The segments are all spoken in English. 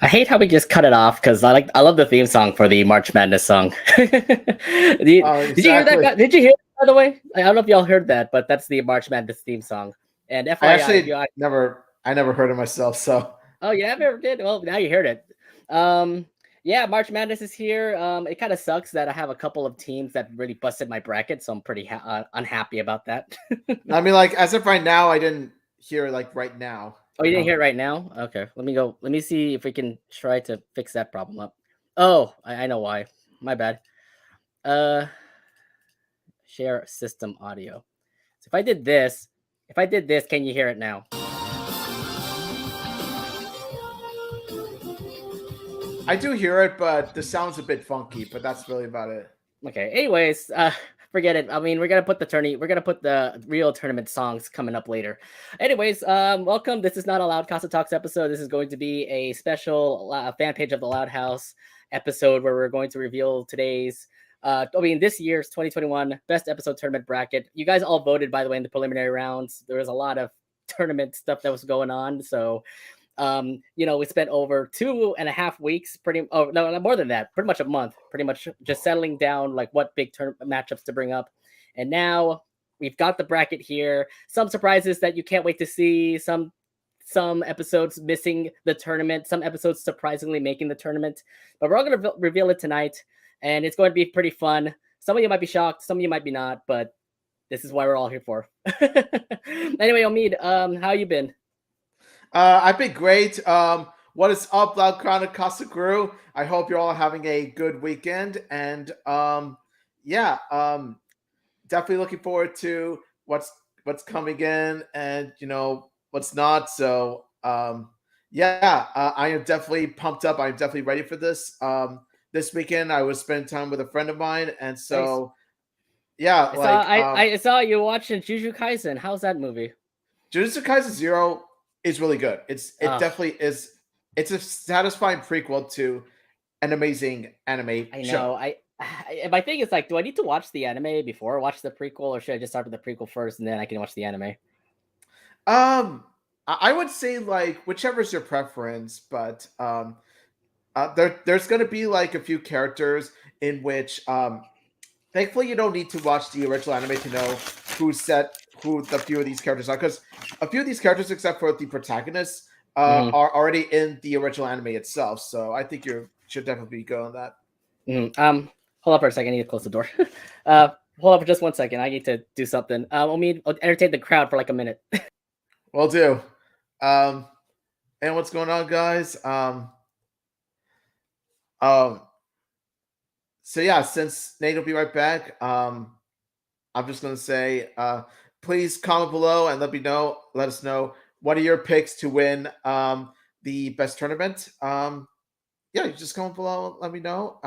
I hate how we just cut it off because I love the theme song for the March Madness song. Did you hear that? Exactly. Did you hear it, by the way? I don't know if y'all heard that, but that's the March Madness theme song. And I FYI, if actually you I never heard it myself. So oh you never did, well now you heard it. Um, yeah, March Madness is here. It kind of sucks that I have a couple of teams that really busted my bracket, so I'm pretty unhappy about that. I mean, like as of right now, I didn't hear it like right now. Oh, you didn't hear it right now? Okay, let me go. Let me see if we can try to fix that problem up. Oh, I know why. My bad. Uh, share system audio. So if I did this, can you hear it now? I do hear it, but the sound's a bit funky. But that's really about it. Okay. Anyways, forget it. I mean, we're gonna put the real tournament songs coming up later. Anyways, welcome. This is not a Loud Casa Talks episode. This is going to be a special fan page of the Loud House episode where we're going to reveal today's. This year's 2021 best episode tournament bracket. You guys all voted, by the way, in the preliminary rounds. There was a lot of tournament stuff that was going on, so we spent over 2.5 weeks, no, more than that, pretty much a month, pretty much just settling down like what big matchups to bring up. And now we've got the bracket here. Some surprises that you can't wait to see. Some episodes missing the tournament, some episodes surprisingly making the tournament. But we're all going to reveal it tonight, and it's going to be pretty fun. Some of you might be shocked, some of you might be not, but this is why we're all here for. Anyway, Omid, how you been? I've been great. What is up, Loud Crown Casa Crew? I hope you're all having a good weekend, and yeah, definitely looking forward to what's coming in, and what's not. So yeah, I am definitely pumped up. I'm definitely ready for this. This weekend I was spending time with a friend of mine, and Nice. so yeah, I saw you watching Jujutsu Kaisen. How's that movie? Jujutsu Kaisen Zero is really good. It Ugh, definitely is. It's a satisfying prequel to an amazing anime I show. know. My thing is like, do I need to watch the anime before I watch the prequel, or should I just start with the prequel first and then I can watch the anime? I would say like whichever's your preference, but there's gonna be like a few characters in which thankfully you don't need to watch the original anime to know who the few of these characters are, because a few of these characters, except for the protagonists, Mm-hmm. are already in the original anime itself. So I think you should definitely be good on that. Mm-hmm. Hold up for a second. I need to close the door. uh, hold up for just 1 second. I need to do something. I'll entertain the crowd for like a minute. Will do. Um, and what's going on, guys? Um, so yeah, since Nate will be right back, I'm just gonna say, please comment below and let us know what are your picks to win the best tournament. Yeah, you just comment below, let me know.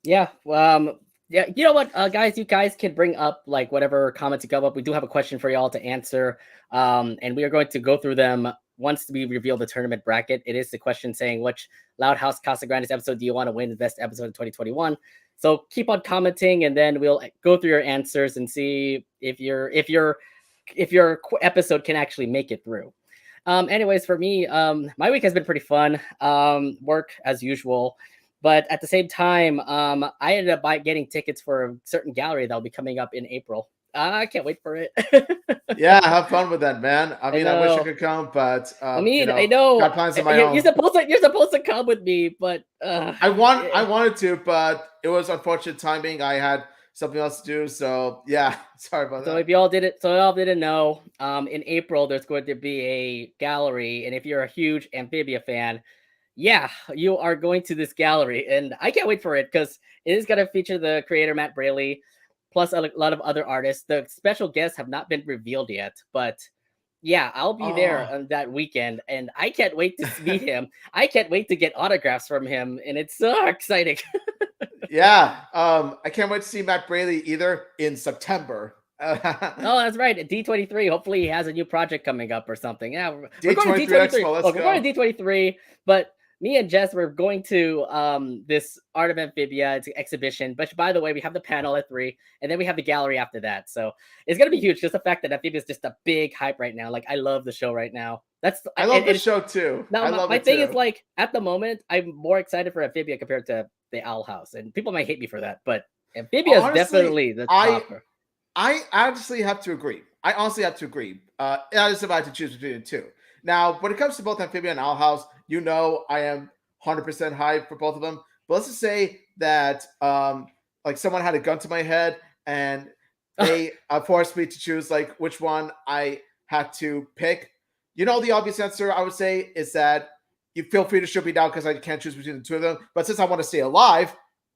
Yeah. Yeah. You know what, guys? You guys can bring up like whatever comments you come up. We do have a question for y'all to answer. And we are going to go through them once we reveal the tournament bracket. It is the question saying which Loud House Casagrandes episode do you want to win the best episode of 2021? So keep on commenting, and then we'll go through your answers and see if your episode can actually make it through. Anyways, for me, my week has been pretty fun. Work as usual. But at the same time, I ended up getting tickets for a certain gallery that'll be coming up in April. I can't wait for it. Yeah, have fun with that, man. I I mean, I wish I know. could come, but I know. got plans of my You're own. supposed to come with me, but I wanted to, but it was unfortunate timing. I had something else to do, so yeah, sorry about so that. if y'all didn't, so y'all didn't know, in April there's going to be a gallery, and if you're a huge Amphibia fan, yeah, you are going to this gallery, and I can't wait for it because it is going to feature the creator Matt Braley, plus a lot of other artists. The special guests have not been revealed yet, but yeah, I'll be there Oh. on that weekend, and I can't wait to meet him. I can't wait to get autographs from him, and it's so exciting. Yeah, I can't wait to see Matt Braley either in September. Oh, that's right. D23. Hopefully, he has a new project coming up or something. Yeah, we're going to D23 D23. Expo, let's Look, we're going go. to D23, but me and Jess we're going to this Art of Amphibia exhibition. But by the way, we have the panel at 3, and then we have the gallery after that. So it's gonna be huge. Just the fact that Amphibia is just a big hype right now. Like I love the show right now. I love the it's show too. now I love my it thing is too. like at the moment I'm more excited for Amphibia compared to the Owl House, and people might hate me for that, but Amphibia is Honestly, definitely the I topper. I honestly have to agree. I honestly have to agree. I just about to choose between the two. Now, when it comes to both Amphibia and Owl House, I am 100% hyped for both of them. But let's just say that like someone had a gun to my head and they forced me to choose like which one I had to pick. The obvious answer I would say is that you feel free to shoot me down because I can't choose between the two of them. But since I want to stay alive,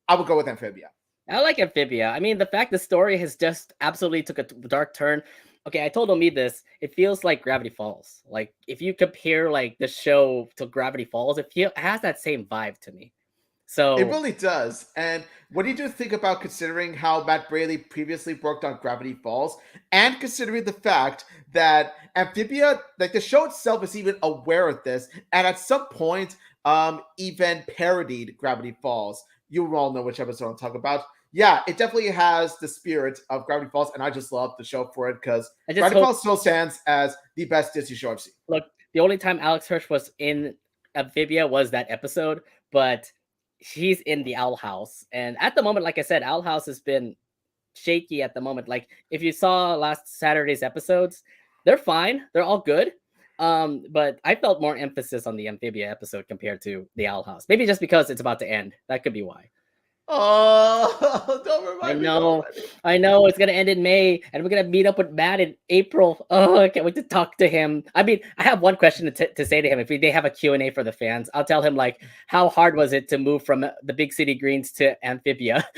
I would go with Amphibia. I like Amphibia. I mean, the fact the story has just absolutely took a dark turn. Okay, I told Omi this. It feels like Gravity Falls. Like if you compare like the show to Gravity Falls, it has that same vibe to me. It So really does. And what do you think about considering how Matt Braley previously worked on Gravity Falls and considering the fact that Amphibia, like the show itself, is even aware of this and at some point even parodied Gravity Falls? You all know which episode I'm talking about. Yeah, it definitely has the spirit of Gravity Falls, and I just love the show for it because I just Gravity hope. Falls still stands as the best Disney show I've seen. Look, the only time Alex Hirsch was in Amphibia was that episode, but she's in the Owl House, and at the moment, like I said, Owl House has been shaky at the moment. Like if you saw last Saturday's episodes, they're fine, they're all good. But I felt more emphasis on the Amphibia episode compared to the Owl House. Maybe just because it's about to end. That could be why. Oh, don't I remind me know, already. I know it's gonna end in May, and we're gonna meet up with Matt in April. Oh, I can't wait to talk to him. I mean, I have one question to say to him. If they have a Q&A for the fans, I'll tell him like, how hard was it to move from the Big City Greens to Amphibia?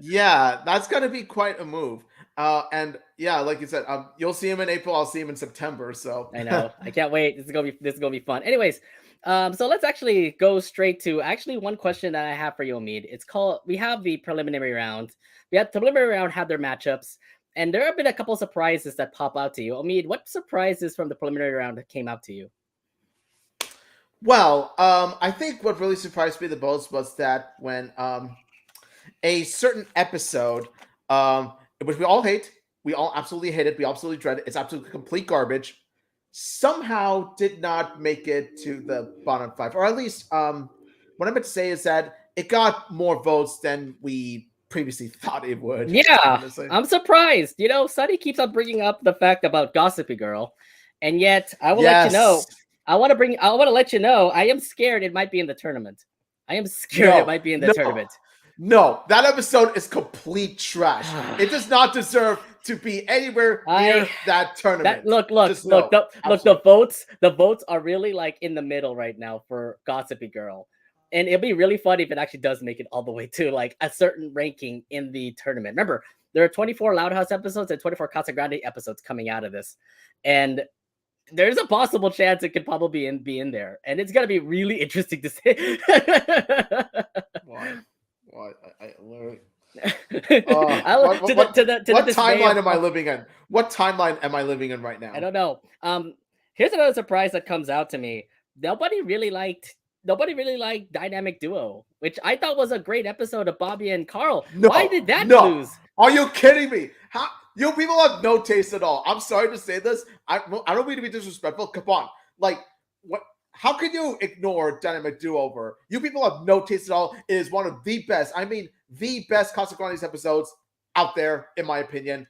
Yeah, that's gonna be quite a move. And yeah, like you said, you'll see him in April. I'll see him in September. So I know. I can't wait. This is gonna be fun. Anyways, so let's actually go straight to actually one question that I have for you, Omid. It's called we have the preliminary round. We had the preliminary round had their matchups, and there have been a couple surprises that pop out to you. Omid, what surprises from the preliminary round came out to you? well, I think what really surprised me the most was that when a certain episode, which we all hate, we all absolutely hate it, we absolutely dread it, it's absolutely complete garbage, somehow did not make it to the bottom five, or at least what I meant to say is that it got more votes than we previously thought it would. Yeah, Honestly, I'm surprised. You know, Sunny keeps on bringing up the fact about Gossipy Girl, and yet I will let you know. yes, I want to let you know. I am scared it might be in the tournament. I am scared it no, might be in the no, tournament. no, that episode is complete trash. It does not deserve to be anywhere near I that that tournament. look Just no, look absolutely. the votes are really like in the middle right now for Gossipy Girl, and it'll be really funny if it actually does make it all the way to like a certain ranking in the tournament. Remember, there are 24 Loud House episodes and 24 Casagrande episodes coming out of this, and there's a possible chance it could probably be in there, and it's gonna be really interesting to see. Why? Why? I literally. To the What dismay timeline am I living in? What timeline am I living in right I now? don't know. Here's another surprise that comes out to me. Nobody really liked Dynamic Duo, which I thought was a great episode of Bobby and Carl. Why No, did that no. lose? Are you kidding me? How you people have no taste at all? I'm sorry to say this. I don't mean to be disrespectful. Come on, like what? How can you ignore Dynamic Do Over? You people have no taste at all. It is one of the best. I mean, the best Casagrandes episodes out there, in my opinion.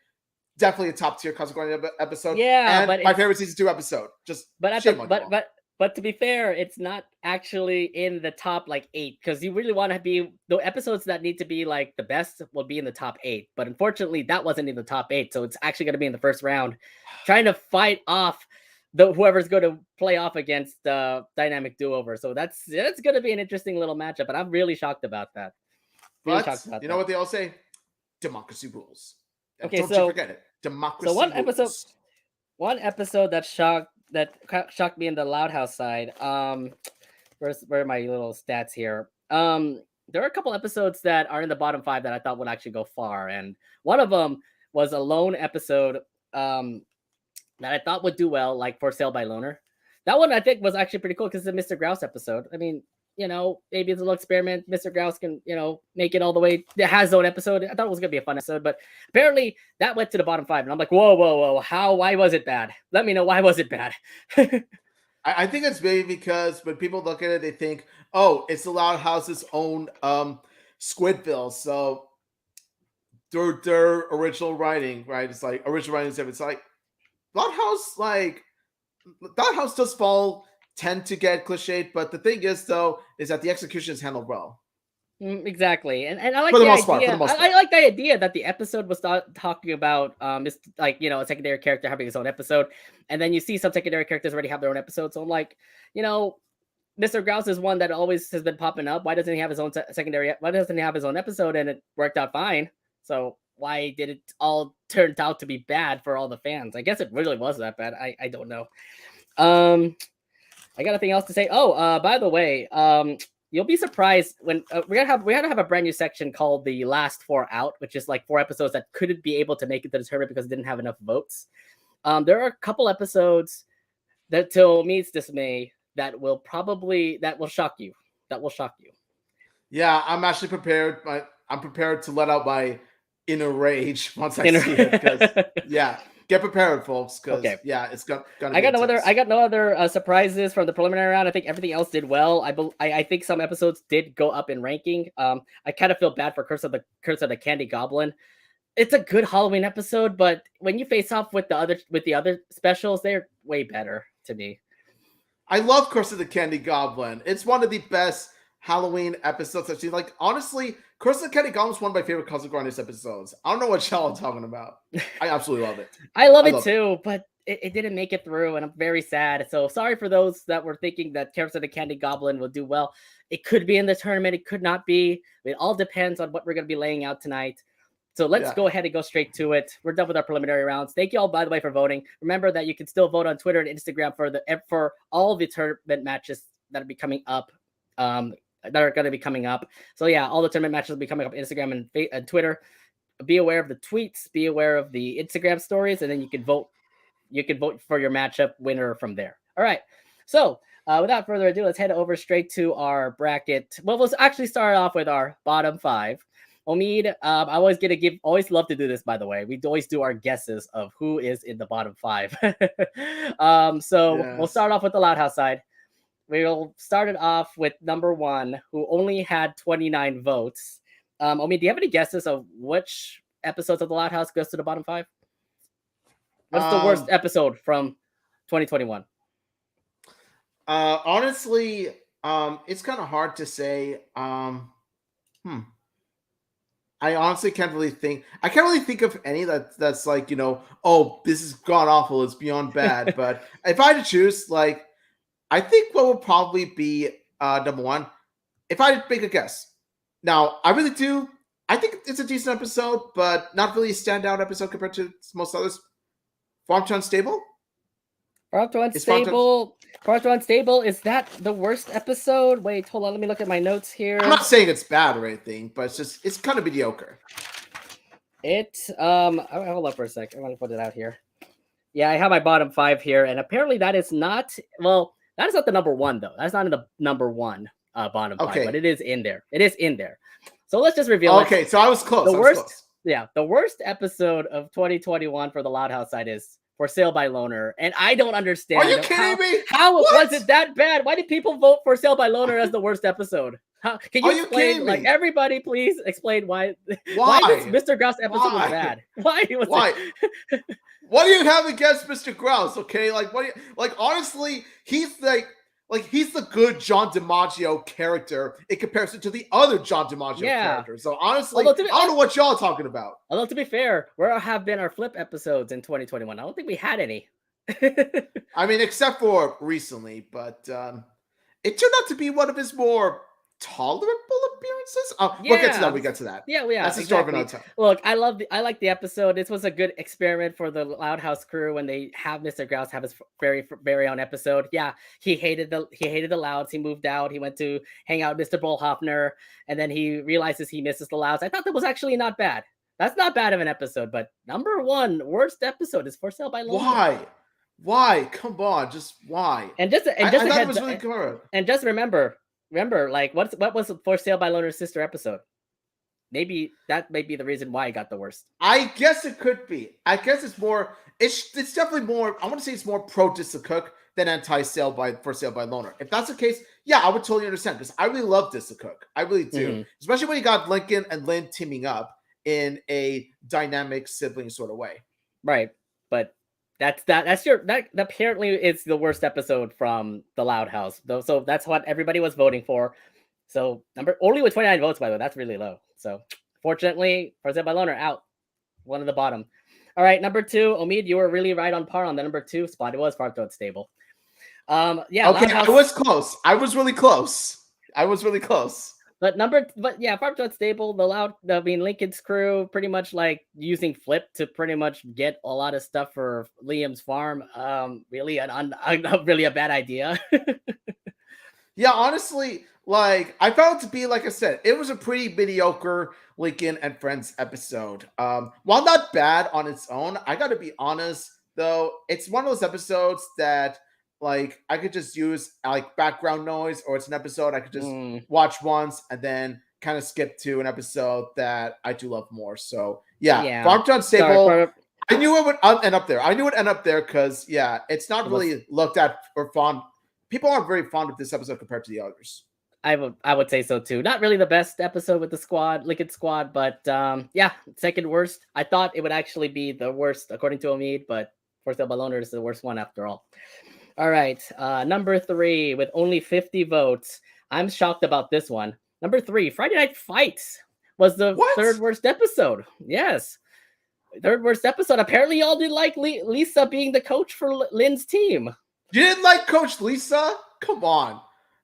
Definitely a top tier Casagrandes episode, Yeah, and but my it's favorite season 2 episode. Just but at the shame on you all. but to be fair, it's not actually in the top like 8 because you really want to be the episodes that need to be like the best will be in the top 8. But unfortunately, that wasn't in the top 8, so it's actually going to be in the first round, trying to fight off the whoever's going to play off against Dynamic Do Over. So that's going to be an interesting little matchup, and I'm really shocked about that. Really But shocked about you know that. what they all say? Democracy rules. And Okay, don't you forget it. so Democracy rules. one episode that shocked me in the Loud House side. Where are my little stats here? There are a couple episodes that are in the bottom 5 that I thought would actually go far, and one of them was a lone episode that I thought would do well, like For Sale by Loner. That one I think was actually pretty cool because it's a Mr. Grouse episode. I mean, maybe it's a little experiment. Mr. Grouse can, make it all the way. It has his own episode. I thought it was gonna be a fun episode, but apparently that went to the bottom 5, and I'm like, whoa, whoa, whoa, how? Why was it bad? Let me know, why was it bad? I think it's maybe because when people look at it, they think, oh, it's the Loud House's own Squidville. So their original writing, right? It's like original writing stuff. It's like Loud House does tend to get cliched, but the thing is, though, is that the execution is handled well. Exactly, and I like For the the most part, idea. I like the idea that the episode was talking about it's like a secondary character having his own episode, and then you see some secondary characters already have their own episode. So I'm like, Mr. Grouse is one that always has been popping up. Why doesn't he have his own secondary? Why doesn't he have his own episode? And it worked out fine. So why did it all turn out to be bad for all the fans? I guess it really was that bad. I don't know. I got nothing else to say. Oh, by the way, you'll be surprised when we're gonna have a brand new section called the last 4 out, which is like 4 episodes that couldn't be able to make it to the tournament because it didn't have enough votes. There are a couple episodes that, till me's dismay, that will shock you. That will shock you. Yeah, I'm actually prepared. I'm prepared to let out my inner rage once I see it. Because yeah. Get prepared, folks, because yeah, it's gonna. I got no other surprises from the preliminary round. I think everything else did well. I think some episodes did go up in ranking. I kind of feel bad for Curse of the Candy Goblin. It's a good Halloween episode, but when you face off with the other specials, they're way better to me. I love Curse of the Candy Goblin. It's one of the best Halloween episodes I've seen. Like, honestly, Curse of the Candy Goblin is one of my favorite Casagrandes episodes. I don't know what y'all are talking about. I absolutely love it. I love it too, but it didn't make it through, and I'm very sad. So sorry for those that were thinking that Curse of the Candy Goblin will do well. It could be in the tournament. It could not be. It all depends on what we're going to be laying out tonight. So let's go ahead and go straight to it. We're done with our preliminary rounds. Thank you all, by the way, for voting. Remember that you can still vote on Twitter and Instagram for all the tournament matches that will be coming up. That are going to be coming up. So yeah, all the tournament matches will be coming up on Instagram and Twitter. Be aware of the tweets, be aware of the Instagram stories, and then you can vote. You can vote for your matchup winner from there. All right. So without further ado, let's head over straight to our bracket. Well, let's actually start off with our bottom 5. Omid, I always love to do this, by the way. We always do our guesses of who is in the bottom 5. We'll start off with the Loud House side. We'll start it off with number 1, who only had 29 votes. Omi, do you have any guesses of which episodes of The Loud House goes to the bottom 5? What's the worst episode from 2021? Honestly, it's kind of hard to say. I honestly can't really think. I can't really think of any that's like, oh, this is god awful. It's beyond bad. But if I had to choose, like, I think what would probably be number 1, if I make a guess. Now, I really do. I think it's a decent episode, but not really a standout episode compared to most others. Farm to Unstable? Farm to Unstable, is that the worst episode? Wait, hold on. Let me look at my notes here. I'm not saying it's bad or anything, but it's kind of mediocre. Hold on for a sec. I want to put it out here. Yeah, I have my bottom 5 here, and apparently that is not the number 1, though. That's not in the number 1 bottom 5, but it is in there. It is in there. So let's just reveal it. Okay, so I was close. The worst episode of 2021 for the Loud House side is For Sale by Loner, and I don't understand. Are you kidding me? How was it that bad? Why did people vote For Sale by Loner as the worst episode? Can you explain? Like, everybody, please explain why this Mr. Grouse episode was bad. Why? What do you have against Mr. Grouse? Okay, honestly, he's he's the good John DiMaggio character in comparison to the other John DiMaggio character. So honestly, I don't know what y'all are talking about. Although, to be fair, where have been our flip episodes in 2021? I don't think we had any. I mean, except for recently, but it turned out to be one of his more tolerable appearances. We'll get to that. We get to that. Yeah, we are. That's the story of another time. Look, I like the episode. This was a good experiment for the Loud House crew when they have Mr. Grouse have his very, very own episode. Yeah, he hated the Louds. He moved out. He went to hang out with Mr. Bullhoffner, and then he realizes he misses the Louds. I thought that was actually not bad. That's not bad of an episode. But number 1 worst episode is For Sale by Loner. Why? Come on, just why? And just remember, remember, like, what was the For Sale by Loner's sister episode? Maybe that may be the reason why I got the worst. I guess it could be. I guess it's more. It's definitely more. I want to say it's more pro Dis Cook than anti sale by For Sale by Loner. If that's the case, yeah, I would totally understand because I really love Dis Cook. I really do, especially when you got Lincoln and Lynn teaming up in a dynamic sibling sort of way. Right, but that apparently is the worst episode from the Loud House, though. So that's what everybody was voting for. So only with 29 votes, by the way, that's really low. So fortunately, For Sale by Loner out, one of the bottom. All right, number 2, Omid, you were really right on par on the number 2 spot. It was Farmtoad Stable. Yeah. Okay, I was close. I was really close. But yeah, Farmtoad Stable, Lincoln's crew pretty much like using Flip to pretty much get a lot of stuff for Liam's farm. Really really a bad idea. Yeah, honestly, like I found it to be, like I said, it was a pretty mediocre Lincoln and Friends episode. While not bad on its own, I gotta be honest though, it's one of those episodes that like I could just use like background noise, or it's an episode I could just watch once and then kind of skip to an episode that I do love more. So yeah. Farmtown Stable. I knew it would end up there. Because yeah, it's not really looked at or fond. People aren't very fond of this episode compared to the others. I would say so too. Not really the best episode with the Lincoln Squad, but yeah, second worst. I thought it would actually be the worst according to Omid, but For Sale by Loner is the worst one after all. All right, number 3 with only 50 votes. I'm shocked about this one. Number 3, Friday Night Fights was the third worst episode. Yes, third worst episode. Apparently, y'all did like Lisa being the coach for Lynn's team. You didn't like Coach Lisa? Come on.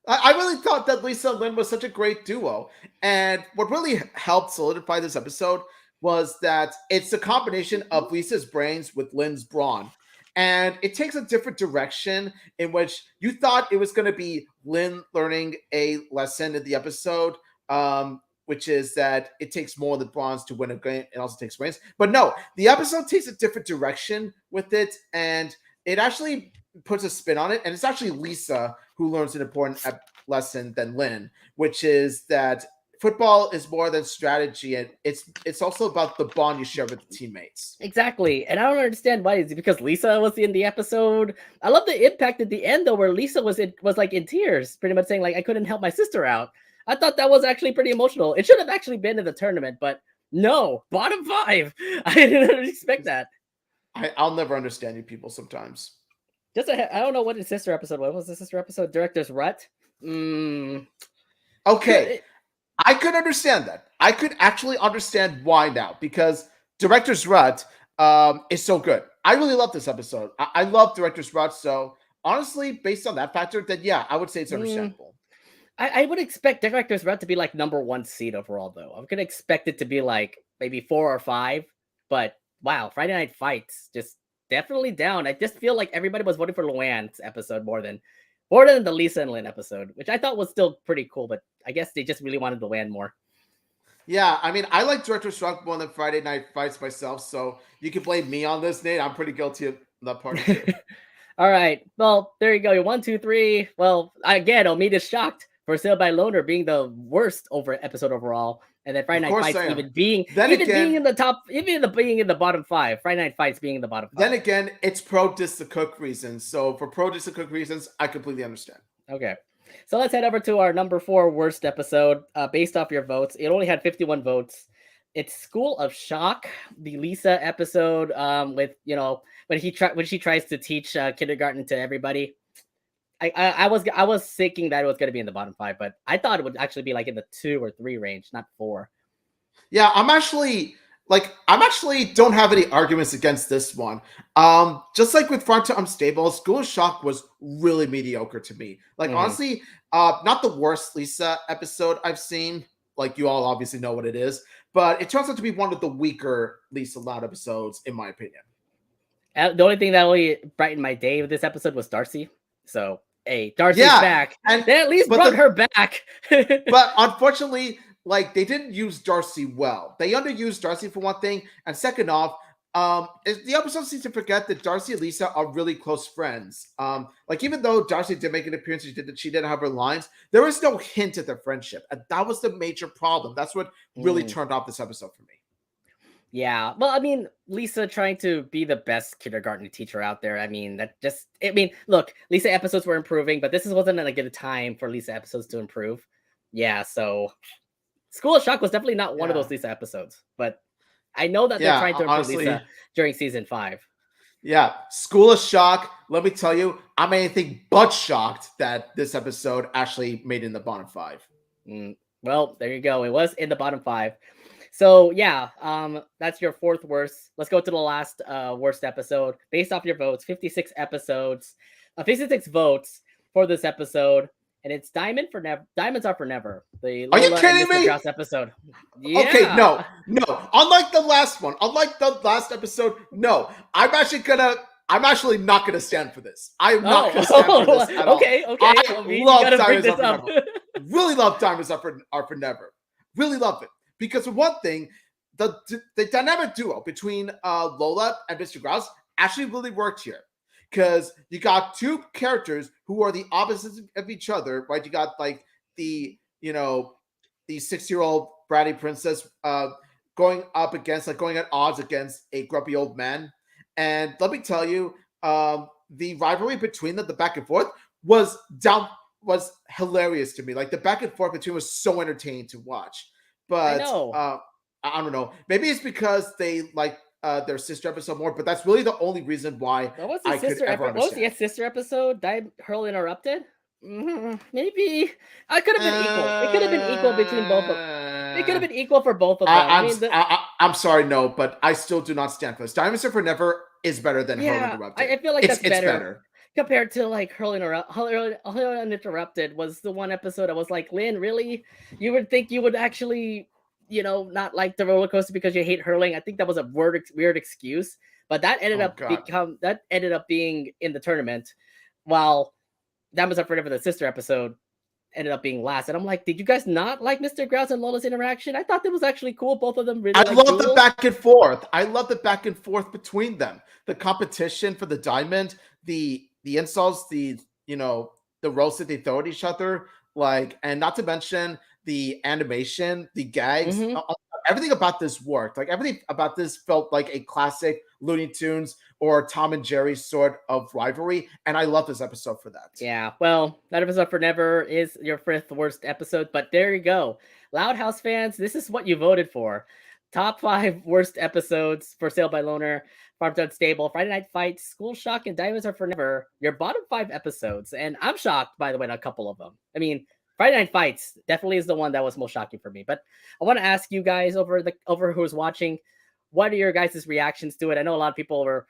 I really thought that Lisa and Lynn was such a great duo. And what really helped solidify this episode was that it's a combination of Lisa's brains with Lynn's brawn. And it takes a different direction in which you thought it was going to be Lynn learning a lesson in the episode, which is that it takes more than bronze to win a game. It also takes brains. But no, the episode takes a different direction with it. And it actually puts a spin on it, and it's actually Lisa who learns an important lesson than Lynn, which is that football is more than strategy, and it's also about the bond you share with the teammates. Exactly, and I don't understand why. Is it because Lisa was in the episode? I love the impact at the end though, where Lisa was like in tears, pretty much saying like, "I couldn't help my sister out." I thought that was actually pretty emotional. It should have actually been in the tournament, but no, bottom 5. I didn't expect that. I'll never understand you people sometimes. I don't know what his sister episode was. What was the sister episode? Director's Rut? Okay. I could understand that. I could actually understand why now, because Director's Rut is so good. I really love this episode. I love Director's Rut. So honestly, based on that factor, then yeah, I would say it's understandable. I would expect Director's Rut to be like number 1 seed overall, though. I'm going to expect it to be like maybe 4 or 5. But wow, Friday Night Fights just definitely down. I just feel like everybody was voting for Luann's episode more than the Lisa and Lynn episode, which I thought was still pretty cool, but I guess they just really wanted Luann more. Yeah, I mean, I like Director's Rut more than Friday Night Fights myself, so you can blame me on this, Nate. I'm pretty guilty of that part too. All right, well, there you go. You're 1, 2, 3. Well, again, Omid is shocked For Sale by Loner being the worst episode overall. And then Friday Night Fights being in the top, being in the bottom 5. Friday Night Fights being in the bottom 5. Then again, it's pro Dis the Cook reasons. So for pro Dis the Cook reasons, I completely understand. Okay. So let's head over to our number 4 worst episode based off your votes. It only had 51 votes. It's School of Shock, the Lisa episode with, when she tries to teach kindergarten to everybody. I was thinking that it was going to be in the bottom 5, but I thought it would actually be like in the 2 or 3 range, not 4. Yeah, I'm actually don't have any arguments against this one. Just like with Front to Unstable, School of Shock was really mediocre to me. Like honestly, not the worst Lisa episode I've seen. Like you all obviously know what it is, but it turns out to be one of the weaker Lisa Loud episodes, in my opinion. The only thing that really brightened my day with this episode was Darcy. So. Hey, Darcy's back. And they at least brought her back. But unfortunately, like they didn't use Darcy well. They underused Darcy for one thing, and second off, the episode seems to forget that Darcy and Lisa are really close friends. Like even though Darcy did make an appearance, she didn't have her lines. There was no hint at their friendship, and that was the major problem. That's what really turned off this episode for me. Yeah, well, I mean, Lisa trying to be the best kindergarten teacher out there. I mean, look, Lisa episodes were improving, but this wasn't a good time for Lisa episodes to improve. Yeah, so School of Shock was definitely not one of those Lisa episodes, but I know that they're trying to improve Lisa during season 5. Yeah, School of Shock. Let me tell you, I'm anything but shocked that this episode actually made it in the bottom 5. Well, there you go. It was in the bottom 5. So yeah, that's your 4th worst. Let's go to the last worst episode based off your votes. 56 episodes, 56 votes for this episode, and it's Diamonds Are For Never. The Are you kidding me? Grouse episode. Yeah. Okay, no. Unlike the last one, unlike the last episode, no. I'm actually not gonna stand for this. I'm not gonna stand for this at all. Okay. I love Diamonds Are For Never. Really love Diamonds Are For Never. Really love it. Because for one thing, the dynamic duo between Lola and Mr. Grouse actually really worked here. Because you got two characters who are the opposites of each other, right? You got like the 6-year-old bratty princess going at odds against a grumpy old man. And let me tell you, the rivalry between them, the back and forth, was hilarious to me. Like the back and forth between was so entertaining to watch. But I don't know. Maybe it's because they like their sister episode more, but that's really the only reason why I could ever understand. What was the sister episode? Hurl Interrupted? Maybe I could have been equal. It could have been equal between both of them. It could have been equal for both of them. I'm sorry, no, but I still do not stand for this. Diamonds Are For Never is better than Hurl Interrupted. I feel like it's better. Compared to like Hurl Uninterrupted was the one episode I was like, Lynn, really? You would think you would actually, not like the roller coaster because you hate hurling. I think that was a weird excuse, but that ended up being in the tournament, while Diamonds Are For Never, the sister episode, ended up being last. And I'm like, did you guys not like Mr. Grouse and Lola's interaction? I thought that was actually cool. Both of them really. I love the back and forth. I love the back and forth between them. The competition for the diamond, the insults, the roast that they throw at each other, like, and not to mention the animation, the gags, everything about this worked. Like everything about this felt like a classic Looney Tunes or Tom and Jerry sort of rivalry, and I love this episode for that. Yeah, well, Diamonds Are For Never is your 5th worst episode, but there you go. Loud House fans, this is what you voted for. Top 5 worst episodes: For Sale by Loner, Farm to Unstable, Friday Night Fights, School Shock, and Diamonds Are For Never. Your bottom 5 episodes, and I'm shocked, by the way, on a couple of them. I mean, Friday Night Fights definitely is the one that was most shocking for me. But I want to ask you guys over who's watching, what are your guys' reactions to it? I know a lot of people were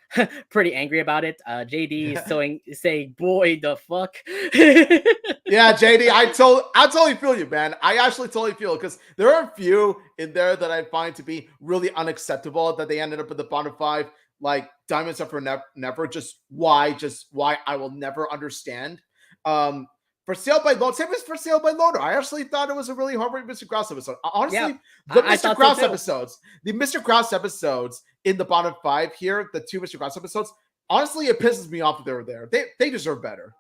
pretty angry about it. JD is saying, boy, the fuck. Yeah, JD, I totally feel you, man. I actually totally feel it, because there are a few in there that I find to be really unacceptable that they ended up in the bottom 5. Like Diamonds Are For Never, just why I will never understand. For Sale by Loner, same as For Sale by Loner. I actually thought it was a really heartbreaking Mr. Grouse episode. Honestly, the Mr. Grouse episodes in the bottom 5 here, the 2 Mr. Grouse episodes, honestly, it pisses me off that they were there. They deserve better.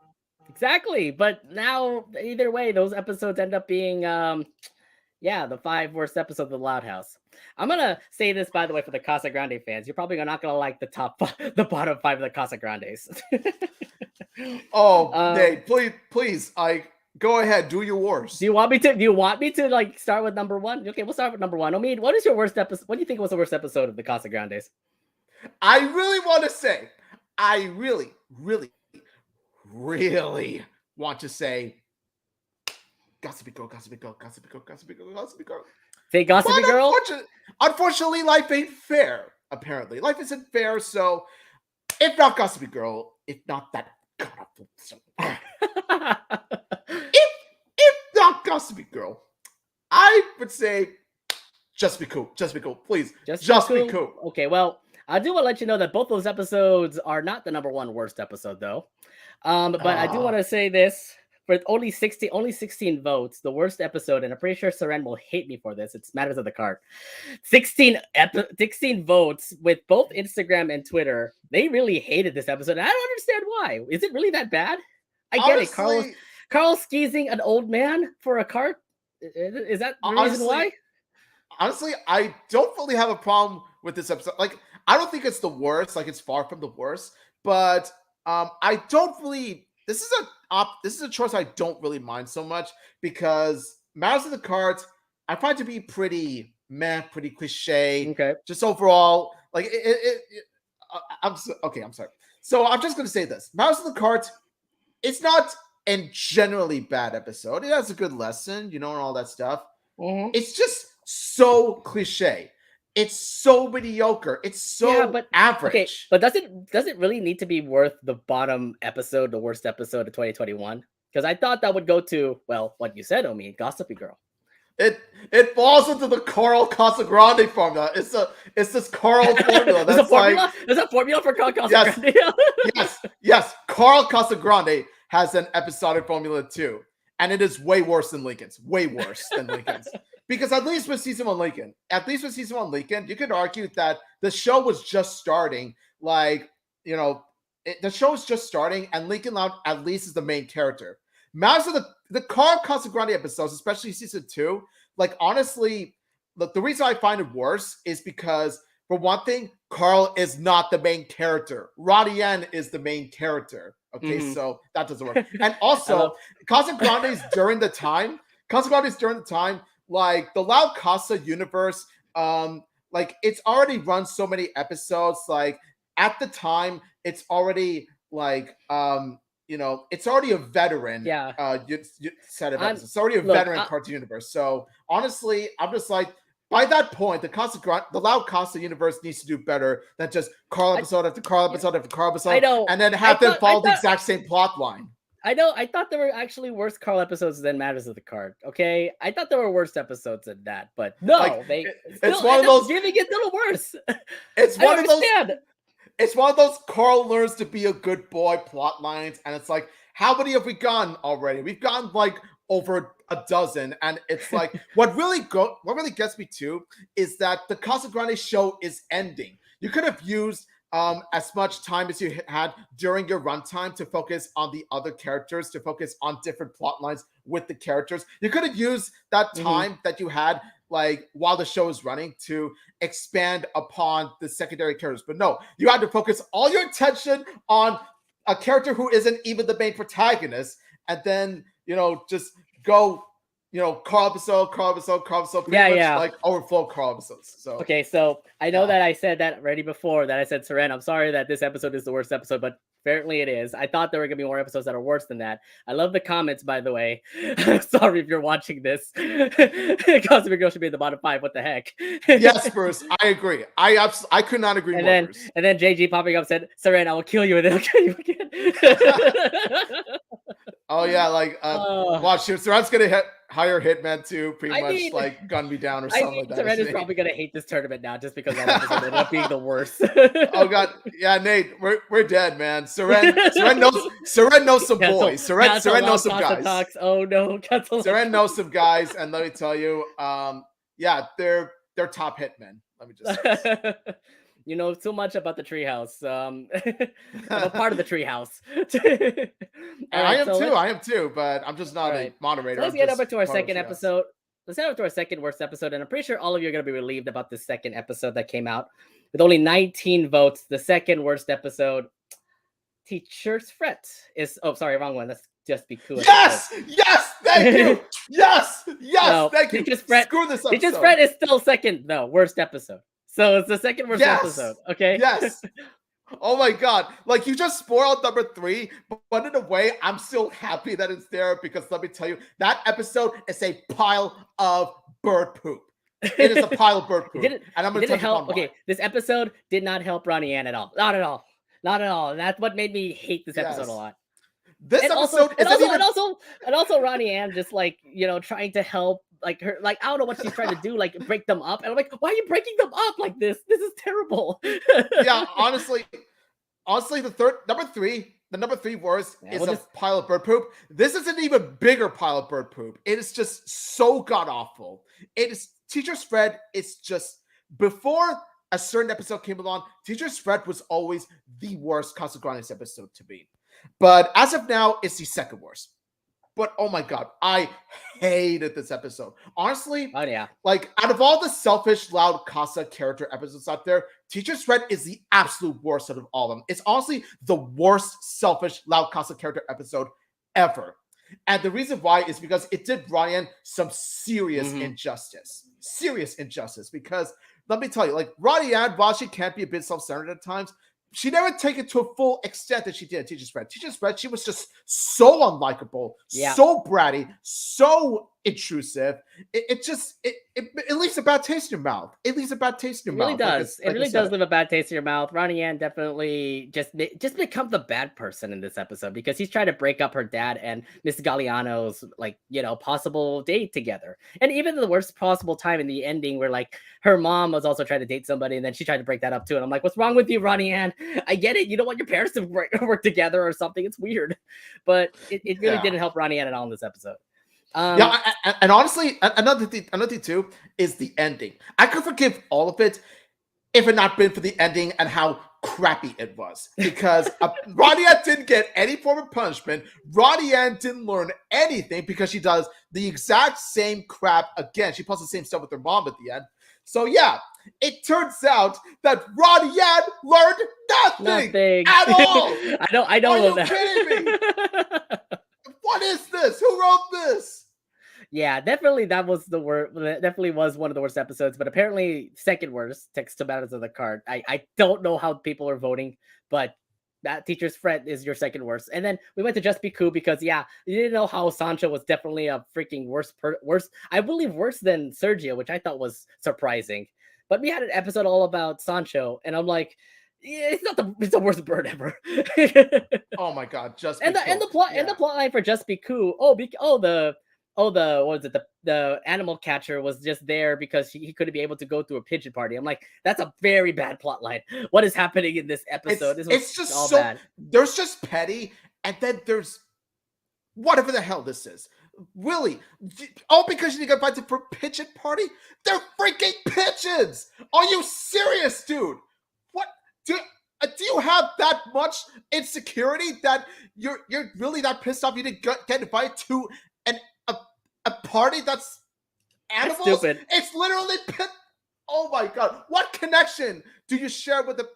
Exactly, but now either way, those episodes end up being the 5 worst episodes of the Loud House. I'm gonna say this, by the way, for the Casagrande fans. You're probably not gonna like the bottom 5 of the Casagrandes. Nate, please, go ahead, do your worst. Do you want me to like start with number 1? Okay, we'll start with number 1. Omid, what is your worst episode? What do you think was the worst episode of the Casagrandes? I really want to say, I really want to say, Gossipy Girl. Say Gossipy Girl? Unfortunately, life ain't fair, apparently. Life isn't fair, so if not Gossipy Girl, if not that if not Gossipy Girl, I would say just be cool. Just be cool, please. Just be cool. Okay, well, I do want to let you know that both those episodes are not the number 1 worst episode, though. But I do want to say this. for only 16 votes, the worst episode, and I'm pretty sure Seren will hate me for this. It's Matters of the Cart. 16 votes with both Instagram and Twitter. They really hated this episode. And I don't understand why. Is it really that bad? I get it. Carl skeezing an old man for a cart. Is that the reason why? Honestly, I don't really have a problem with this episode. Like, I don't think it's the worst. Like, it's far from the worst. But I don't really. This is a choice I don't really mind so much because Matters of the Cards I find to be pretty pretty cliche. Okay. Just overall, like I'm sorry. So I'm just gonna say this: Matters of the Cards. It's not a generally bad episode. It has a good lesson, and all that stuff. Mm-hmm. It's just so cliche. It's so mediocre. It's so average. Okay, but does it really need to be worth the bottom episode, the worst episode of 2021? Because I thought that would go to, well, what you said, Omi, Gossipy Girl. It falls into the Carl Casagrande formula. It's this Carl formula. That's There's a formula for Carl Casagrande. Yes. Carl Casagrande has an episodic formula too, and it is way worse than Lincoln's. Way worse than Lincoln's. Because at least with season one Lincoln, you could argue that the show was just starting. Like, the show is just starting, and Lincoln Loud at least is the main character. Matters of the Carl Casagrande episodes, especially season 2, like, honestly, look, the reason I find it worse is because, for one thing, Carl is not the main character. Ronnie Yen is the main character. Okay, so that doesn't work. And also, Casagrandes during the time, like, the Loud Casa universe, like, it's already run so many episodes. Like, at the time, it's already like, it's already a veteran set of episodes. It's already a veteran cartoon universe. So honestly, I'm just like, by that point, the Loud Casa universe needs to do better than just Carl episode after Carl episode after Carl episode, and then have them follow the exact same plot line. I know. I thought there were actually worse Carl episodes than Matters of the Card. Okay, I thought there were worse episodes than that, but no, like, it's one of those giving it a little worse. It's one of those. It's one of those Carl learns to be a good boy plot lines, and it's like, how many have we gone already? We've gone like over a dozen, and it's like what really gets me too is that the Casagrande show is ending. You could have used as much time as you had during your runtime to focus on the other characters, to focus on different plot lines with the characters. You could have used that time that you had, like, while the show is running, to expand upon the secondary characters. But no, you had to focus all your attention on a character who isn't even the main protagonist, and then, just go, Carl episode, pretty much like overflow Carl episodes. So okay, so I know that I said that already before, that I said, Seren, I'm sorry that this episode is the worst episode, but apparently it is. I thought there were gonna be more episodes that are worse than that. I love the comments, by the way. Sorry if you're watching this. Gossipy Girl should be in the bottom 5. What the heck? Yes, Bruce, I agree. I could not agree more. And then JG popping up said, Seren, I will kill you, and then I'll kill you again. Oh yeah, like watch, Seren's gonna hire Hitman to pretty much like gun me down or something like that. Seren is probably gonna hate this tournament now just because that episode ended up being the worst. Oh god, yeah, Nate, we're dead, man. Seren knows some boys. Seren knows some guys. Talks. Oh no, Seren knows some guys, and let me tell you, yeah, they're top hitmen. Let me just say. You know so much about the treehouse. I'm a part of the treehouse. I am too, but I'm just not a moderator. So let's get over to our second episode. Let's head over to our second worst episode, and I'm pretty sure all of you are going to be relieved about this second episode that came out with only 19 votes. The second worst episode, Teacher's Fret, is. Oh, sorry, wrong one. Let's just be cool. Yes, thank you. Yes, no, thank you. Screw this up. Teacher's Fret is still second, though. Worst episode. So it's the second worst episode, okay? Yes. Oh my god. Like, you just spoiled number 3, but in a way, I'm still happy that it's there, because let me tell you, that episode is a pile of bird poop. It is a pile of bird poop. And I'm going to tell you why. This episode did not help Ronnie Ann at all. Not at all. And that's what made me hate this episode a lot. This episode and also Ronnie Ann just, like, trying to help, like, her, like, I don't know what she's trying to do, like, break them up. And I'm like, why are you breaking them up like this? This is terrible. Yeah, honestly, number 3 the number 3 worst Yeah, is we'll a just pile of bird poop. This is an even bigger pile of bird poop. It is just so god awful. It is Teacher's Fred. It's just before a certain episode came along, Teacher's Fred was always the worst Casagrandes episode to be. But as of now, it's the second worst. But oh my god, I hated this episode. Honestly, oh yeah. like out of all the selfish, loud Casa character episodes out there, Teacher's Fred is the absolute worst out of all of them. It's honestly the worst selfish, loud Casa character episode ever. And the reason why is because it did Ryan some serious injustice. Serious injustice. Because let me tell you, like Ryan, while she can't be a bit self-centered at times, she never take it to a full extent that she did Teacher's Fred. Teacher's Fred, she was just so unlikable, so bratty, so intrusive. It leaves a bad taste in your mouth. It leaves a bad taste in your It mouth. does. It really does leave a bad taste in your mouth. Ronnie Ann definitely just becomes the bad person in this episode because he's trying to break up her dad and Miss Galliano's possible date together. And even the worst possible time in the ending where like her mom was also trying to date somebody and then she tried to break that up too. And I'm like, what's wrong with you, Ronnie Ann? I get it. You don't want your parents to work together or something. It's weird. But it really didn't help Ronnie Ann at all in this episode. And honestly, another thing too is the ending. I could forgive all of it if it not been for the ending and how crappy it was. Because Ronnie Ann didn't get any form of punishment. Ronnie Ann didn't learn anything because she does the exact same crap again. She pulls the same stuff with her mom at the end. So yeah, it turns out that Ronnie Ann learned nothing at all. I don't know that. Kidding me? What is this? Who wrote this? Yeah, definitely that was the worst. Definitely was one of the worst episodes, but apparently second worst. Takes tomatoes of the card. I don't know how people are voting, but that Teacher's Fred is your second worst. And then we went to Just Be Cool because you didn't know how Sancho was definitely a freaking worse. I believe worse than Sergio, which I thought was surprising. But we had an episode all about Sancho, and I'm like, it's the worst bird ever. Oh my god, and the plot line for Just Be Cool. What was it? The animal catcher was just there because he couldn't be able to go to a pigeon party. I'm like, that's a very bad plot line. What is happening in this episode? It's just all so bad. There's just petty, and then there's whatever the hell this is. Really? All because you got invited for a pigeon party? They're freaking pigeons! Are you serious, dude? What? Do you have that much insecurity that you're really that pissed off you didn't get invited to a party that's animals? That's stupid. It's literally oh my god. What connection do you share with the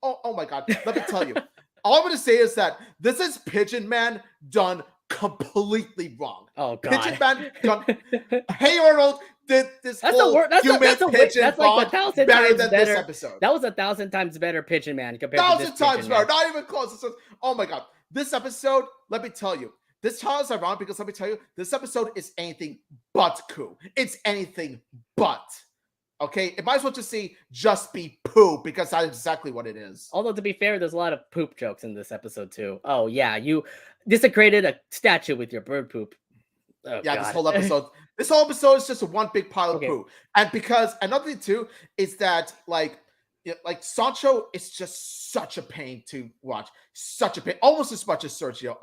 oh my god. Let me tell you. All I'm going to say is that this is Pigeon Man done completely wrong. Oh god. Pigeon Man done. Hey Arnold did this that's whole pigeon that's like 1,000 better than this episode. That was 1,000 times better Pigeon Man compared to this 1,000 times better. Not even close. Oh my god. This episode, let me tell you. This trial is ironic because let me tell you, this episode is anything but cool. It's anything but. Okay? It might as well just be poo because that's exactly what it is. Although, to be fair, there's a lot of poop jokes in this episode, too. Oh, yeah. You desecrated a statue with your bird poop. Oh, yeah, God. This whole episode is just one big pile of poo. And because another thing, too, is that, like Sancho is just such a pain to watch. Such a pain. Almost as much as Sergio.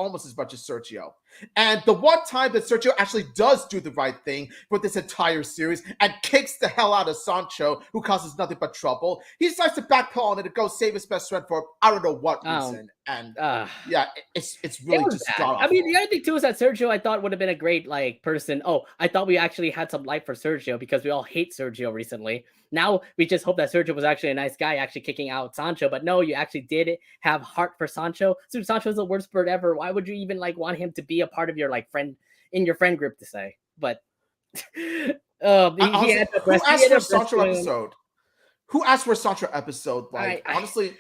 And the one time that Sergio actually does do the right thing for this entire series and kicks the hell out of Sancho, who causes nothing but trouble, he decides to backpedal on it to go save his best friend for I don't know what reason. And it's really just god awful. I mean, the other thing too is that Sergio I thought would have been a great person. Oh, I thought we actually had some life for Sergio because we all hate Sergio recently. Now we just hope that Sergio was actually a nice guy, actually kicking out Sancho. But no, you actually did have heart for Sancho. So Sancho's the worst bird ever. Why would you even want him to be a part of your friend in your friend group to say? But who asked for a Sancho episode? Who asked for a Sancho episode? Honestly.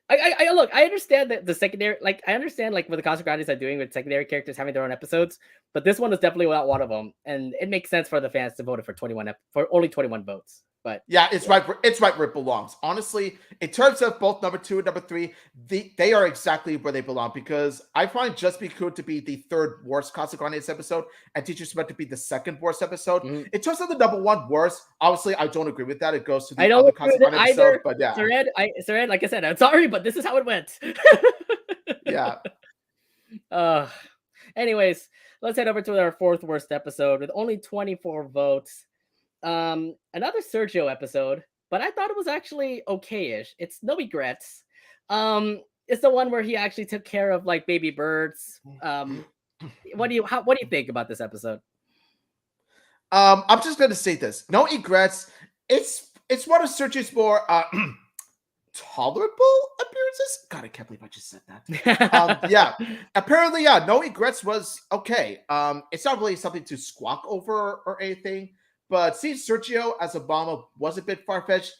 Look, I understand that the secondary, I understand what the Casagrandes are doing with secondary characters having their own episodes, but this one is definitely not one of them, and it makes sense for the fans to vote for only 21 votes. But yeah, it's right where it belongs. Honestly, in terms of both number 2 and number 3, they are exactly where they belong because I find Just Be Cool to be the third worst Casagrandes episode and Teacher's Fred to be the second worst episode. In terms of the number 1 worst, obviously I don't agree with that. It goes to the other Casagrandes episode, but yeah. Sared, like I said, I'm sorry, but this is how it went. Yeah. uh, anyways, let's head over to our fourth worst episode with only 24 votes. Another Sergio episode, but I thought it was actually okay-ish. It's No Regrets. It's the one where he actually took care of like baby birds. What do you think about this episode? I'm just gonna say this. No regrets. It's one of Sergio's more tolerable appearances. God, I can't believe I just said that. Yeah. Apparently, yeah, No Regrets was okay. It's not really something to squawk over or anything, but seeing Sergio as Obama was a bit far-fetched.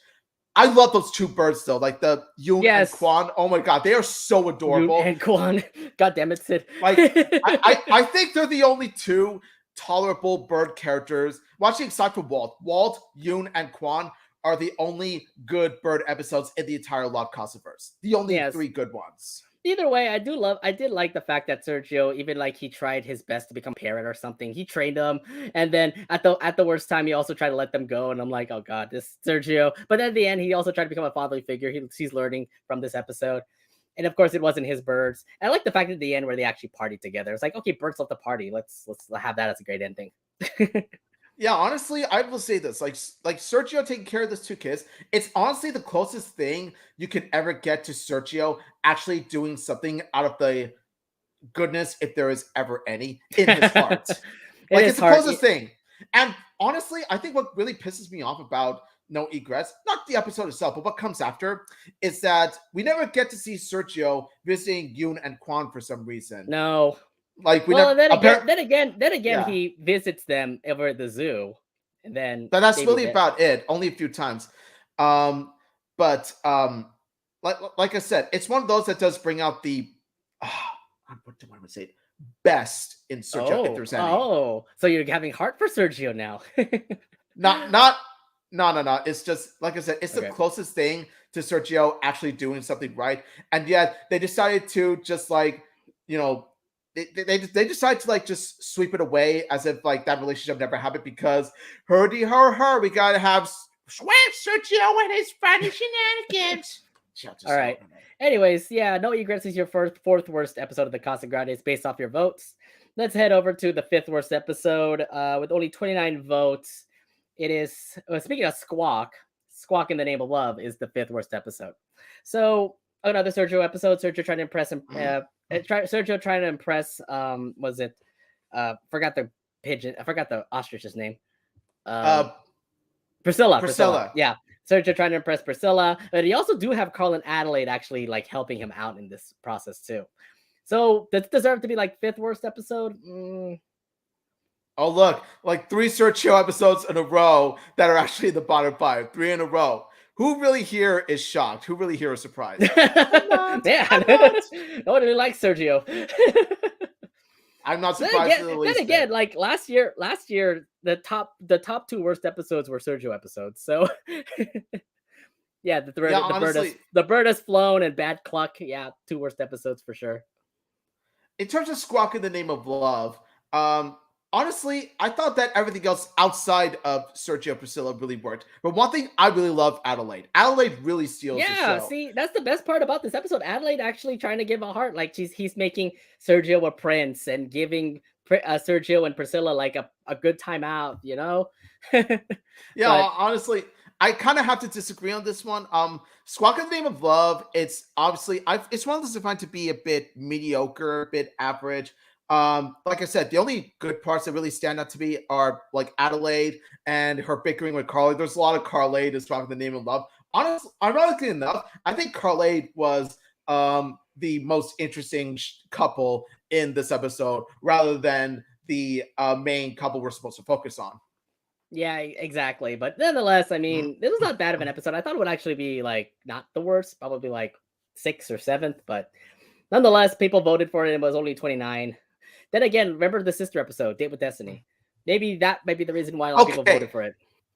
I love those two birds though, like the Yoon and Yes, Kwan. Oh my god, they are so Yoon adorable. and Kwan. God damn it, Sid. Like I think they're the only two tolerable bird characters. Watching aside from Walt, Yoon, and Kwan are the only good bird episodes in the entire Lost Causaverse. The only Yes. three good ones. Either way, I did like the fact that Sergio, even like he tried his best to become a parent or something. He trained them, and then at the worst time, he also tried to let them go. And I'm like, oh god, this Sergio. But then at the end, he also tried to become a fatherly figure. He's learning from this episode. And of course, it wasn't his birds. And I like the fact at the end where they actually partied together. It's like, okay, birds love to party. Let's have that as a great ending. Yeah, honestly, I will say this: like Sergio taking care of those two kids, it's honestly the closest thing you can ever get to Sergio actually doing something out of the goodness, if there is ever any, in his heart. Like it's the hard. closest thing. And honestly, I think what really pisses me off about No Egress, not the episode itself, but what comes after, is that we never get to see Sergio visiting Yoon and Kwan for some reason. No. Like we Well, never. then again, Yeah. he visits them over at the zoo, and then But that's maybe really about it. Only a few times. Um, but like I said, it's one of those that does bring out the what do I want to say? Best in Sergio, if there's any. Oh, so you're having heart for Sergio now. Not no. It's just like I said, it's Okay. the closest thing to Sergio actually doing something right. And yet they decided to just like, you know, they decided to like just sweep it away as if like that relationship never happened because her, we gotta have Sergio and his funny shenanigans. All right. Anyways, yeah, No Egrets is your fourth worst episode of the Casagrandes based off your votes. Let's head over to the fifth worst episode with only 29 votes. It is, speaking of Squawk in the Name of Love is the fifth worst episode. So, another Sergio episode. Sergio trying to impress him. Sergio trying to impress, was it, forgot the pigeon, I forgot the ostrich's name. Priscilla. Yeah. Sergio trying to impress Priscilla, but he also do have Carl and Adelaide actually like helping him out in this process too. So does it deserve to be like fifth worst episode? Oh look, like 3 Sergio episodes in a row that are actually the bottom 5, 3 in a row. Who really here is shocked? Who really here is surprised? No one really likes Sergio. I'm not surprised. Then again, like last year, the top 2 worst episodes were Sergio episodes. So yeah, the bird has flown and Bad Cluck. Yeah, 2 worst episodes for sure. In terms of Squawk in the Name of Love, honestly, I thought that everything else outside of Sergio Priscilla really worked. But one thing I really love Adelaide. Adelaide really steals the show. Yeah, see, that's the best part about this episode. Adelaide actually trying to give a heart. Like he's making Sergio a prince and giving Sergio and Priscilla like a good time out, you know? Yeah, honestly, I kind of have to disagree on this one. Squawk in the Name of Love, it's obviously it's one of those I find to be a bit mediocre, a bit average. Like I said, the only good parts that really stand out to me are like Adelaide and her bickering with Carly. There's a lot of Carlade as Squawk in the Name of Love. Honestly, ironically enough, I think Carlade was the most interesting couple in this episode rather than the main couple we're supposed to focus on. Yeah, exactly. But nonetheless, I mean, this was not bad of an episode. I thought it would actually be like not the worst, probably like 6th or 7th, but nonetheless, people voted for it and it was only 29. Then again, remember the sister episode, Date with Destiny. Maybe that might be the reason why a lot of people voted for it.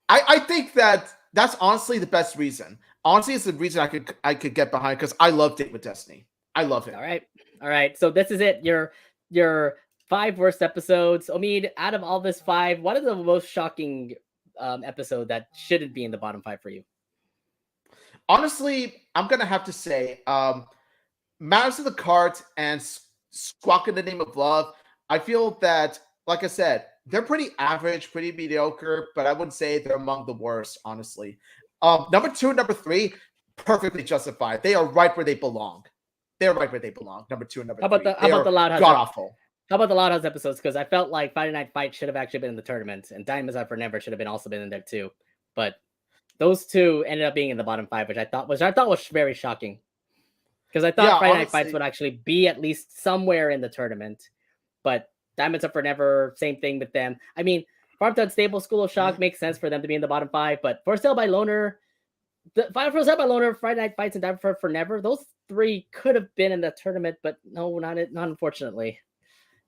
I think that's honestly the best reason. Honestly, it's the reason I could get behind because I love Date with Destiny. I love it. All right. So this is it. Your 5 worst episodes. Omid, out of all this 5, what is the most shocking episode that shouldn't be in the bottom 5 for you? Honestly, I'm gonna have to say Matters of the Cards and Squawk in the Name of Love, I feel that, like I said, they're pretty average, pretty mediocre, but I wouldn't say they're among the worst, honestly. Number 2 and number 3, perfectly justified. They are right where they belong. They're right where they belong. Number 2 and number 3. How about the Loud House? God awful. How about the Loud House episodes? Because I felt like Friday Night Fight should have actually been in the tournament, and Diamonds Are Forever should have been also been in there too. But those two ended up being in the bottom 5, which I thought was very shocking. Because I thought Friday Night Fights would actually be at least somewhere in the tournament. But Diamonds Are Forever, same thing with them. I mean, Farm Done Stable, School of Shock makes sense for them to be in the bottom 5, but For Sale by Loner, Friday Night Fights, and Diamonds Are Forever, those 3 could have been in the tournament, but no, not unfortunately.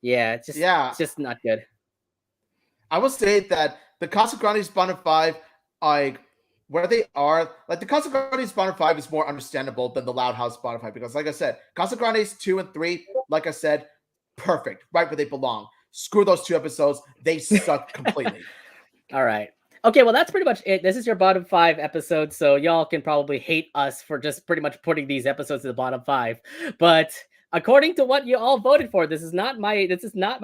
Yeah, it's just not good. I will say that the Casagrandes bottom 5, like where they are, like the Casagrandes bottom 5 is more understandable than the Loud House bottom 5 because, like I said, Casagrandes 2 and 3, like I said, perfect, right where they belong. Screw those 2 episodes; they suck completely. All right. Okay, well, that's pretty much it. This is your bottom 5 episodes, so y'all can probably hate us for just pretty much putting these episodes in the bottom 5. But according to what you all voted for, this is not my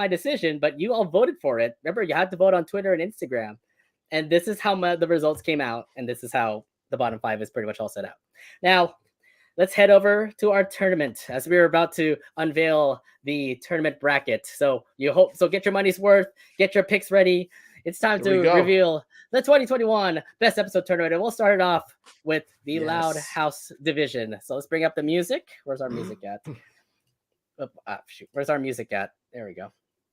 decision, but you all voted for it. Remember, you had to vote on Twitter and Instagram, and this is how the results came out, and this is how the bottom 5 is pretty much all set out. Now, let's head over to our tournament as we're about to unveil the tournament bracket. So get your money's worth, get your picks ready. It's time to reveal the 2021 Best Episode Tournament, and we'll start it off with the Loud House division. So let's bring up the music. Where's our music at? Where's our music at? There we go.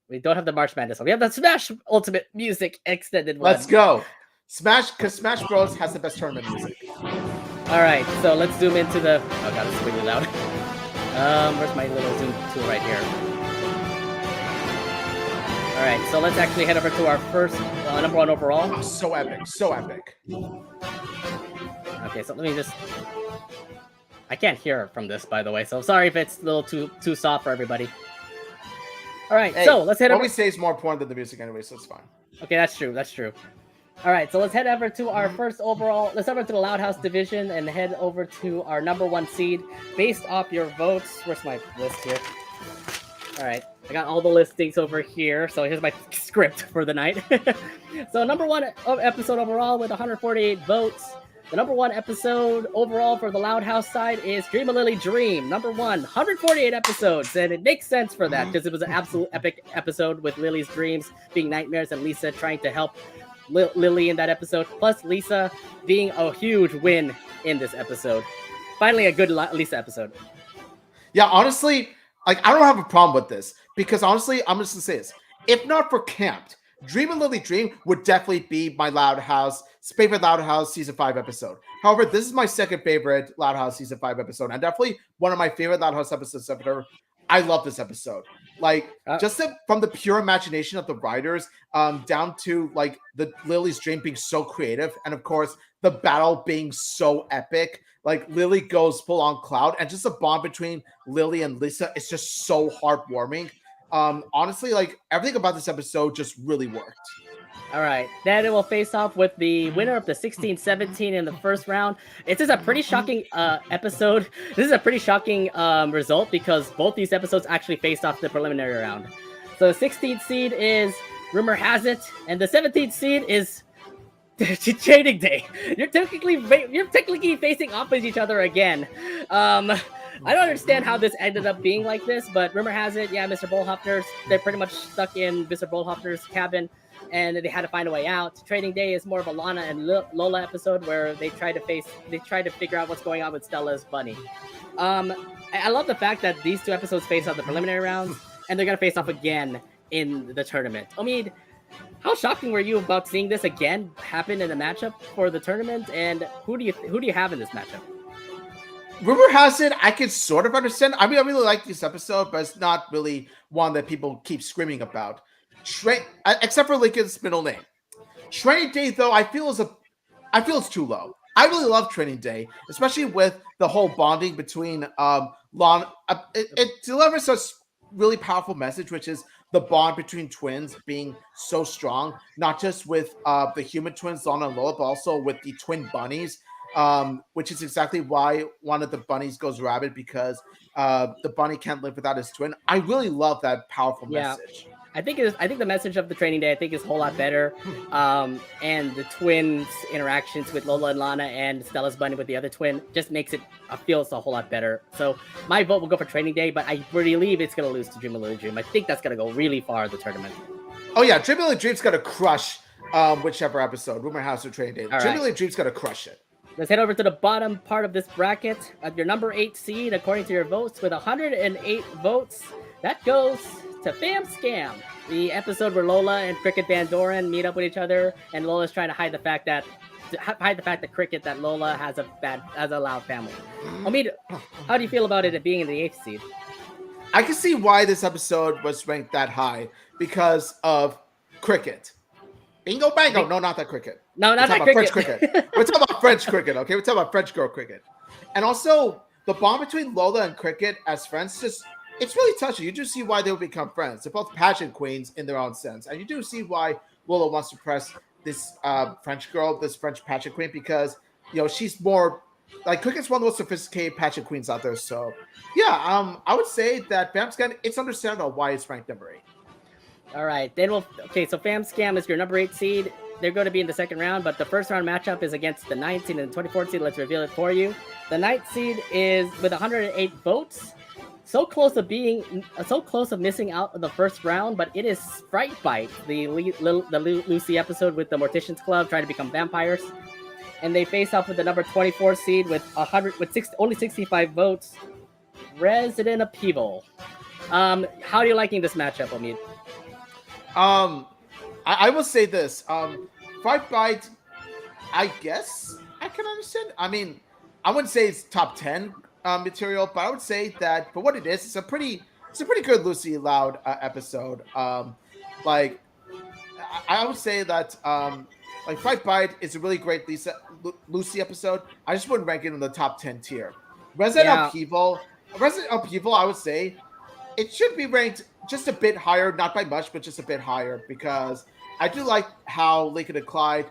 We don't have the March Madness one. We have the Smash Ultimate Music Extended one. Let's go. Because Smash Bros. Has the best tournament music. All right, so let's zoom into the... Oh, God, it's really loud. Where's my little zoom tool right here? All right, so let's actually head over to our first number 1 overall. Oh, so epic, so epic. Okay, so let me just... I can't hear from this, by the way, so sorry if it's a little too soft for everybody. All right, so let's head over... What we say is more important than the music anyway, so it's fine. Okay, that's true. All right, so let's head over to our first overall. Let's head over to the Loud House division and head over to our number 1 seed based off your votes. Where's my list here? All right, I got all the listings over here. So here's my script for the night. So number 1 episode overall with 148 votes. The number 1 episode overall for the Loud House side is Dream a Lily Dream. Number 1, 148 episodes. And it makes sense for that because it was an absolute epic episode with Lily's dreams being nightmares and Lisa trying to help Lily in that episode, plus Lisa being a huge win in this episode. Finally, a good Lisa episode. Yeah, honestly, like I don't have a problem with this because honestly, I'm just gonna say this: if not for Camped, Dream and Lily Dream would definitely be my favorite Loud House season 5 episode. However, this is my second favorite Loud House season 5 episode, and definitely one of my favorite Loud House episodes ever. I love this episode. Like from the pure imagination of the writers, down to like the Lily's dream being so creative, and of course the battle being so epic. Like Lily goes full on cloud, and just the bond between Lily and Lisa is just so heartwarming. Honestly, like everything about this episode just really worked. All right, then it will face off with the winner of the 16-17 in the first round. This is a pretty shocking episode. This is a pretty shocking result because both these episodes actually faced off the preliminary round. So the 16th seed is Rumor Has It, and the 17th seed is Trading Day. You're technically facing off with each other again. I don't understand how this ended up being like this, but Rumor Has It, yeah, Mr. Bullhoffner's, they're pretty much stuck in Mr. Bullhoffner's cabin, and they had to find a way out. Trading Day is more of a Lana and Lola episode where they try to figure out what's going on with Stella's bunny. I love the fact that these 2 episodes face off the preliminary rounds, and they're gonna face off again in the tournament. I mean, how shocking were you about seeing this again happen in a matchup for the tournament? And who do you have in this matchup? Rumor Has It, I can sort of understand. I mean, I really like this episode, but it's not really one that people keep screaming about. Except for Lincoln's middle name. Training Day, though, I feel it's too low. I really love Training Day, especially with the whole bonding between Lon. It delivers a really powerful message, which is the bond between twins being so strong, not just with the human twins, Lana and Lola, but also with the twin bunnies. which is exactly why one of the bunnies goes rabid because the bunny can't live without his twin. I really love that powerful Yeah. message. I think the message of the training day I think is a whole lot better. And the twins' interactions with Lola and Lana and Stella's bunny with the other twin just makes it feels a whole lot better. So my vote will go for training day, but I believe it's gonna lose to Dream a Little Dream. I think that's gonna go really far in the tournament. Oh yeah, Dream a Little Dream's gonna crush whichever episode, Rumor House or Training Day. Dream a Little Dream's gonna crush it. Let's head over to the bottom part of this bracket. Your number 8 seed, according to your votes, with 108 votes, that goes to Fam Scam, the episode where Lola and Cricket Van Doren meet up with each other, and Lola's trying to hide the fact that Cricket that Lola has a loud family. Omid, how do you feel about it being in the 8th seed? I can see why this episode was ranked that high because of Cricket. Bingo bango. No, not that Cricket. No, not that French Cricket. We're talking about French Cricket, okay? We're talking about French girl Cricket. And also, the bond between Lola and Cricket as friends, it's really touching. You do see why they would become friends. They're both pageant queens in their own sense. And you do see why Lola wants to press this French girl, this French pageant queen, because, she's more, like, Cricket's one of the most sophisticated pageant queens out there. So, yeah, I would say that Fam Scam, it's understandable why it's ranked number 8. All right, then so Fam Scam is your number 8 seed. They're going to be in the second round, but the first round matchup is against the 9th seed and the 24th seed. Let's reveal it for you. The 9th seed is with 108 votes. So close of missing out of the first round, but it is Sprite Bite, the Lucy episode with the Morticians Club trying to become vampires, and they face off with the number 24 seed with only 65 votes, Resident Upheaval. How are you liking this matchup, Omid? I will say this. Sprite Bite, I guess I can understand. I mean, I wouldn't say it's top 10 material, but I would say that for what it is, it's a pretty good Lucy Loud episode. I would say that Fight Bite is a really great Lucy episode. I just wouldn't rank it in the top 10 tier. Resident Upheaval, I would say it should be ranked just a bit higher, not by much, but just a bit higher, because I do like how Lincoln and Clyde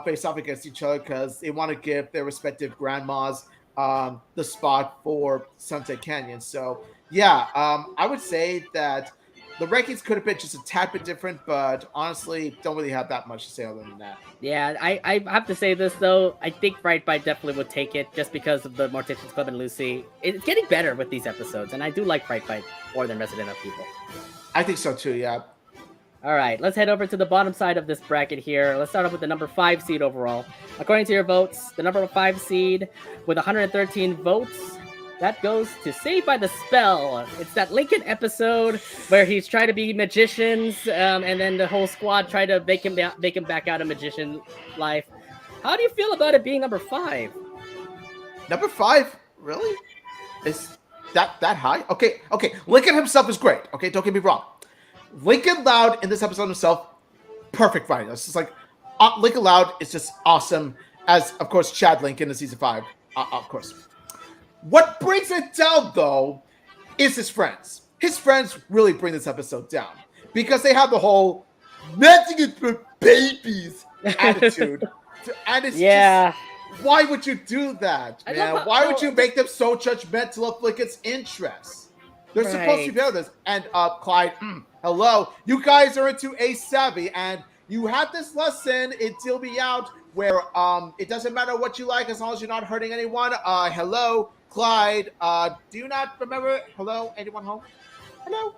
face off against each other because they want to give their respective grandmas the spot for Sunset Canyon. So yeah, I would say that the rankings could have been just a tad bit different, but honestly, don't really have that much to say other than that. Yeah, I have to say this though. I think Fright Bite definitely would take it just because of the Morticians Club and Lucy. It's getting better with these episodes, and I do like Fright Bite more than Resident Upheaval. I think so too, yeah. All right, let's head over to the bottom side of this bracket here. Let's start off with the number 5 seed overall. According to your votes, the number 5 seed with 113 votes, that goes to Saved by the Spell. It's that Lincoln episode where he's trying to be magicians, and then the whole squad try to make him back out of magician life. How do you feel about it being number 5? Number 5? Really? Is that high? Okay. Lincoln himself is great. Okay, don't get me wrong. Lincoln Loud in this episode himself, perfect writing. It's just like Lincoln Loud is just awesome, as of course Chad Lincoln in season 5, of course. What brings it down though is his friends. His friends really bring this episode down because they have the whole "nothing is for babies" attitude, and it's just, why would you do that, man? Why would you make them so judgmental of Lincoln's interests? They're supposed to be better this. And Clyde, hello. You guys are into Ace Savvy, and you had this lesson in Deal Me Out where it doesn't matter what you like as long as you're not hurting anyone. Hello, Clyde. Do you not remember? Hello, anyone home? Hello.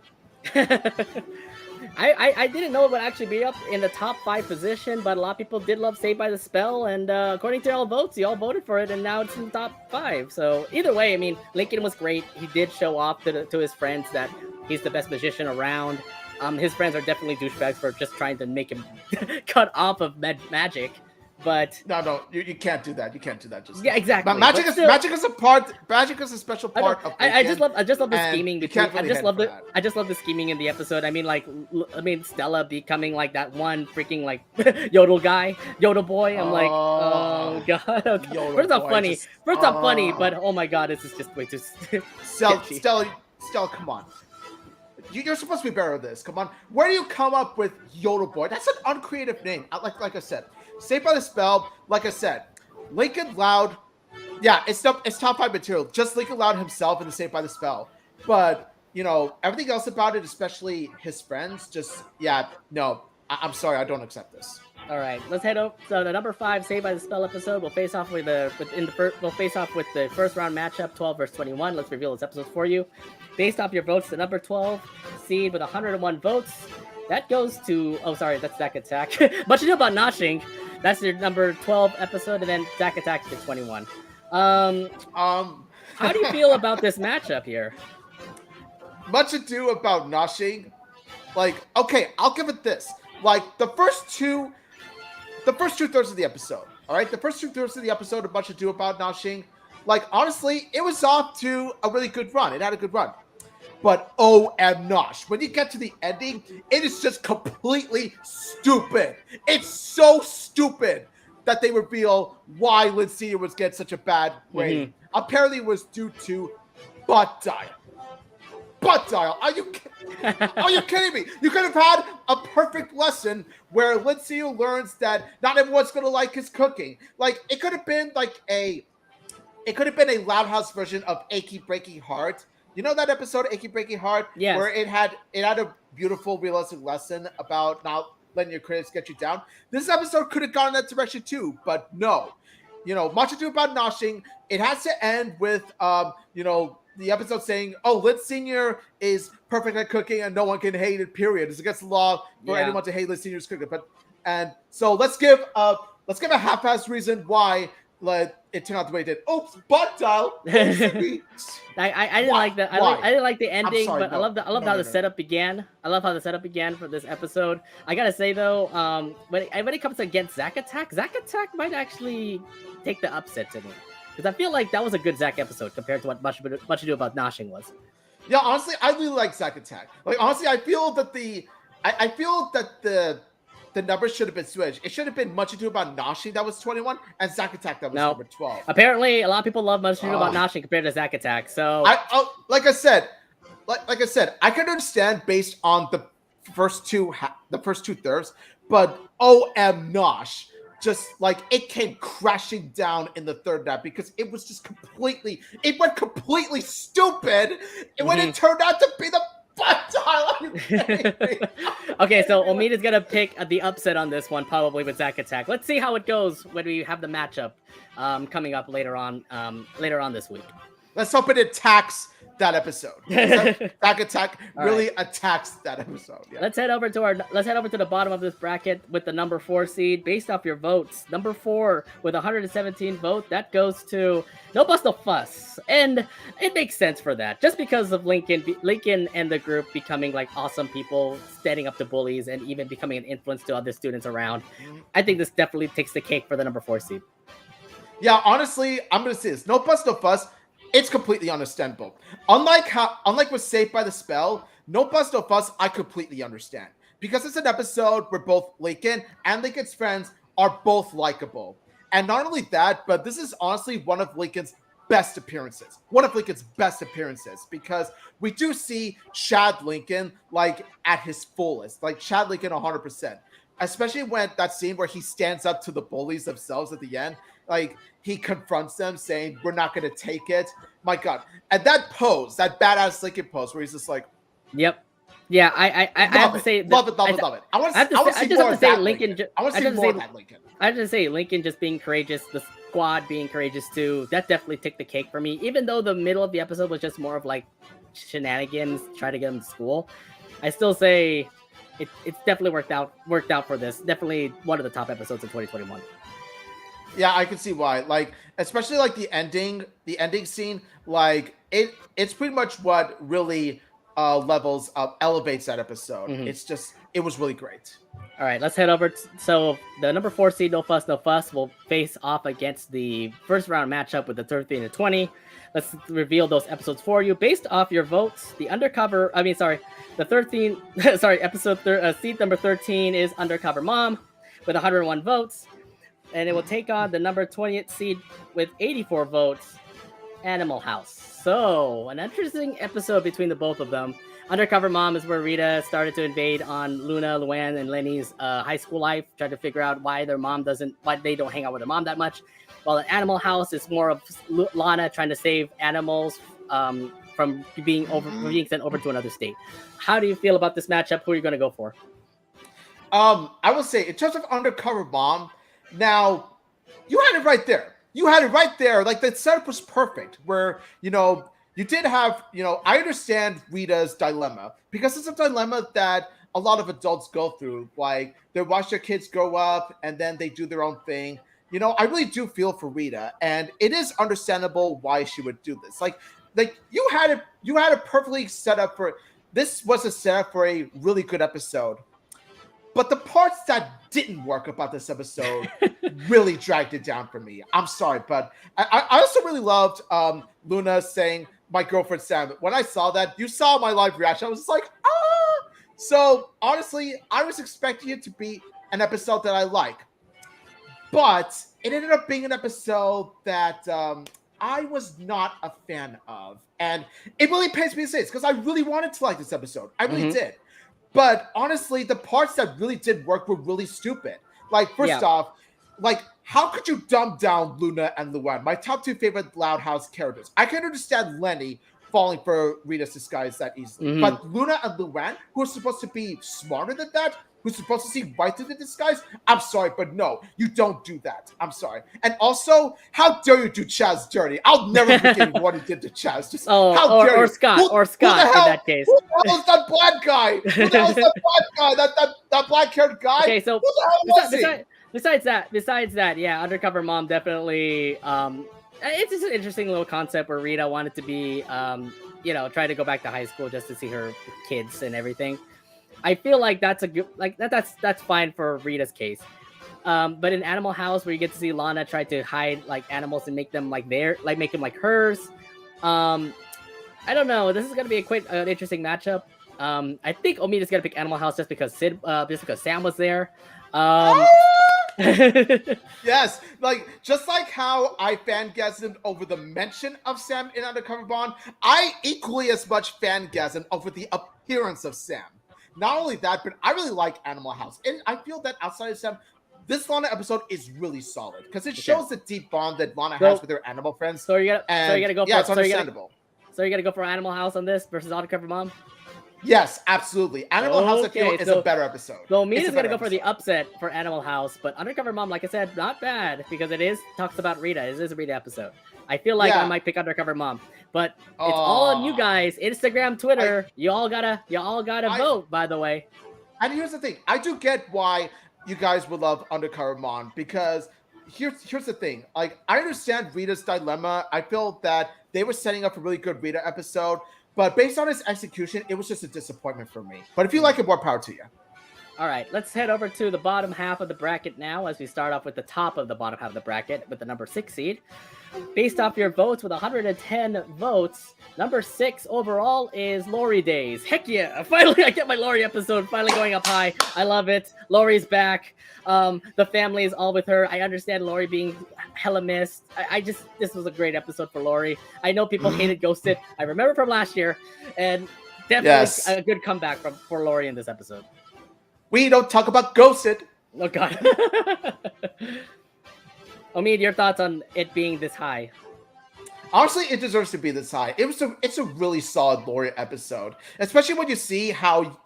I didn't know it would actually be up in the top 5 position, but a lot of people did love Saved by the Spell, and according to all votes, you all voted for it, and now it's in the top 5. So either way, I mean, Lincoln was great. He did show off to his friends that he's the best magician around. His friends are definitely douchebags for just trying to make him cut off of magic. But no, you can't do that. You can't do that. Just exactly. But magic is a part. Magic is a special part of. I just love the scheming. I just love the scheming in the episode. I mean, Stella becoming like that one freaking like yodel guy, yodel boy. I'm like, oh god. Okay. First off, funny, but oh my god, this is just way too. Stella, come on. You're supposed to be better at this. Come on. Where do you come up with yodel boy? That's an uncreative name. Like I said. Saved by the Spell, like I said, Lincoln Loud Yeah, it's top 5 material. Just Lincoln Loud himself in the Saved by the Spell, but everything else about it, especially his friends, just no. I'm sorry, I don't accept this. All right, let's head over. So the number 5 Saved by the Spell episode will face off with we'll face off with the first round matchup 12 versus 21. Let's reveal those episodes for you. Based off your votes, the number 12 seed with 101 votes, that goes to that's Zack Attack. Much Ado About Noshing. That's your number 12 episode, and then Zack Attack to 21. How do you feel about this matchup here? Much Ado About Noshing. Like, okay, I'll give it this. Like the first two thirds of the episode. All right, the first 2 thirds of the episode of Much Ado About Noshing. Like, honestly, it was off to a really good run. It had a good run. But Nosh, when you get to the ending, it is just completely stupid. It's so stupid that they reveal why Lin Senior was getting such a bad grade. Mm-hmm. Apparently, it was due to butt dial. Butt dial. Are you kidding me? You could have had a perfect lesson where Lin Senior learns that not everyone's going to like his cooking. Like, it could have been a Loud House version of Achy Breaky Heart. You know that episode, Achy Breaky Heart? Yes. Where it had a beautiful, realistic lesson about not letting your critics get you down. This episode could have gone in that direction too, but no. Much Ado About Noshing, it has to end with, the episode saying, Lin Senior is perfect at cooking and no one can hate it, period. It's against the law for anyone to hate Lin Senior's cooking. So let's give a half-assed reason why it turned out the way it did. Oops, butt dial. I didn't like that. I didn't like the ending, but I love how the setup began. I love how the setup began for this episode. I gotta say though, when it comes against Zack Attack might actually take the upset to me, because I feel like that was a good Zack episode compared to what Much Ado About Noshing was. Yeah, honestly, I really like Zack Attack. Like, honestly, I feel that the numbers should have been switched. It should have been Much Ado About Noshing that was 21 and Zack Attack that was number 12. Apparently, a lot of people love Much Ado About Noshing compared to Zack Attack. So, like I said, I can understand based on the first two thirds, but Nosh, just like it came crashing down in the third nap because it was just it went completely stupid when it turned out to be the Okay, so Omida's gonna pick the upset on this one, probably with Zack Attack. Let's see how it goes when we have the matchup coming up later on this week. Let's hope it attacks that episode. Zack Attack really attacks that episode. Yeah. Let's head over to the bottom of this bracket with the number 4 seed based off your votes. Number 4 with 117 votes, that goes to No Bust No Fuss, and it makes sense for that, just because of Lincoln and the group becoming like awesome people, standing up to bullies, and even becoming an influence to other students around. I think this definitely takes the cake for the number 4 seed. Yeah, honestly, I'm gonna say this: No Bust No Fuss. It's completely understandable. Unlike with Saved by the Spell, No Bust No Fuss, I completely understand. Because it's an episode where both Lincoln and Lincoln's friends are both likable. And not only that, but this is honestly one of Lincoln's best appearances. Because we do see Chad Lincoln like at his fullest. Like Chad Lincoln 100%. Especially when that scene where he stands up to the bullies themselves at the end. Like, he confronts them saying, "We're not going to take it." My God. And that pose, that badass Lincoln pose where he's just like... Yep. Yeah, I have to say... Love it. I want to see more of that Lincoln. I want to see more of that Lincoln. I have to say, Lincoln just being courageous, the squad being courageous too, that definitely took the cake for me. Even though the middle of the episode was just more of like shenanigans, try to get them to school, I still say it's definitely worked out for this. Definitely one of the top episodes of 2021. Yeah, I can see why. Like, especially like the ending scene, like it's pretty much what really elevates that episode. It was really great. All right, let's head over. So the number 4 seed, No Fuss No Fuss, will face off against the first round matchup with the 13 and 20. Let's reveal those episodes for you based off your votes. The 13. Seed number 13 is Undercover Mom with 101 votes. And it will take on the number 20th seed with 84 votes, Animal House. So, an interesting episode between the both of them. Undercover Mom is where Rita started to invade on Luna, Luann, and Lenny's high school life, trying to figure out why they don't hang out with their mom that much. While in Animal House is more of Lana trying to save animals from being sent over to another state. How do you feel about this matchup? Who are you going to go for? I will say, in terms of Undercover Mom, now you had it right there. You had it right there. Like, the setup was perfect. Where you did have, I understand Rita's dilemma, because it's a dilemma that a lot of adults go through. Like, they watch their kids grow up and then they do their own thing. I really do feel for Rita, and it is understandable why she would do this. Like you had it perfectly set up for. This was a setup for a really good episode. But the parts that didn't work about this episode really dragged it down for me. I'm sorry, but I also really loved Luna saying, "My girlfriend Sam." When I saw that, you saw my live reaction. I was just like, ah! So honestly, I was expecting it to be an episode that I like. But it ended up being an episode that I was not a fan of. And it really pains me to say this, because I really wanted to like this episode. I really did. But honestly, the parts that really did work were really stupid. Like, first off, like, how could you dumb down Luna and Luann, my top two favorite Loud House characters? I can understand Lenny falling for Rita's disguise that easily. But Luna and Luann, who are supposed to be smarter than that, who's supposed to see right through the disguise, I'm sorry, but no, you don't do that. I'm sorry. And also, how dare you do Chaz dirty? I'll never forget what he did to Chaz. Just how dare you? Scott, who in that case. Who the hell is that black guy? Who the hell is that black guy? That black-haired guy? Okay, so who the hell was he? Besides that, yeah, Undercover Mom definitely. It's just an interesting little concept where Rita wanted to be, try to go back to high school just to see her kids and everything. I feel like that's a good, that's fine for Rita's case. But in Animal House, where you get to see Lana try to hide like animals and make them make them like hers. I don't know. This is gonna be quite an interesting matchup. I think Omid gonna pick Animal House just because Sam was there. Yes, just like how I fangasmed over the mention of Sam in Undercover Bond, I equally as much fangasmed over the appearance of Sam. Not only that, but I really like Animal House, and I feel that outside of Sam, this Lana episode is really solid because it shows the deep bond that Lana has with her animal friends. So you gotta go. Yeah, it's understandable. So you gotta go for Animal House on this versus Undercover Mom. Yes, absolutely. Animal House, I feel, is a better episode. So Mina's gonna go for the upset for Animal House, but Undercover Mom, like I said, not bad because it talks about Rita. It is a Rita episode. I feel like I might pick Undercover Mom, but it's all on you guys. Instagram, Twitter, you all gotta vote. By the way, and here's the thing: I do get why you guys would love Undercover Mom, because here's the thing. Like, I understand Rita's dilemma. I feel that they were setting up a really good Rita episode. But based on its execution, it was just a disappointment for me. But if you like it, more power to you. All right, let's head over to the bottom half of the bracket now as we start off with the top of the bottom half of the bracket with the number 6 seed. Based off your votes with 110 votes, number 6 overall is Lori Days. Heck yeah! Finally, I get my Lori episode finally going up high. I love it. Lori's back. The family is all with her. I understand Lori being hella missed. This was a great episode for Lori. I know people hated Ghosted. I remember from last year, and definitely a good comeback for Lori in this episode. We don't talk about Ghosted. Oh God. Omid, your thoughts on it being this high? Honestly, it deserves to be this high. It's a really solid Lori episode, especially when you see how,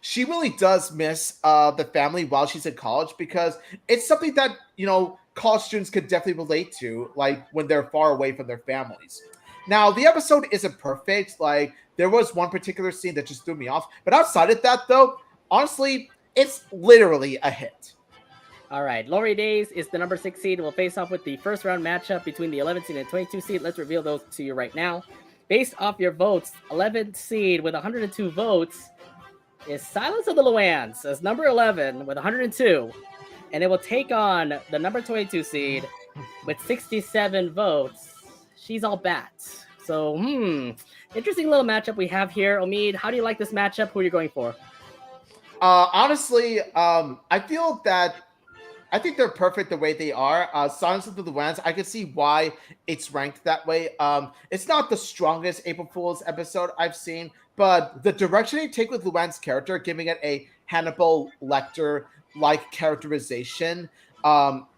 she really does miss the family while she's in college, because it's something that, college students could definitely relate to, like when they're far away from their families. Now, the episode isn't perfect. Like, there was one particular scene that just threw me off. But outside of that, though, honestly, it's literally a hit. All right, Lori Days is the number 6 seed. We'll face off with the first round matchup between the 11th seed and 22 seed. Let's reveal those to you right now. Based off your votes, 11th seed with 102 votes is Silence of the Luanns as number 11 with 102. And it will take on the number 22 seed with 67 votes. She's All Bats. So, interesting little matchup we have here. Omid, how do you like this matchup? Who are you going for? Honestly, I feel that I think they're perfect the way they are. Silence of the Lambs, I can see why it's ranked that way. It's not the strongest April Fool's episode I've seen, but the direction they take with Luann's character, giving it a Hannibal Lecter like characterization,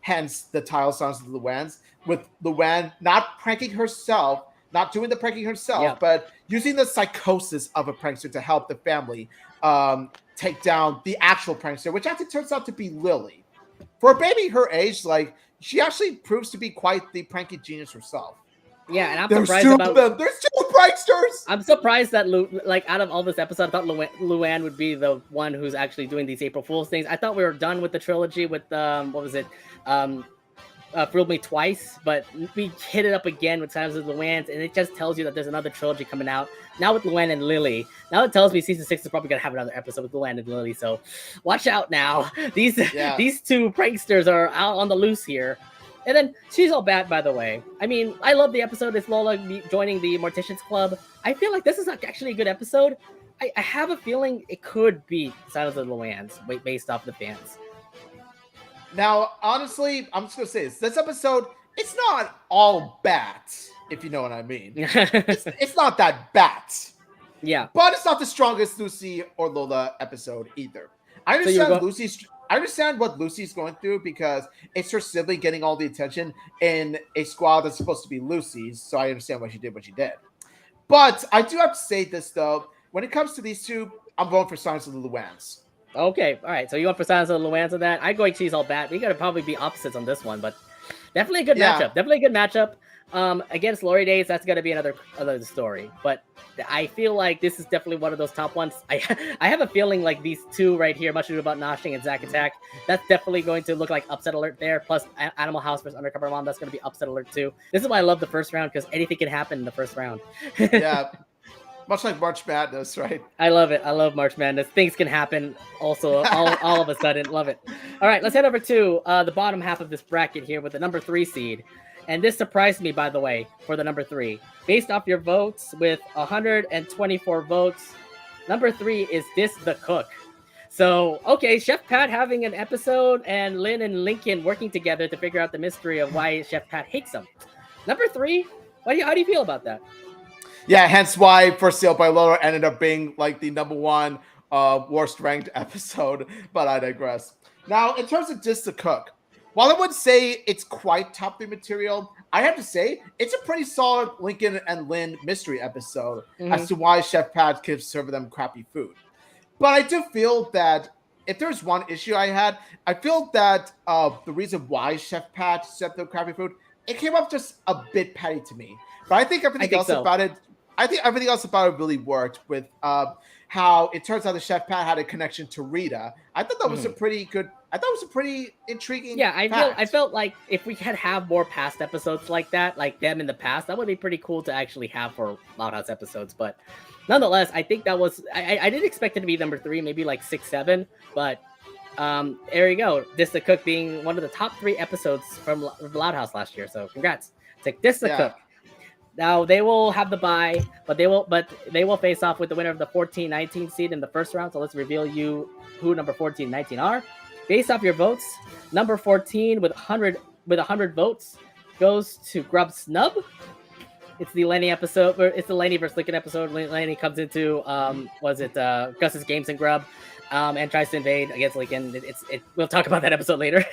hence the title Silence of the Lambs, with Luann not pranking herself, not doing the pranking herself, Yep. but using the psychosis of a prankster to help the family take down the actual prankster, which actually turns out to be Lily. For a baby her age, like she actually proves to be quite the pranky genius herself. Yeah, and I'm There's surprised two about. of them. There's two pranksters. I'm surprised that like out of all this episode, I thought Luann would be the one who's actually doing these April Fool's things. I thought we were done with the trilogy with what was it, Fooled Me Twice, but we hit it up again with Silence of the Lambs, and it just tells you that there's another trilogy coming out now with Luann and Lily. Now it tells me season 6 is probably gonna have another episode with Luann and Lily. So watch out now. These two pranksters are out on the loose here. And then She's All Bad, by the way. I mean, I love the episode. It's Lola joining the Morticians Club. I feel like this is actually a good episode. I have a feeling it could be Silence of the Lambs based off the fans. Now, honestly, I'm just gonna say this episode, it's not all bats, if you know what I mean. It's not that bats. Yeah. But it's not the strongest Lucy or Lola episode either. I understand what Lucy's going through because it's her sibling getting all the attention in a squad that's supposed to be Lucy's, so I understand why she did what she did. But I do have to say this though, when it comes to these two, I'm going for Silence of the Lambs. Okay, all right. So you went for Silence of the Lambs on that. I'm going She's All Bad. We gotta probably be opposites on this one, but definitely a good matchup. Definitely a good matchup. Against Lori Days, that's gonna be another story. But I feel like this is definitely one of those top ones. I have a feeling like these two right here, Much Ado About Nothing and Zack Attack, that's definitely going to look like upset alert there. Plus Animal House versus Undercover Mom, that's gonna be upset alert too. This is why I love the first round, because anything can happen in the first round. Yeah. Much like March Madness, right? I love it. I love March Madness. Things can happen also all of a sudden. Love it. All right, let's head over to the bottom half of this bracket here with the number 3 seed. And this surprised me, by the way, for the number 3. Based off your votes, with 124 votes, number 3 is This the Cook. So, okay, Chef Pat having an episode and Lynn and Lincoln working together to figure out the mystery of why Chef Pat hates them. Number 3, how do you feel about that? Yeah, hence why For Sale by Lola ended up being like the number 1 worst ranked episode, but I digress. Now, in terms of Just the Cook, while I would say it's quite top 3 material, I have to say it's a pretty solid Lincoln and Lynn mystery episode as to why Chef Pat keeps serving them crappy food. But I do feel that if there's one issue I had, I feel that the reason why Chef Pat served them crappy food, it came up just a bit petty to me. But I think everything else about it really worked with how it turns out the Chef Pat had a connection to Rita. I thought that was a pretty intriguing. Yeah, I felt like if we could have more past episodes like that, like them in the past, that would be pretty cool to actually have for Loud House episodes. But nonetheless, I think that was I didn't expect it to be number 3, maybe like 6, 7, but there you go. This the Cook being one of the top 3 episodes from Loud House last year. So congrats. It's like This the Cook. Now they will have the bye, but they will face off with the winner of the 14-19 seed in the first round. So let's reveal who number 14 and 19 are. Based off your votes, number 14 with 100 votes goes to Grub Snub. It's the Lenny episode. It's the Lenny versus Lincoln episode. Lenny comes into Gus's Games and Grub, and tries to invade against Lincoln. We'll talk about that episode later.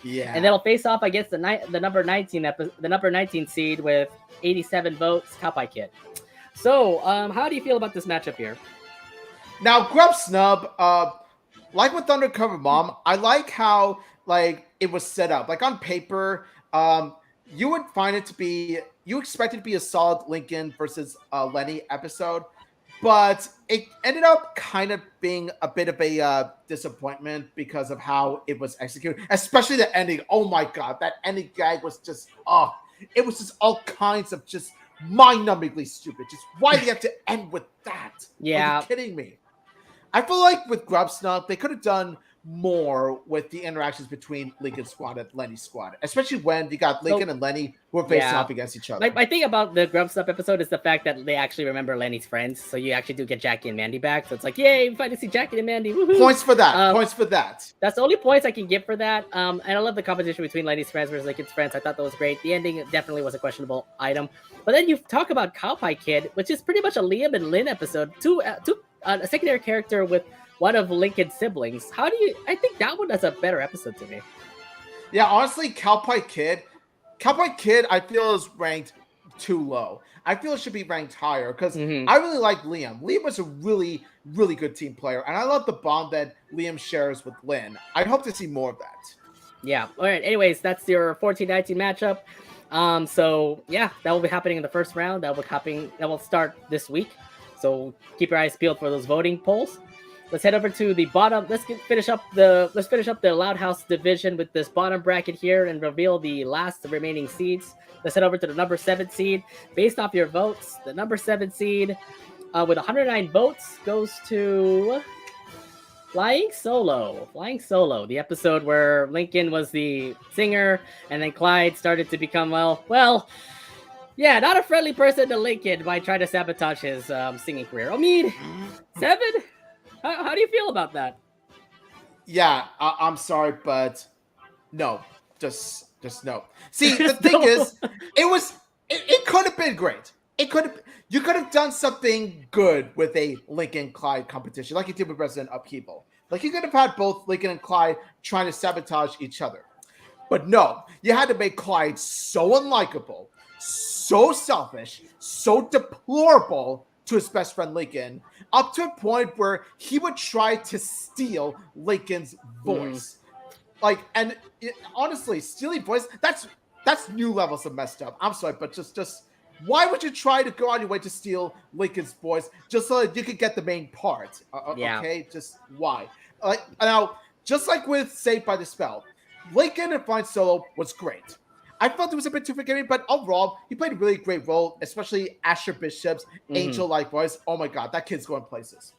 Yeah. And they'll face off against the number 19 seed with 87 votes, Cowpie Kid. So, how do you feel about this matchup here? Now, Grub Snub, like with Undercover Mom, I like how it was set up. Like on paper, you would expect it to be a solid Lincoln versus Lenny episode, but it ended up kind of being a bit of a disappointment because of how it was executed, especially the ending. Oh my god, that ending gag was just it was just all kinds of just mind-numbingly stupid. Just why do you have to end with that? Yeah. Are you kidding me? I feel like with Grub Snub, they could have done more with the interactions between Lincoln's squad and Lenny's squad, especially when you got Lincoln and Lenny who are facing off against each other. My thing about the Grub Stuff episode is the fact that they actually remember Lenny's friends, so you actually do get Jackie and Mandy back. So it's like, yay, we finally see Jackie and Mandy. Woo-hoo. Points for that. Points for that. That's the only points I can give for that. And I love the competition between Lenny's friends versus Lincoln's friends. I thought that was great. The ending definitely was a questionable item. But then you talk about Cowpie Kid, which is pretty much a Liam and Lynn episode. A secondary character with one of Lincoln's siblings. I think that one is a better episode to me. Yeah, honestly, Cowpie Kid, I feel is ranked too low. I feel it should be ranked higher because I really like Liam. Liam was a really, really good team player, and I love the bond that Liam shares with Lynn. I hope to see more of that. Yeah. All right. Anyways, that's your 14-19 matchup. So yeah, that will be happening in the first round. That will start this week. So keep your eyes peeled for those voting polls. Let's head over to the bottom. Let's finish up the Loud House division with this bottom bracket here and reveal the last remaining seeds. Let's head over to the number 7 seed. Based off your votes, the number 7 seed with 109 votes goes to Flying Solo. Flying Solo, the episode where Lincoln was the singer and then Clyde started to become, yeah, not a friendly person to Lincoln by trying to sabotage his singing career. Omid, 7? How do you feel about that? Yeah, I'm sorry, but no, just no. See, the thing is, it could have been great. You could have done something good with a Lincoln Clyde competition, like you did with Resident Upheaval. Like you could have had both Lincoln and Clyde trying to sabotage each other. But no, you had to make Clyde so unlikable, so selfish, so deplorable to his best friend Lincoln, up to a point where he would try to steal Lincoln's voice. Honestly, stealing voice, that's new levels of messed up. I'm sorry, but just why would you try to go on your way to steal Lincoln's voice just so that you could get the main part? Okay, just why? Now, just like with Saved by the Spell, Lincoln and Flying Solo was great. I felt it was a bit too forgiving, but overall, he played a really great role, especially Asher Bishop's angel-like voice. Oh my god, that kid's going places.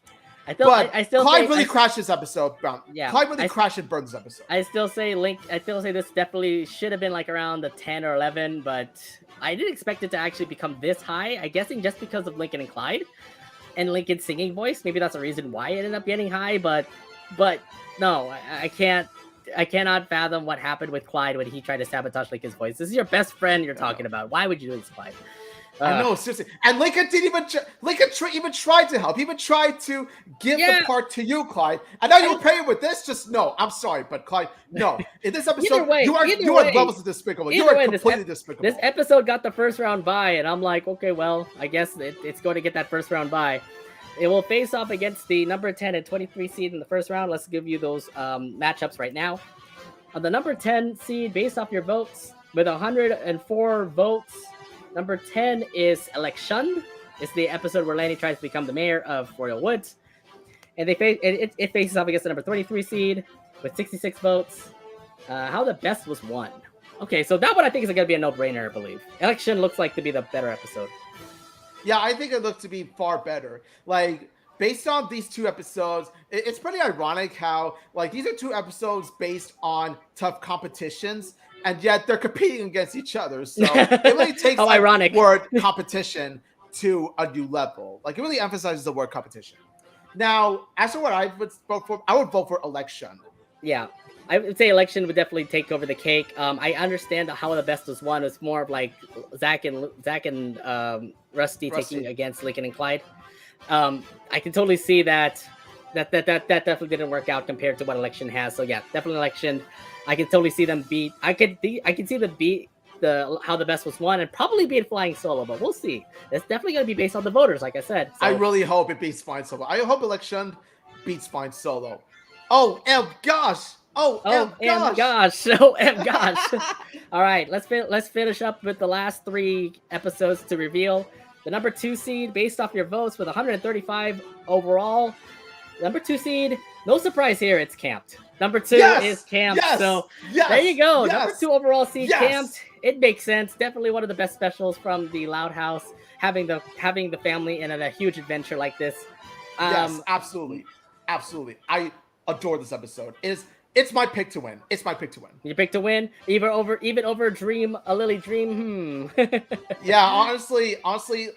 Clyde really crashed this episode. Yeah, Clyde really crashed and burned this episode. I still say this definitely should have been like around the 10 or 11, but I didn't expect it to actually become this high. I'm guessing just because of Lincoln and Clyde and Lincoln's singing voice. Maybe that's the reason why it ended up getting high, but no, I cannot fathom what happened with Clyde when he tried to sabotage Lincoln's voice. This is your best friend you're talking about. Why would you do this, Clyde? I know, seriously. And Lincoln didn't even tried to help. He even tried to give the part to you, Clyde. And now you're paying with this? Just no. I'm sorry, but Clyde, no. In this episode, you are levels of despicable. You are completely despicable. This episode got the first round bye, and I'm like, okay, well, I guess it's going to get that first round bye. It will face off against the number 10 and 23 seed in the first round. Let's give you those matchups right now. On the number 10 seed, based off your votes, with 104 votes, number 10 is Election. It's the episode where Lanny tries to become the mayor of Royal Woods. And it faces off against the number 23 seed with 66 votes. How the Best was won. Okay, so that one I think is going to be a no-brainer, I believe. Election looks like to be the better episode. Yeah, I think it looks to be far better. Like, based on these two episodes, it's pretty ironic how, like, these are two episodes based on tough competitions, and yet they're competing against each other. So it really takes ironic word competition to a new level. Like, it really emphasizes the word competition. Now, as for what I would vote for Election. Yeah. I would say Election would definitely take over the cake. I understand How the Best was won. It's more of like Zach and Rusty taking against Lincoln and Clyde. I can totally see that definitely didn't work out compared to what Election has. So yeah, definitely Election. I can totally see them beat. I can see them beat the How the Best was won and probably beat Flying Solo, but we'll see. It's definitely going to be based on the voters, like I said. So. I really hope it beats Flying Solo. I hope Election beats Flying Solo. Oh, gosh. Oh, gosh. All right, let's finish up with the last 3 episodes to reveal the number 2 seed based off your votes with 135 overall. Number 2 seed, no surprise here, it's Camped. Number 2 is Camped. There you go. Number 2 overall seed, Camped. It makes sense. Definitely one of the best specials from the Loud House. Having the family in a huge adventure like this. Yes, absolutely. adore this episode. It's my pick to win. It's my pick to win. You pick to win, even over Dream a Lily Dream. Yeah, honestly,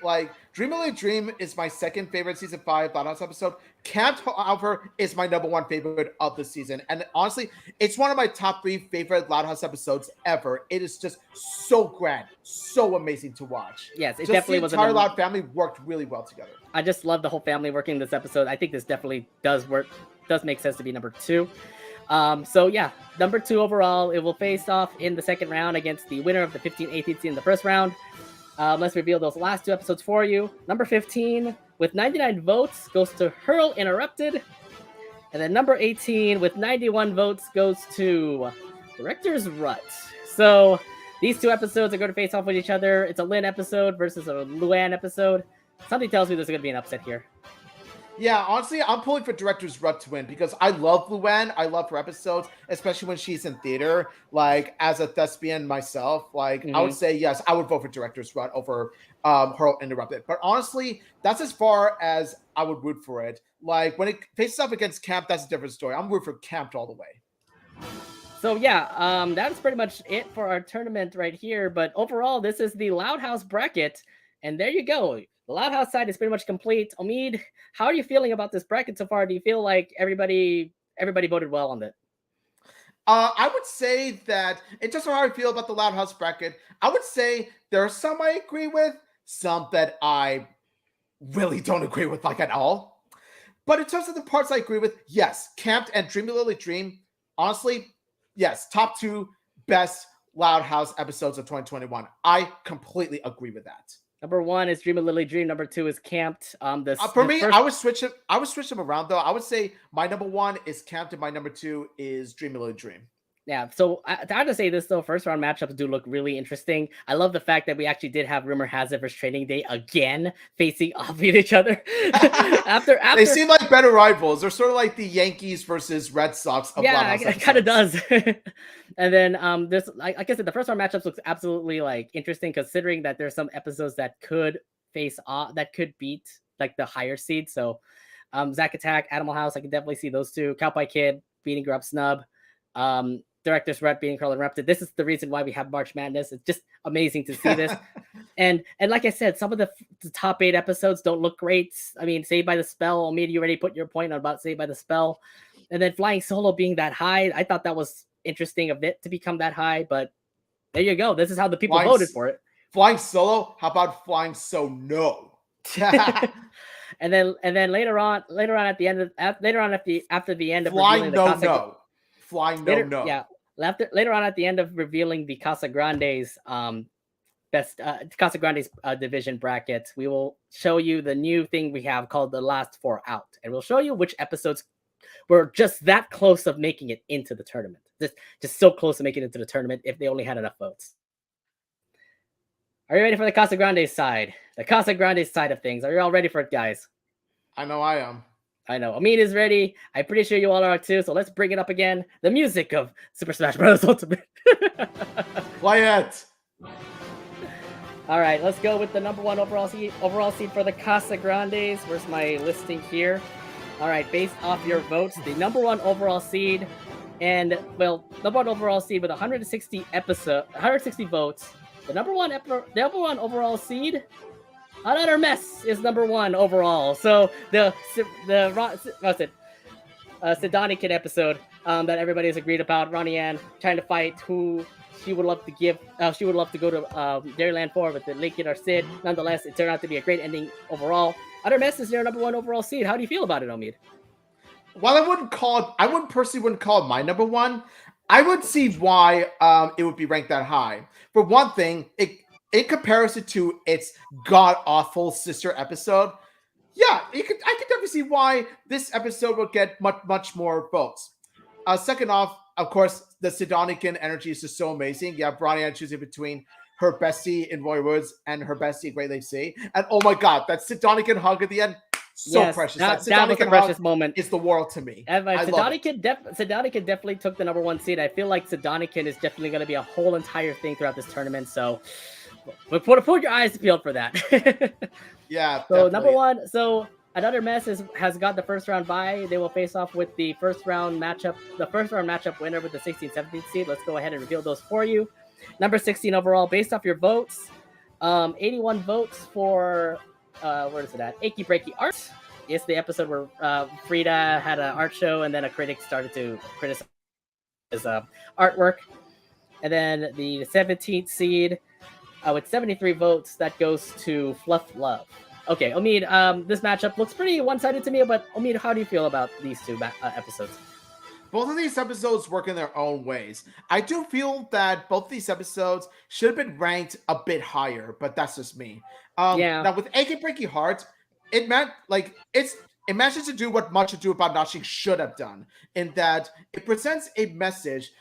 like Dream a Lily Dream is my second favorite season 5 Loudhouse episode. Camped, however, is my number 1 favorite of the season, and honestly, it's one of my top 3 favorite Loudhouse episodes ever. It is just so grand, so amazing to watch. Yes, it just definitely was. The entire Loud family worked really well together. I just love the whole family working this episode. I think this definitely does make sense to be number 2. So yeah, number 2 overall. It will face off in the second round against the winner of the 15-18 seed in the first round. Let's reveal those last 2 episodes for you. Number 15 with 99 votes goes to Hurl Interrupted, and then number 18 with 91 votes goes to Director's Rut. So these 2 episodes are going to face off with each other. It's a Lin episode versus a Luann episode. Something tells me there's going to be an upset here. Yeah, honestly, I'm pulling for Director's Rut to win because I love Luann. I love her episodes, especially when she's in theater. Like, as a thespian myself, like, I would say, yes, I would vote for Director's Rut over Hurl Interrupted. But honestly, that's as far as I would root for it. Like, when it faces up against Camp, that's a different story. I'm rooting for Camp all the way. So yeah, that's pretty much it for our tournament right here. But overall, this is the Loudhouse bracket. And there you go. The Loudhouse side is pretty much complete. Omid, how are you feeling about this bracket so far? Do you feel like everybody voted well on it? I would say that it doesn't know how I feel about the Loudhouse bracket. I would say there are some I agree with, some that I really don't agree with like at all. But in terms of the parts I agree with, yes, Camped and Dreamy Lily Dream, honestly, yes, top 2 best Loudhouse episodes of 2021. I completely agree with that. Number 1 is Dream a Lily Dream. Number 2 is Camped. For me, I would switch them around though. I would say my number 1 is Camped and my number 2 is Dream a Lily Dream. Yeah, so I have to say this though, first round matchups do look really interesting. I love the fact that we actually did have Rumor Has It versus Training Day again facing off with each other. after they seem like better rivals. They're sort of like the Yankees versus Red Sox. Yeah, it kind of does. And then there's like I said, the first round matchups looks absolutely like interesting considering that there's some episodes that could face off that could beat like the higher seed. So Zack Attack, Animal House, I can definitely see those 2. Cowboy Kid beating Grub Snub. Director's Rut being Hurl Interrupted. This is the reason why we have March Madness. It's just amazing to see this. and like I said, some of the top 8 episodes don't look great. I mean, Saved by the Spell, Omid, you already put your point on about Saved by the Spell. And then Flying Solo being that high, I thought that was interesting of it to become that high, but there you go. This is how the people voted for it. Flying Solo? How about Flying So No? and then later on at the end of after the end of Flying No. Yeah. Later on at the end of revealing the Casagrandes best Casagrandes division bracket, we will show you the new thing we have called the last 4 out, and we'll show you which episodes were just that close of making it into the tournament. Just so close to making it into the tournament if they only had enough votes. Are you ready for the Casagrandes side? The Casagrandes side of things. Are you all ready for it, guys? I know I am. I know. Amin is ready. I'm pretty sure you all are too. So let's bring it up again. The music of Super Smash Bros. Ultimate. Play it. All right, let's go with the number 1 overall seed for the Casagrandes. Where's my listing here? All right, based off your votes, the number 1 overall seed, and well, number 1 overall seed with 160 votes. The number one overall seed, Another Mess is number 1 overall. So the Sidonican episode that everybody has agreed about, Ronnie Ann trying to fight who she would love to give. She would love to go to Dairyland for with the Link Kid or Sid. Nonetheless, it turned out to be a great ending overall. Another Mess is their number 1 overall seed. How do you feel about it, Omid? While I wouldn't call it my number 1, I would see why it would be ranked that high. For one thing, in comparison to its god-awful sister episode, yeah, I could definitely see why this episode would get much more votes. Second off, of course, the Sidonican energy is just so amazing. You have Bronny choosing between her bestie in Roy Woods and her bestie in Great Lake City. And oh my god, that Sidonican hug at the end, so precious. That was a precious moment. It's the world to me. Sidonican definitely took the number 1 seed. I feel like Sidonican is definitely going to be a whole entire thing throughout this tournament. So put your eyes peeled for that. Yeah. So definitely. Number 1. So Another Mess has got the first round bye. They will face off with the first round matchup winner with the 16th, 17th seed. Let's go ahead and reveal those for you. Number 16 overall, based off your votes, 81 votes for where is it at? Achy Breaky Art. It's the episode where Frida had an art show and then a critic started to criticize his artwork. And then the 17th seed with 73 votes, that goes to Fluff Love. Okay, Omid, this matchup looks pretty one-sided to me, but Omid, how do you feel about these two episodes? Both of these episodes work in their own ways. I do feel that both these episodes should have been ranked a bit higher, but that's just me. Yeah. Now with Achy Breaky Heart, it manages to do what Much Ado About Nothing should have done, in that it presents a message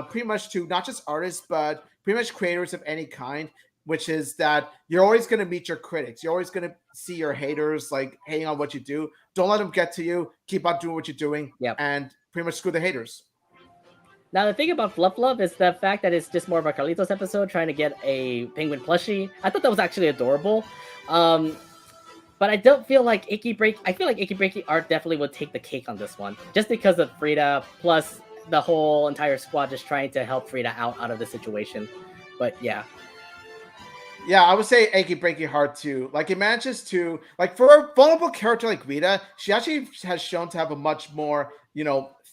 pretty much to not just artists, but pretty much creators of any kind, which is that you're always going to meet your critics. You're always going to see your haters like hating on what you do. Don't let them get to you. Keep on doing what you're doing. Yep. And pretty much screw the haters. Now, the thing about Fluff Love is the fact that it's just more of a Carlitos episode trying to get a penguin plushie. I thought that was actually adorable. But I don't feel like Achy Breaky Art definitely would take the cake on this one. Just because of Frida, plus the whole entire squad just trying to help Frida out of the situation. But yeah. Yeah, I would say Achy Breaky Heart too. Like, it manages to, like, for a vulnerable character like Rita, she actually has shown to have a much more,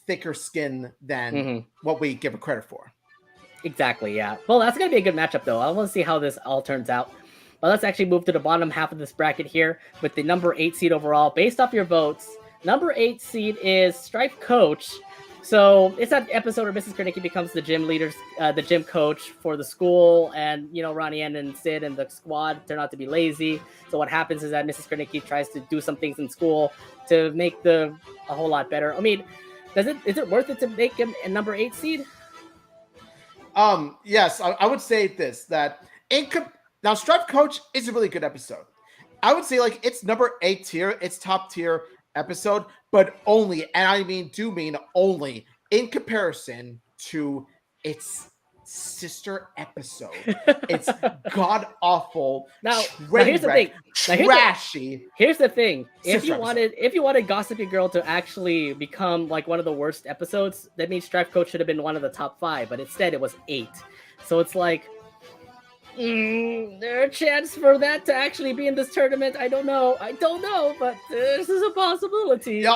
thicker skin than what we give her credit for. Exactly, yeah. Well, that's going to be a good matchup, though. I want to see how this all turns out. But let's actually move to the bottom half of this bracket here with the number 8 seed overall. Based off your votes, number 8 seed is Strife Coach. So it's that episode where Mrs. Kornicki becomes the gym coach for the school, and Ronnie Ann and Sid and the squad turn out to be lazy. So what happens is that Mrs. Kornicki tries to do some things in school to make a whole lot better. I mean, is it worth it to make him a number 8 seed? Yes, I would say this, that now Strife Coach is a really good episode. I would say like it's number 8 tier, it's top tier episode, but only, and I mean only, in comparison to its sister episode. It's god awful. Now here's the thing. Trashy. Here's the thing. If you wanted Gossipy Girl to actually become like one of the worst episodes, that means Strife Coach should have been one of the top 5, but instead it was 8. So it's like, there's a chance for that to actually be in this tournament. I don't know, but this is a possibility. Yeah,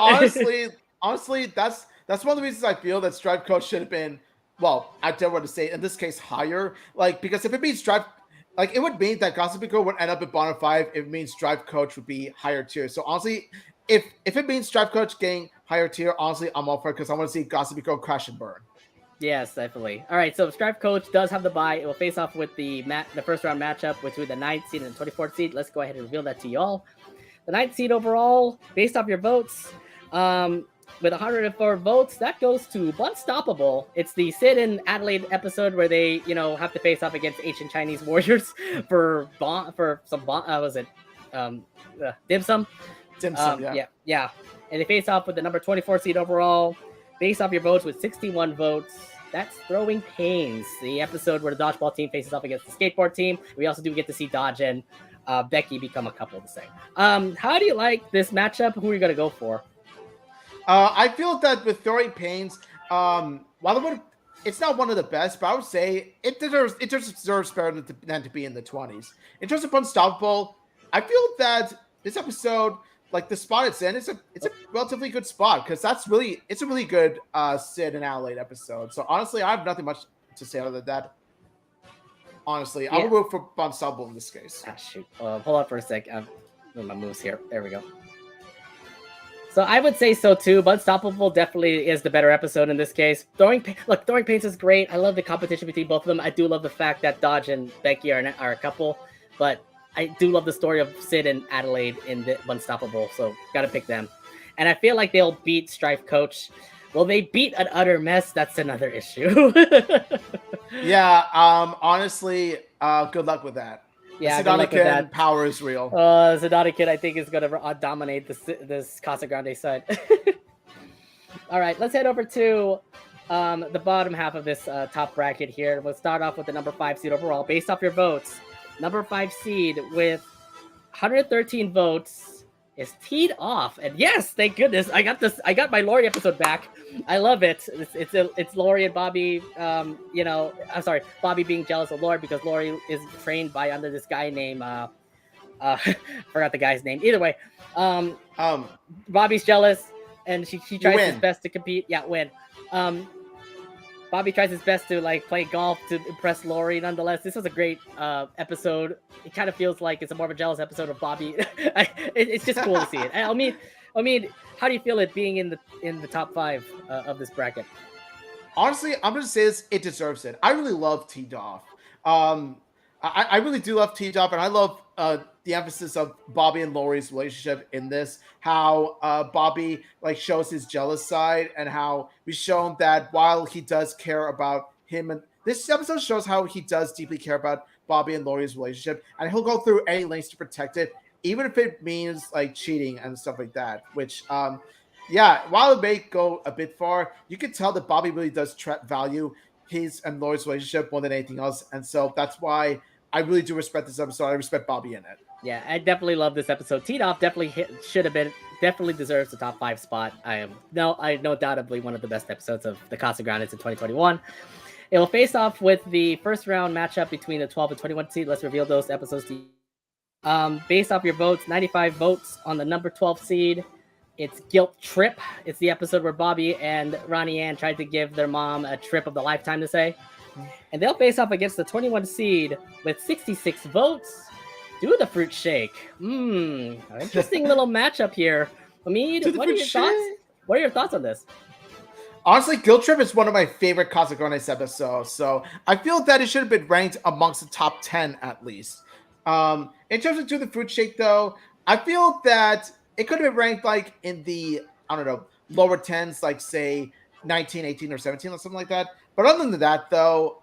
honestly, that's one of the reasons I feel that Strife Coach should have been, well, I don't want to say in this case higher. Like, because if it means Strife, like, it would mean that Gossipy Girl would end up at bottom 5. It means Strife Coach would be higher tier. So honestly, if it means Strife Coach getting higher tier, honestly, I'm all for it, because I want to see Gossipy Girl crash and burn. Yes, definitely. All right, so Strife Coach does have the bye. It will face off with the first round matchup between the 9th seed and the 24th seed. Let's go ahead and reveal that to y'all. The 9th seed overall, based off your votes, with 104 votes, that goes to Unstoppable. It's the Sid and Adelaide episode where they, have to face off against ancient Chinese warriors for some dim sum. Dim sum, yeah. And they face off with the number 24 seed overall. Based off your votes with 61 votes, that's Throwing Pains, the episode where the dodgeball team faces off against the skateboard team. We also do get to see Dodge and Becky become a couple the same. How do you like this matchup? Who are you going to go for? I feel that with Throwing Pains, while it's not one of the best, but I would say it deserves better than to be in the 20s. In terms of Unstoppable, I feel that this episode, like the spot it's in, it's a relatively good spot, because it's a really good Sid and Adelaide episode. So honestly, I have nothing much to say other than that. Honestly, I would vote for Unstoppable in this case. Shoot. Hold on for a sec. My moves here. There we go. So I would say so too, but Unstoppable definitely is the better episode in this case. Throwing Pains is great. I love the competition between both of them. I do love the fact that Dodge and Becky are a couple, but I do love the story of Sid and Adelaide in the Unstoppable, so gotta pick them. And I feel like they'll beat Strife Coach. Will they beat an Utter Mess? That's another issue. Yeah, honestly, good luck with that. Yeah, Sedonican power is real. Sedonican, I think, is going to dominate this Casagrandes side. All right, let's head over to the bottom half of this top bracket here. We'll start off with the number 5 seed overall. Based off your votes, number 5 seed with 113 votes, is teed off, and yes, thank goodness, I got this. I got my Lori episode back. I love it. It's Lori and Bobby. I'm sorry, Bobby being jealous of Lori because Lori is trained by under this guy named forgot the guy's name. Either way, um, Bobby's jealous, and she tries his best to compete. Yeah, win. Bobby tries his best to like play golf to impress Lori. Nonetheless, this was a great episode. It kind of feels like it's a more of a jealous episode of Bobby. It's just cool to see it. I mean, how do you feel it being in the top 5 of this bracket? Honestly, I'm gonna say this: it deserves it. I really love T-Doff. I really do love T-Doff, and I love the emphasis of Bobby and Lori's relationship in this. How Bobby like shows his jealous side, and how we've shown that while he does care about him, and this episode shows how he does deeply care about Bobby and Lori's relationship, and he'll go through any lengths to protect it, even if it means like cheating and stuff like that. Which, yeah, while it may go a bit far, you can tell that Bobby really does value his and Lori's relationship more than anything else, and so that's why I really do respect this episode. I respect Bobby in it. Yeah, I definitely love this episode. Teed off definitely deserves the top 5 spot. I know undoubtedly one of the best episodes of the Casagrandes in 2021. It will face off with the first round matchup between the 12 and 21 seed. Let's reveal those episodes to you. Based off your votes, 95 votes on the number 12 seed. It's Guilt Trip. It's the episode where Bobby and Ronnie Ann tried to give their mom a trip of the lifetime to say. And they'll face off against the 21 seed with 66 votes. Do the Fruit Shake. Interesting little matchup here. Hamid, what are your thoughts? What are your thoughts on this? Honestly, Guilt Trip is one of my favorite Casagrandes episodes, so I feel that it should have been ranked amongst the top 10 at least. In terms of Do the Fruit Shake, though, I feel that it could have been ranked like in the, I don't know, lower 10s, like say 19, 18, or 17 or something like that. But other than that, though,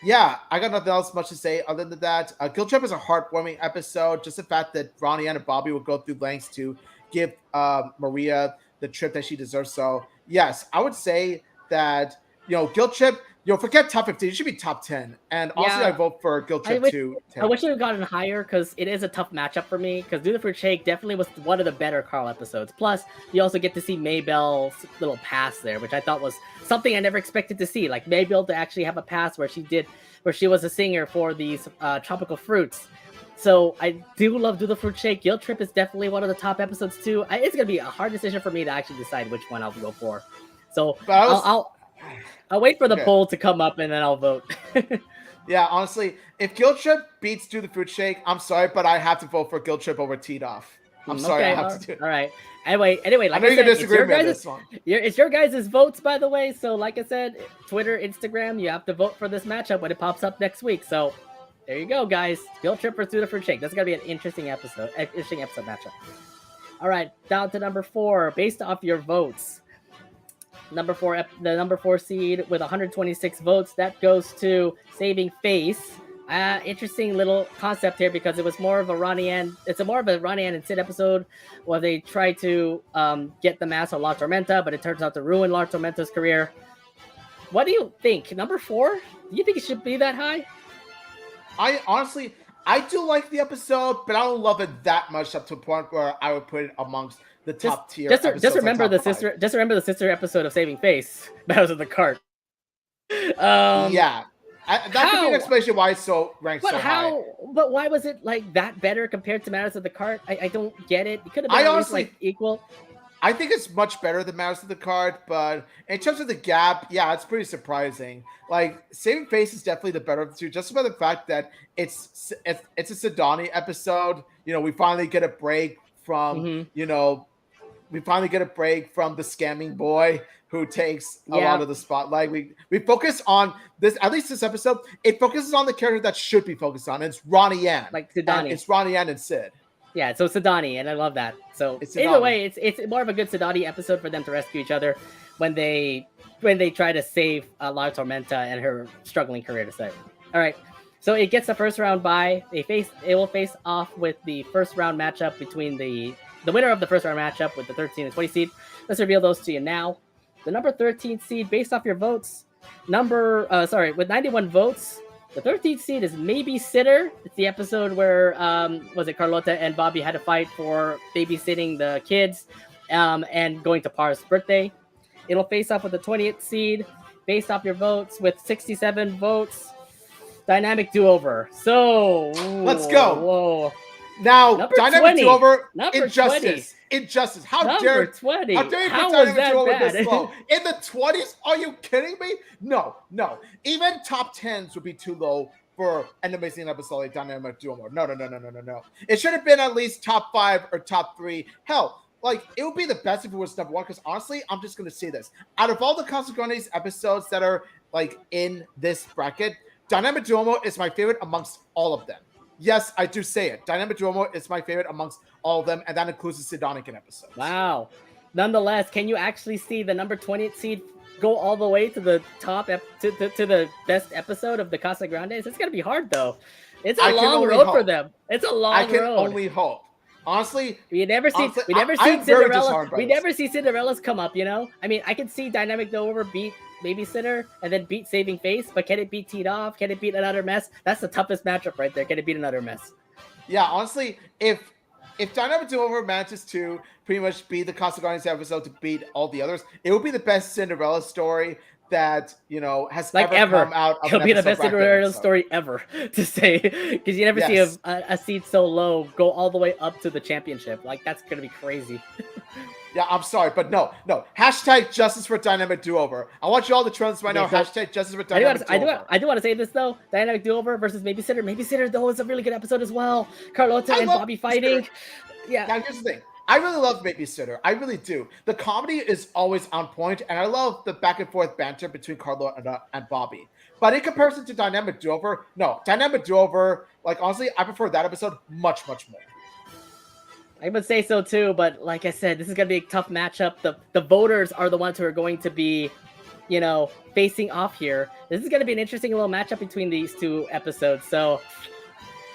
yeah, I got nothing else much to say other than that. Guilt Trip is a heartwarming episode. Just the fact that Ronnie Ann and Bobby will go through lengths to give Maria the trip that she deserves. So, yes, I would say that, Guilt Trip, forget top 15. It should be top 10. And honestly, I vote for Guilt Trip too. I wish it had gotten higher because it is a tough matchup for me. Because Do the Fruit Shake definitely was one of the better Carl episodes. Plus, you also get to see Maybelle's little pass there, which I thought was something I never expected to see. Like Maybelle to actually have a pass where she was a singer for these tropical fruits. So I do love Do the Fruit Shake. Guilt Trip is definitely one of the top episodes too. It's gonna be a hard decision for me to actually decide which one I'll go for. So I'll wait for the poll to come up and then I'll vote. Yeah, honestly, if Guilt Trip beats Do the Fruit Shake, I'm sorry, but I have to vote for Guilt Trip over Teed Off. I'm sorry, I have to do it. All right. Anyway, like I know you can disagree with this one. It's your guys' votes, by the way. So, like I said, Twitter, Instagram, you have to vote for this matchup when it pops up next week. So, there you go, guys. Guilt Trip versus Do the Fruit Shake. That's gonna be an interesting episode matchup. All right, down to number 4, based off your votes. The number 4 seed with 126 votes, that goes to Saving Face. Interesting little concept here because it was more of a Ronnie Ann. It's more of a Ronnie Ann and Sid episode where they try to get the mask on La Tormenta, but it turns out to ruin La Tormenta's career. What do you think? Number 4? Do you think it should be that high? I do like the episode, but I don't love it that much up to a point where I would put it amongst the top tier. Just remember the sister. Just remember the sister episode of Saving Face. Battles of the Cart. Yeah, that could be an explanation why it's so ranked so high. But why was it like that better compared to Matters of the Cart? I don't get it. It could have been at least, like equal. I think it's much better than Matters of the Cart, but in terms of the gap, yeah, it's pretty surprising. Like Saving Face is definitely the better of the two, just by the fact that it's a Sidani episode. We finally get a break from we finally get a break from the scamming boy who takes a lot of the spotlight. We focus on this, at least this episode, it focuses on the character that should be focused on. It's Ronnie Ann. Like Sidani. It's Ronnie Ann and Sid. Yeah, so Sidani, and I love that. So either way, it's more of a good Sidani episode for them to rescue each other when they try to save La Tormenta and her struggling career to save. All right, so it gets the first round bye. It will face off with the first round matchup between the winner of the first round matchup with the 13 and 20 seed. Let's reveal those to you now. The number 13 seed, based off your votes, with 91 votes, The 13th seed is Babysitter. It's the episode where was it Carlota and Bobby had to fight for babysitting the kids and going to Par's birthday. It'll face off with the 20th seed, based off your votes with 67 votes. Dynamic Do-Over. So let's go. Whoa. Now, Number Dynamic 20. Do-Over, Number Injustice. 20. Injustice. How Number dare 20. How dare you How put was Dynamic that Do-Over bad? this low? In the 20s? Are you kidding me? No. Even top 10s would be too low for an amazing episode like Dynamic Do-Over. No. It should have been at least top 5 or top 3. Hell, like, it would be the best if it was number 1, because honestly, I'm just going to say this. Out of all the Casagrandes episodes that are, like, in this bracket, Dynamic Duomo is my favorite amongst all of them. Yes, I do say it. Dynamic Duomo is my favorite amongst all of them, and that includes the Sidonican episodes. Wow. Nonetheless, can you actually see the number 20th seed go all the way to the top to the best episode of the Casagrandes? It's gonna be hard though. It's a long road for them. It's a long road. I can only hope. Honestly, we never see Cinderella. We never see Cinderella's come up. You know, I mean, I can see Dynamic Do-Over beat Babysitter and then beat Saving Face, but can it beat Teed Off? Can it beat Another Mess? That's the toughest matchup right there. Can it beat Another Mess? Yeah, honestly, if Dynamic Do-Over manages to pretty much be the Casagrandes episode to beat all the others, it will be the best Cinderella story that, you know, has like ever come out. It'll be the best Cinderella story ever to say, because you never see a seed so low go all the way up to the championship. Like, that's gonna be crazy. Yeah, I'm sorry, but no. Hashtag justice for Dynamic Do-Over. I want you all to trend this right now. Hashtag justice for Dynamic Do-Over. I do want to say this though. Dynamic Do-Over versus Babysitter. Babysitter though is a really good episode as well. Carlota and Bobby fighting. Yeah. Now here's the thing. I really love Babysitter. I really do. The comedy is always on point, and I love the back and forth banter between Carlota and Bobby. But in comparison to Dynamic Do-Over, no. Dynamic Do-Over, like, honestly, I prefer that episode much, much more. I would say so too, but like I said, this is going to be a tough matchup. The voters are the ones who are going to be, you know, facing off here. This is going to be an interesting little matchup between these two episodes. So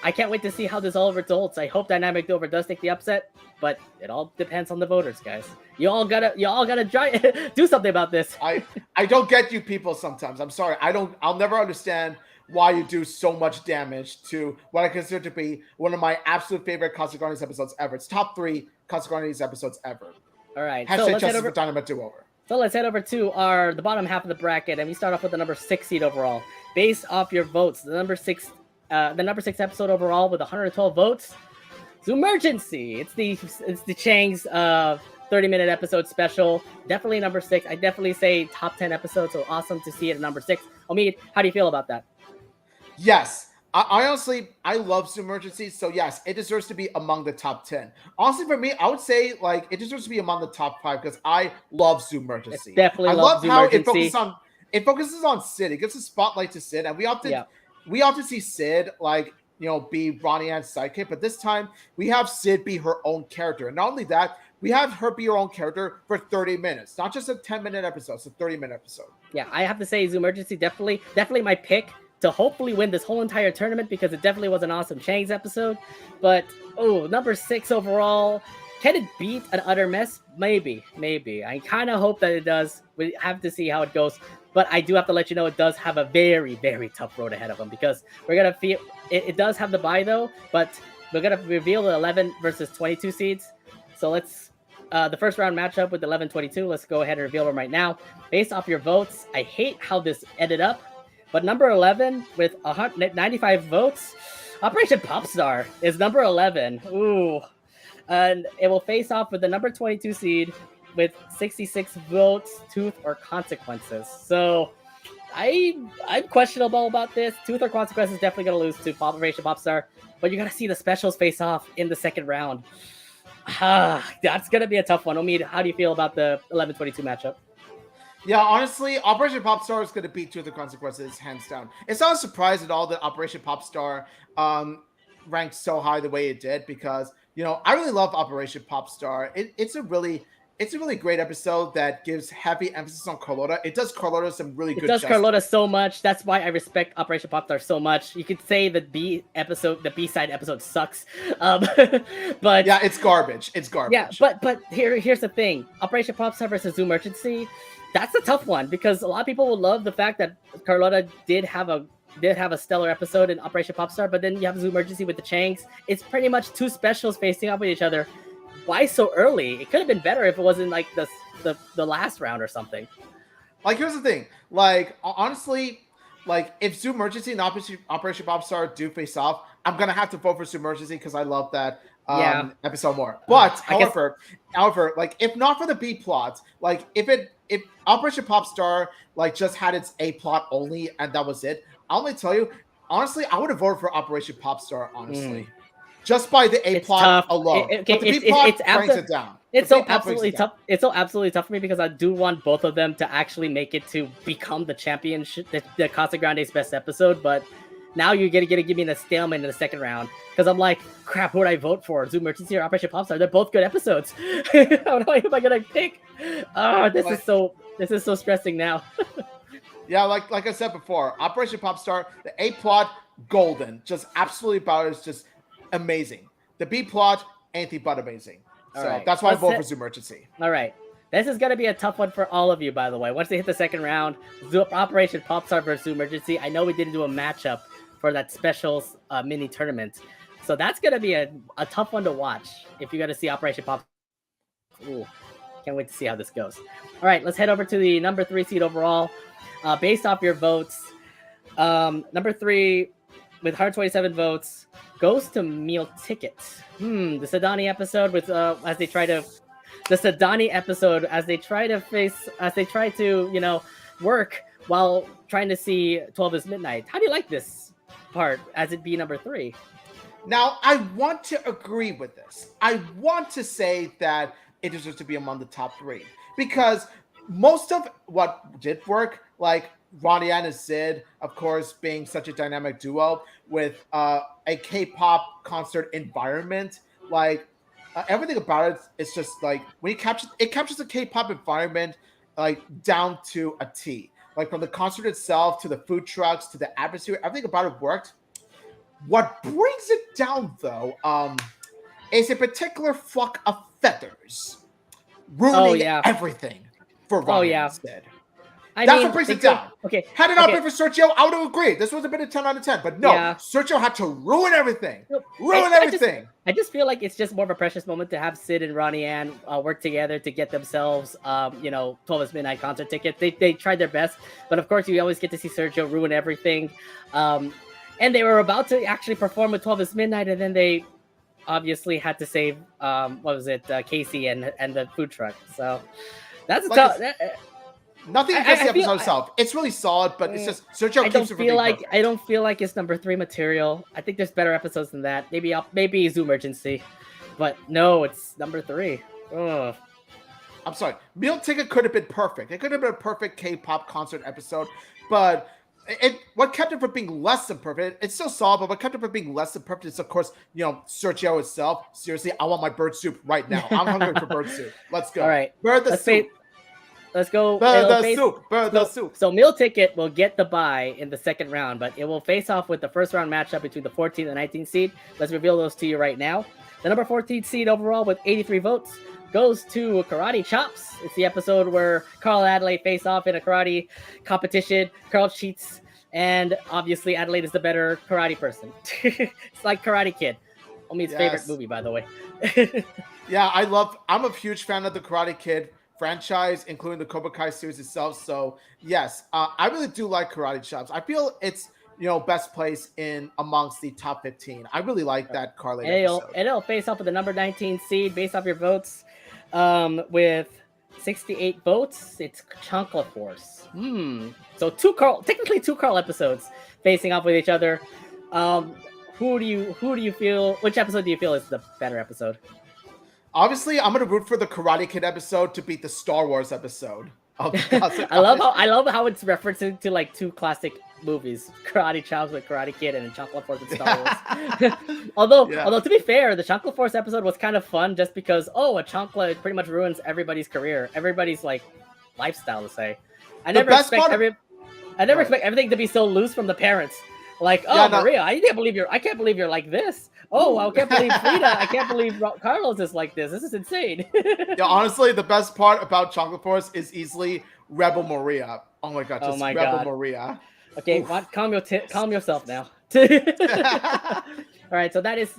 I can't wait to see how this all results. I hope Dynamic Do-Over does take the upset, but it all depends on the voters, guys. You all gotta try do something about this. I don't get you people sometimes. I'm sorry. I'll never understand why you do so much damage to what I consider to be one of my absolute favorite Casagrandes episodes ever. It's top 3 Casagrandes episodes ever. All right. Hashtag justice for Dynamic Do-Over. So let's head over to the bottom half of the bracket, and we start off with the number 6 seed overall. Based off your votes, the number 6 episode overall with 112 votes, Zoomergency. It's the Chang's 30-minute episode special. Definitely number 6. I definitely say top 10 episodes, so awesome to see it at number 6. Omid, how do you feel about that? Yes. I honestly, I love Zoomergency, so yes, it deserves to be among the top 10. Honestly, for me, I would say, like, it deserves to be among the top 5 because I love Zoomergency. Definitely love how Zoomergency. it focuses on Sid. It gives a spotlight to Sid, and we often see Sid, like, you know, be Ronnie Ann's sidekick, but this time we have Sid be her own character. And not only that, we have her be her own character for 30 minutes, not just a 10-minute episode. It's a 30-minute episode. Yeah, I have to say Zoomergency definitely my pick to hopefully win this whole entire tournament, because it definitely was an awesome Chang's episode. But number 6 overall, can it beat an Utter Mess? Maybe. I kind of hope that it does. We have to see how it goes. But I do have to let you know it does have a very, very tough road ahead of them, because we're gonna feel it does have the bye though, but we're gonna reveal the 11 versus 22 seeds. So let's the first round matchup with 11-22. Let's go ahead and reveal them right now. Based off your votes, I hate how this ended up. But number 11 with 195 votes, Operation Popstar is number 11. Ooh. And it will face off with the number 22 seed with 66 votes, Tooth or Consequences. So I'm questionable about this. Tooth or Consequences is definitely going to lose to Operation Popstar. But you're going to see the specials face off in the second round. That's going to be a tough one. Omid, how do you feel about the 11-22 matchup? Yeah, honestly, Operation Popstar is going to beat Tooth or Consequences hands down. It's not a surprise at all that Operation Popstar ranked so high the way it did, because, you know, I really love Operation Popstar. It's a really great episode that gives heavy emphasis on Carlota. It does Carlota some really good justice. It does Carlota so much. That's why I respect Operation Popstar so much. You could say the B-side episode sucks. But yeah, it's garbage. Yeah, but here's the thing. Operation Popstar versus Zoomergency, that's a tough one, because a lot of people will love the fact that Carlota did have a did have a stellar episode in Operation Popstar, but then you have Zoo Emergency with the Changs. It's pretty much two specials facing off with each other. Why so early? It could have been better if it wasn't like the last round or something. Like, here's the thing. Like, honestly, like, if Zoo Emergency and Operation Popstar do face off, I'm gonna have to vote for Zoo Emergency because I love that episode more. But however, like, if not for the B plot, like, if Operation Popstar like just had its A plot only and that was it, I'll only tell you, honestly, I would have voted for Operation Popstar, honestly. Just by the A plot alone. But the B plot brings it down. It's so absolutely tough. It's so absolutely tough for me because I do want both of them to actually make it to become the championship, the Casagrandes best episode. But now you're gonna give me the stalemate in the second round because I'm like, crap, who would I vote for? Zoo Emergency or Operation Popstar? They're both good episodes. What am I gonna pick? Oh, this is so stressing now. Yeah, like I said before, Operation Popstar, the A plot, golden, just absolutely about it. It's just amazing. The B plot, anything but amazing. So that's why I vote for Zoo Emergency. All right. This is going to be a tough one for all of you, by the way. Once they hit the second round, Operation Popstar versus Zoo Emergency. I know we didn't do a matchup for that specials mini tournament. So that's going to be a tough one to watch if you got to see Operation Popstar. Ooh, can't wait to see how this goes. All right, let's head over to the number 3 seed overall. Based off your votes, number 3 with 127 votes goes to Meal Ticket. The Sadani episode with as they try to work while trying to see 12 is Midnight. How do you like this part as it be number 3? Now, I want to agree with this. I want to say that it deserves to be among the top 3 because most of what did work, like Ronnie and Sid, of course, being such a dynamic duo with a K-pop concert environment, like everything about it is just like when it captures the K-pop environment like down to a T. Like from the concert itself to the food trucks to the atmosphere, everything about it worked. What brings it down though, is a particular flock of feathers ruining everything for Ronnie instead. That's what brings it down. Okay. Had it not been for Sergio, I would have agreed. This would have been a 10 out of 10. But no, Sergio had to ruin everything. Everything. I just feel like it's just more of a precious moment to have Sid and Ronnie Ann work together to get themselves, 12 is Midnight concert tickets. They tried their best. But of course, you always get to see Sergio ruin everything. And they were about to actually perform with 12 is Midnight. And then they obviously had to save, Casey and the food truck. So that's a tough. Nothing against the episode itself. It's really solid, but it's just Sergio keeps it I don't feel like it's number 3 material. I think there's better episodes than that. Maybe Zoo Emergency, but no, it's number 3. Ugh. I'm sorry. Meal Ticket could have been perfect. It could have been a perfect K-pop concert episode, but what kept it from being less than perfect? It's still solid, but what kept it from being less than perfect is, of course, Sergio itself. Seriously, I want my bird soup right now. I'm hungry for bird soup. Let's go. All right, bird the soup. Let's go. The soup. So Meal Ticket will get the bye in the second round, but it will face off with the first round matchup between the 14th and 19th seed. Let's reveal those to you right now. The number 14th seed overall with 83 votes goes to Karate Chops. It's the episode where Carl and Adelaide face off in a karate competition. Carl cheats, and obviously Adelaide is the better karate person. It's like Karate Kid. Only his favorite movie, by the way. Yeah, I'm a huge fan of the Karate Kid franchise, including the Cobra Kai series itself. So yes, I really do like Karate Chops. I feel it's best place in amongst the top 15. I really like that Carly episode. And it'll face off with the number 19 seed based off your votes. With 68 votes, it's Chancla Force. So technically two Carl episodes facing off with each other. Who do you feel? Which episode do you feel is the better episode? Obviously, I'm gonna root for the Karate Kid episode to beat the Star Wars episode. I love how it's referencing to like two classic movies: Karate Chops with Karate Kid and Chancla Force with Star Wars. although to be fair, the Chancla Force episode was kind of fun just because a chancla pretty much ruins everybody's career, everybody's like lifestyle to say. I never expect everything to be so loose from the parents. Like, Maria, I can't believe you're like this. Oh, I can't believe Frida. I can't believe Carlos is like this. This is insane. Yeah, honestly, the best part about Chancla Force is easily Rebel Maria. Oh my god, Rebel Maria. Okay, Oof. calm yourself now. All right, so that is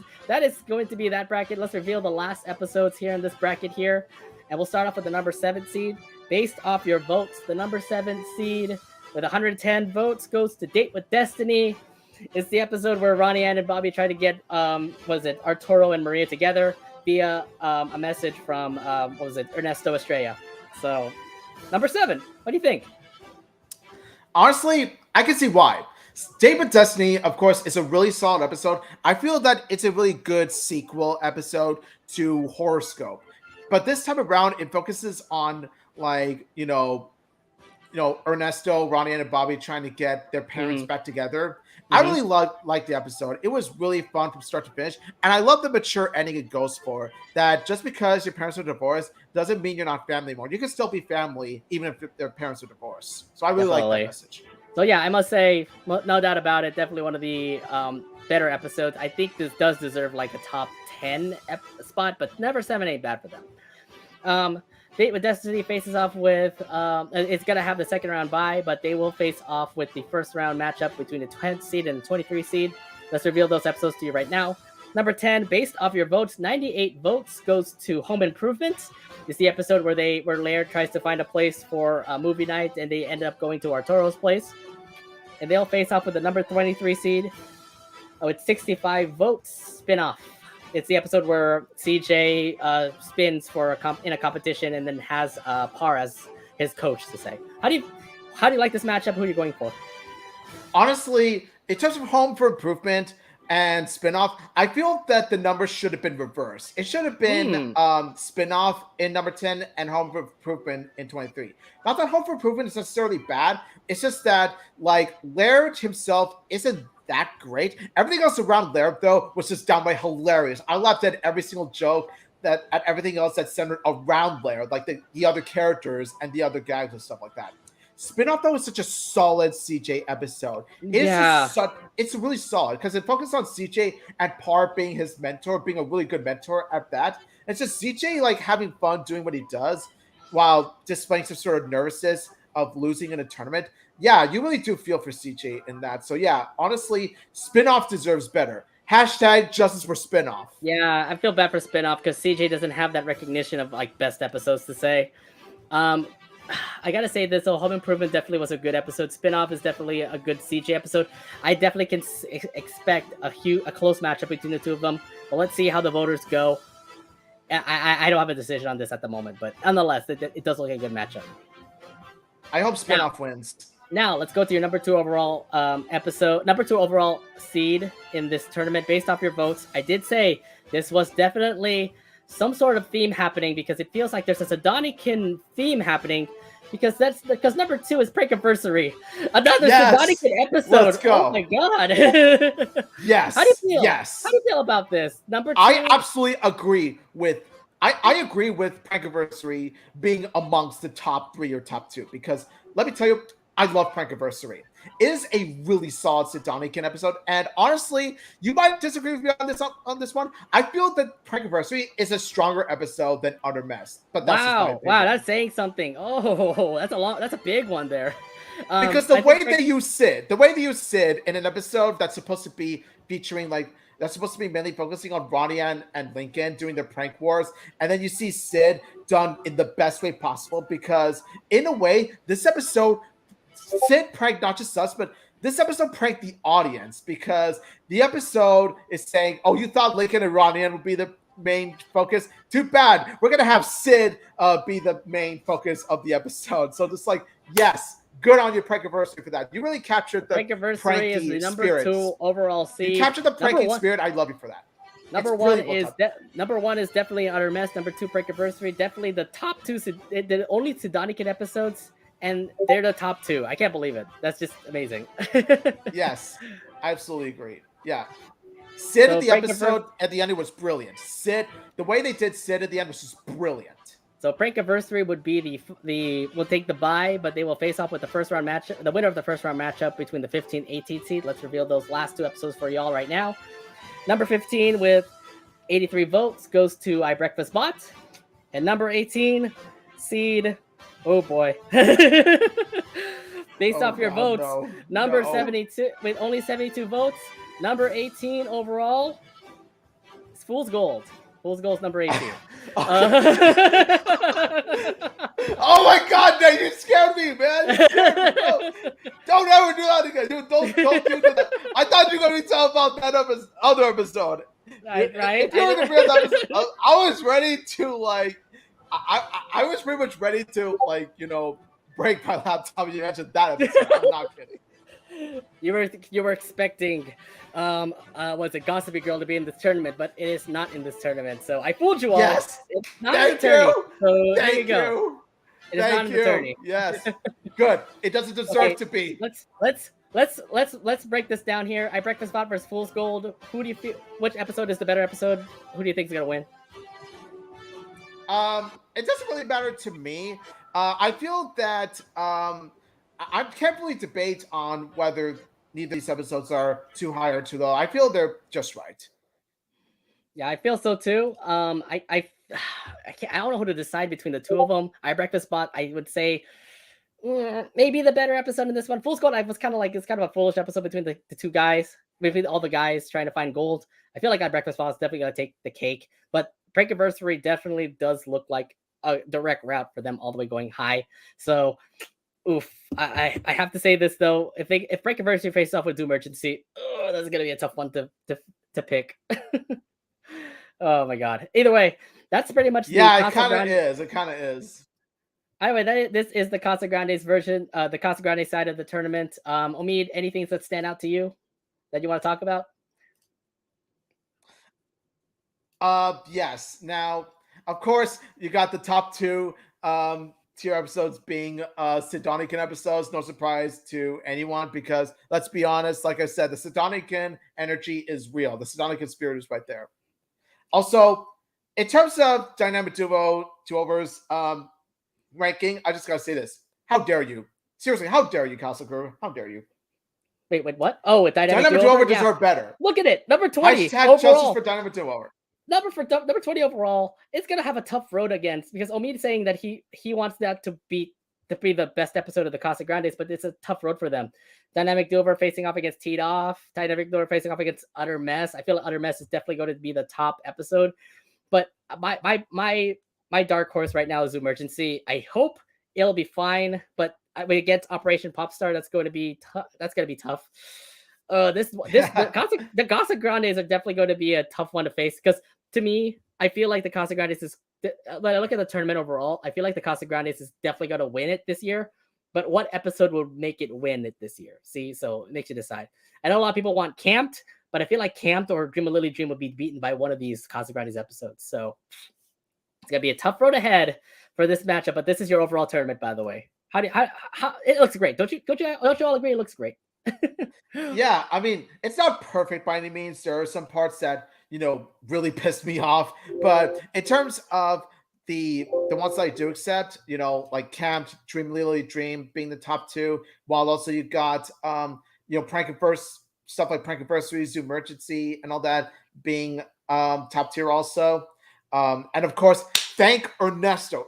going to be that bracket. Let's reveal the last episodes here in this bracket here, and we'll start off with the number 7 seed. Based off your votes, the number 7 seed with 110 votes goes to Date with Destiny. It's the episode where Ronnie Ann and Bobby try to get was it Arturo and Maria together via a message from what was it Ernesto Estrella. So number 7, what do you think? Honestly, I can see why. Date with Destiny, of course, is a really solid episode. I feel that it's a really good sequel episode to Horoscope. But this time around, it focuses on like, Ernesto, Ronnie, and Bobby trying to get their parents back together. I really liked the episode. It was really fun from start to finish. And I love the mature ending it goes for. That just because your parents are divorced doesn't mean you're not family anymore. You can still be family even if their parents are divorced. So I really like that message. So yeah, I must say, no doubt about it, definitely one of the better episodes. I think this does deserve like a top 10 spot, but never 7 ain't bad for them. Date with Destiny faces off with, it's going to have the second round bye, but they will face off with the first round matchup between the 10th seed and the 23 seed. Let's reveal those episodes to you right now. Number 10, based off your votes, 98 votes goes to Home Improvement. It's the episode where Laird tries to find a place for a movie night, and they end up going to Arturo's place. And they'll face off with the number 23 seed with 65 votes spinoff. It's the episode where CJ spins for in a competition and then has Par as his coach to say. How do you like this matchup? Who are you going for? Honestly, in terms of Home for Improvement and spinoff, I feel that the numbers should have been reversed. It should have been spinoff in number 10 and Home for Improvement in 23. Not that Home for Improvement is necessarily bad. It's just that like Laird himself isn't that great. Everything else around Laird though was just downright hilarious. I laughed at every single joke at everything else that's centered around Laird, like the other characters and the other gags and stuff like that. Spinoff though is such a solid CJ episode. It's really solid because it focuses on CJ and Par being his mentor, being a really good mentor at that. It's just CJ like having fun doing what he does while displaying some sort of nervousness of losing in a tournament. Yeah, you really do feel for CJ in that. So yeah, honestly, Spinoff deserves better. Hashtag justice for Spinoff. Yeah, I feel bad for Spinoff because CJ doesn't have that recognition of like best episodes to say. I gotta say this, Home Improvement definitely was a good episode. Spinoff is definitely a good CJ episode. I definitely can expect a close matchup between the two of them. But let's see how the voters go. I don't have a decision on this at the moment, but nonetheless, it does look like a good matchup. I hope Spinoff wins. Now let's go to your number 2 overall number 2 overall seed in this tournament based off your votes. I did say this was definitely some sort of theme happening because it feels like there's a Sedonican theme happening because number 2 is Prankiversary. Another Sedonican episode. Let's go. Oh my god. Yes. How do you feel? Yes. How do you feel about this? Number 2. I absolutely agree with I agree with Prankiversary being amongst the top 3 or top 2 because let me tell you, I love Prankiversary. It is a really solid Sedonican episode, and honestly, you might disagree with me on this one. I feel that Prankiversary is a stronger episode than Utter Mess. But that's wow, that's saying something. Oh, that's a big one there. Because the way they use Sid in an episode that's supposed to be featuring that's supposed to be mainly focusing on Ronnie and Lincoln doing their prank wars. And then you see Sid done in the best way possible because, in a way, this episode, Sid pranked not just us, but this episode pranked the audience because the episode is saying, oh, you thought Lincoln and Ronnie would be the main focus? Too bad. We're going to have Sid be the main focus of the episode. So just like, yes. Good on your Prankiversary for that. You really captured the Prankiversary is the number 2 overall seed. You captured the pranking spirit. I love you for that. Number one is definitely Utter Mess. Number 2, Prankiversary. Definitely the top 2, the only Sedonican episodes, and they're the top 2. I can't believe it. That's just amazing. Yes, I absolutely agree. Yeah. Sid at the episode at the end, it was brilliant. Sid, the way they did Sid at the end was just brilliant. So Prankiversary would be will take the bye, but they will face off with the winner of the first round matchup between the 15 18 seed. Let's reveal those last 2 episodes for y'all right now. Number 15 with 83 votes goes to I Breakfast Bot, and number 18 seed. Oh boy. based Oh off your God, votes, no, number no. 72 with only 72 votes, number 18 overall. It's Fool's Gold. Fool's Gold's number 18. Okay. Oh my God, Nate, you scared me, man. You scared me. No, don't ever do that again, dude. Don't do that. I thought you were going to be talking about that other episode. Right? If you were the real episode, I was ready to like. I was pretty much ready to like break my laptop when you mentioned that episode. I'm not kidding. You were expecting was it Gossipy Girl to be in this tournament, but it is not in this tournament. So I fooled you all. Yes. It's not Thank in the tourney. you. So Thank there you go. It is not Thank in you. the tourney. Yes. Good. It doesn't deserve Okay, to be. Let's break this down here. I Breakfast Bot versus Fool's Gold. Who do you feel? Which episode is the better episode? Who do you think is gonna win? It doesn't really matter to me. I feel that I can't really debate on whether neither of these episodes are too high or too low. I feel they're just right. Yeah, I feel so too. I don't know who to decide between the two of them. I Breakfast Bot, I would say maybe the better episode in this one. Fool's Gold, I was kind of like, it's kind of a foolish episode between the two guys, between all the guys trying to find gold. I feel like I Breakfast Bot is definitely going to take the cake, but Prankiversary definitely does look like a direct route for them all the way going high. So, oof, I have to say this though. If Prankiversary faces off with Doom Emergency, that's going to be a tough one to pick. Oh my God. Either way, that's pretty much yeah. It kind of is. It kind of is. Anyway, this is the Casagrandes version, the Casagrandes side of the tournament. Omid, anything that stand out to you that you want to talk about? Yes. Now, of course, you got the top two tier episodes being Sidonican episodes. No surprise to anyone because let's be honest, like I said, the Sidonican energy is real. The Sidonican spirit is right there. Also, in terms of dynamic do-overs ranking, I just gotta say this: how dare you? Seriously, how dare you, Castle Crew? How dare you? Wait, what? Oh, with dynamic do-over deserve better. Look at it, number 20 Hashtag overall. justice for dynamic do-over. Number 20 overall. It's gonna have a tough road against because Omid is saying that he wants that to be the best episode of the Casagrandes, but it's a tough road for them. Dynamic do-over facing off against Teed Off. Dynamic do-over facing off against Utter Mess. I feel like Utter Mess is definitely going to be the top episode. But my dark horse right now is Emergency. I hope it'll be fine, but when it gets Operation Popstar, that's going to be tough. That's going to be tough. The Casagrandes are definitely going to be a tough one to face because to me, I feel like the Casagrandes is. When I look at the tournament overall, I feel like the Casagrandes is definitely going to win it this year. But what episode would make it win it this year? See, so it makes you decide. I know a lot of people want Camped, but I feel like Camped or Dream of Lily Dream would be beaten by one of these Casagrandes episodes. So it's gonna be a tough road ahead for this matchup. But this is your overall tournament, by the way. How it looks great? Don't you all agree? It looks great. Yeah, I mean, it's not perfect by any means. There are some parts that really pissed me off, but in terms of the ones that I do accept, like Camped, Dream Lily Dream being the top two, while also you got Prankiverse stuff like Prankiversary, Zoom Emergency, and all that being top tier also. And of course, thank Ernesto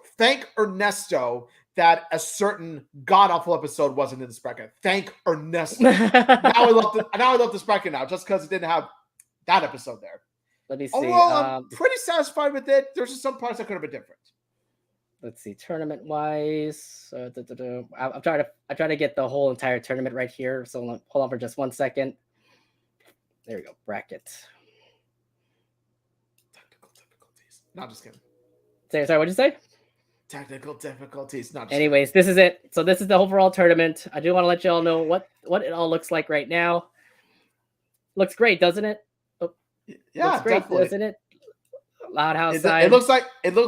that a certain god awful episode wasn't in this bracket. Thank Ernesto. now I love this bracket now, just because it didn't have that episode there. Let me see. Overall, I'm pretty satisfied with it. There's just some parts that could have been different. Let's see, tournament wise. I'm trying to get the whole entire tournament right here. So hold on for just 1 second. There we go. Bracket. Technical difficulties. No, just kidding. Sorry, what'd you say? Technical difficulties. Not. Anyways, this is it. So this is the overall tournament. I do want to let you all know what it all looks like right now. Looks great, doesn't it? Yeah, looks great, definitely. doesn't it? Loud House it side. It looks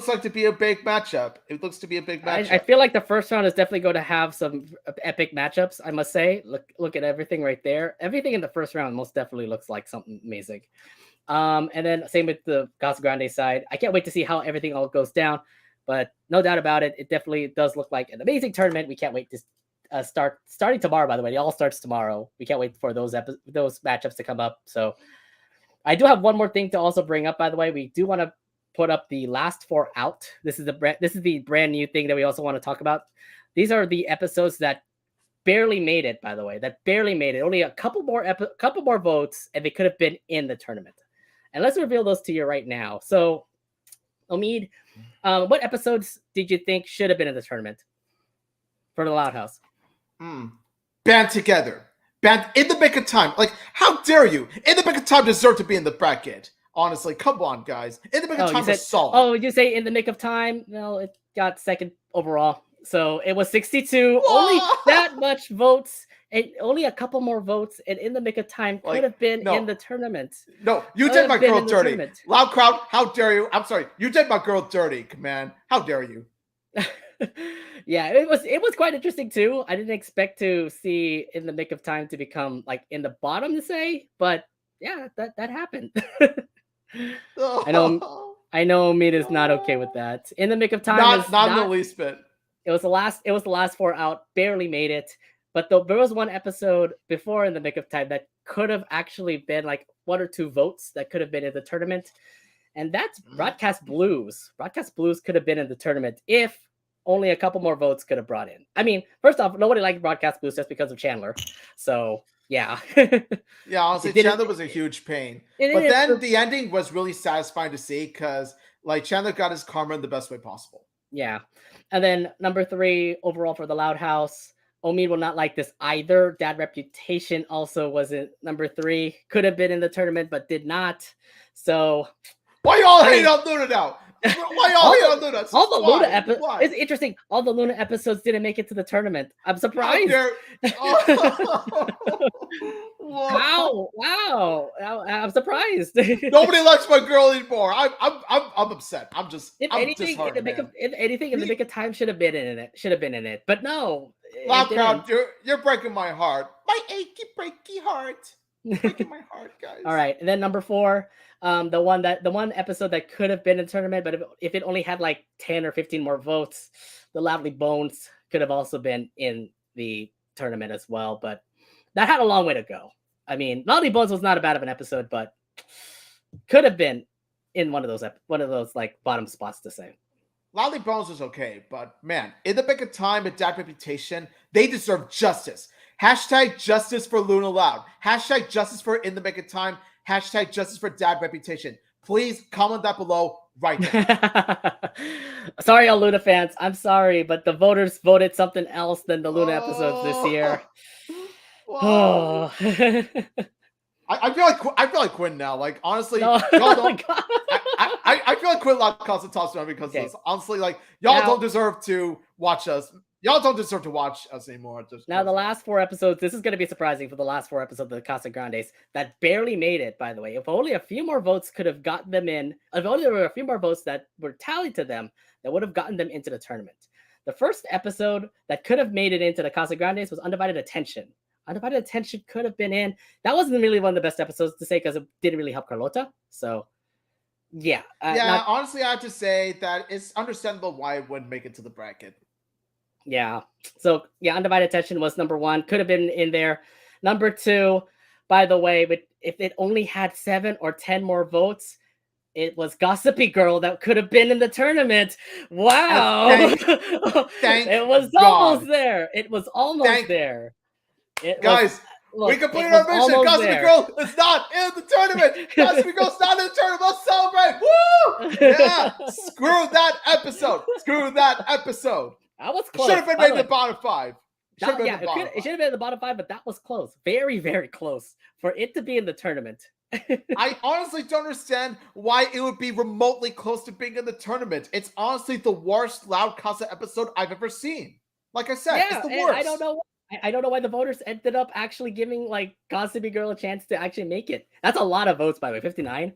like to be a big matchup. It looks to be a big matchup. I feel like the first round is definitely going to have some epic matchups. I must say, look at everything right there. Everything in the first round most definitely looks like something amazing. And then same with the Casagrandes side. I can't wait to see how everything all goes down. But no doubt about it, it definitely does look like an amazing tournament. We can't wait to starting tomorrow. By the way, it all starts tomorrow. We can't wait for those matchups to come up. So I do have one more thing to also bring up. By the way, we do want to put up the last four out. This is the brand new thing that we also want to talk about. These are the episodes that barely made it, by the way. That barely made it. Only a couple more votes, and they could have been in the tournament. And let's reveal those to you right now. So, Omid, what episodes did you think should have been in the tournament for the Loud House? Band Together. Band in the Nick of Time. Like, how dare you? In the Nick of Time deserve to be in the bracket. Honestly, come on, guys. In the Nick of Time was solid. Oh, you say In the Nick of Time? Well, it got second overall. So it was 62. Whoa! Only that much votes, and only a couple more votes, and In the Nick of Time could have been in the tournament. No, you did my girl dirty. Loud crowd, how dare you? I'm sorry, you did my girl dirty, man. How dare you? Yeah, it was quite interesting too. I didn't expect to see In the Nick of Time to become like in the bottom to say, but yeah, that happened. I know Omid is not okay with that. In the Nick of Time, not in the least bit. It was the last four out, barely made it. But there was one episode before In the Nick of Time that could have actually been like 1 or 2 votes that could have been in the tournament, and that's Broadcast Blues. Broadcast Blues could have been in the tournament if only a couple more votes could have brought in. I mean, first off, nobody liked Broadcast Blues just because of Chandler. So yeah. Yeah, honestly, Chandler was a huge pain. But then the ending was really satisfying to see because like Chandler got his karma in the best way possible. Yeah. And then number 3 overall for the Loud House. Omid will not like this either. Dad Reputation also wasn't number 3. Could have been in the tournament, but did not. So why y'all hate on Luna now? Why y'all hate on Luna? All the Luna episodes. It's interesting. All the Luna episodes didn't make it to the tournament. I'm surprised. Wow. I'm surprised. Nobody likes my girl anymore. I'm upset. If anything in the Nick of Time should have been in it. But no. Loud crowd, you're breaking my heart. My achy breaky heart. Breaking my heart, guys. All right. And then number 4, the one episode that could have been in the tournament, but if it only had like 10 or 15 more votes, the Loudly Bones could have also been in the tournament as well. But that had a long way to go. I mean, Loudly Bones was not a bad of an episode, but could have been in one of those like bottom spots to say. Loudly Bones was okay, but man, In the Nick of Time and Dad Reputation, they deserve justice. Hashtag justice for Luna Loud. Hashtag justice for In the Nick of Time. Hashtag justice for Dad Reputation. Please comment that below right now. Sorry, all Luna fans. I'm sorry, but the voters voted something else than the Luna episodes this year. Oh. I feel like quitting now. Like honestly, y'all don't. I feel like quit Loud Casa talks around because honestly, like y'all don't deserve to watch us. Y'all don't deserve to watch us anymore. Now, the last 4 episodes, this is going to be surprising for the last 4 episodes of the Casagrandes that barely made it, by the way. If only a few more votes could have gotten them in, if only there were a few more votes that were tallied to them, that would have gotten them into the tournament. The first episode that could have made it into the Casagrandes was Undivided Attention. Undivided Attention could have been in. That wasn't really one of the best episodes to say because it didn't really help Carlota. So, yeah. Honestly, I have to say that it's understandable why it wouldn't make it to the bracket. Yeah. So, yeah, Undivided Attention was number 1. Could have been in there. Number 2, by the way, but if it only had 7 or 10 more votes, it was Gossipy Girl that could have been in the tournament. Wow. Thank it was God. Almost there. It was almost there. Guys, we completed our mission. Gossipy Girl is not in the tournament. Gossipy Girl's not in the tournament. Let's celebrate. Woo! Yeah. Screw that episode. That was close. Should have been made in the bottom 5. It should have been in the bottom 5, but that was close. Very, very close for it to be in the tournament. I honestly don't understand why it would be remotely close to being in the tournament. It's honestly the worst Loud Casa episode I've ever seen. Like I said, it's the worst. I don't know why the voters ended up actually giving like Gossipy Girl a chance to actually make it. That's a lot of votes, by the way, 59.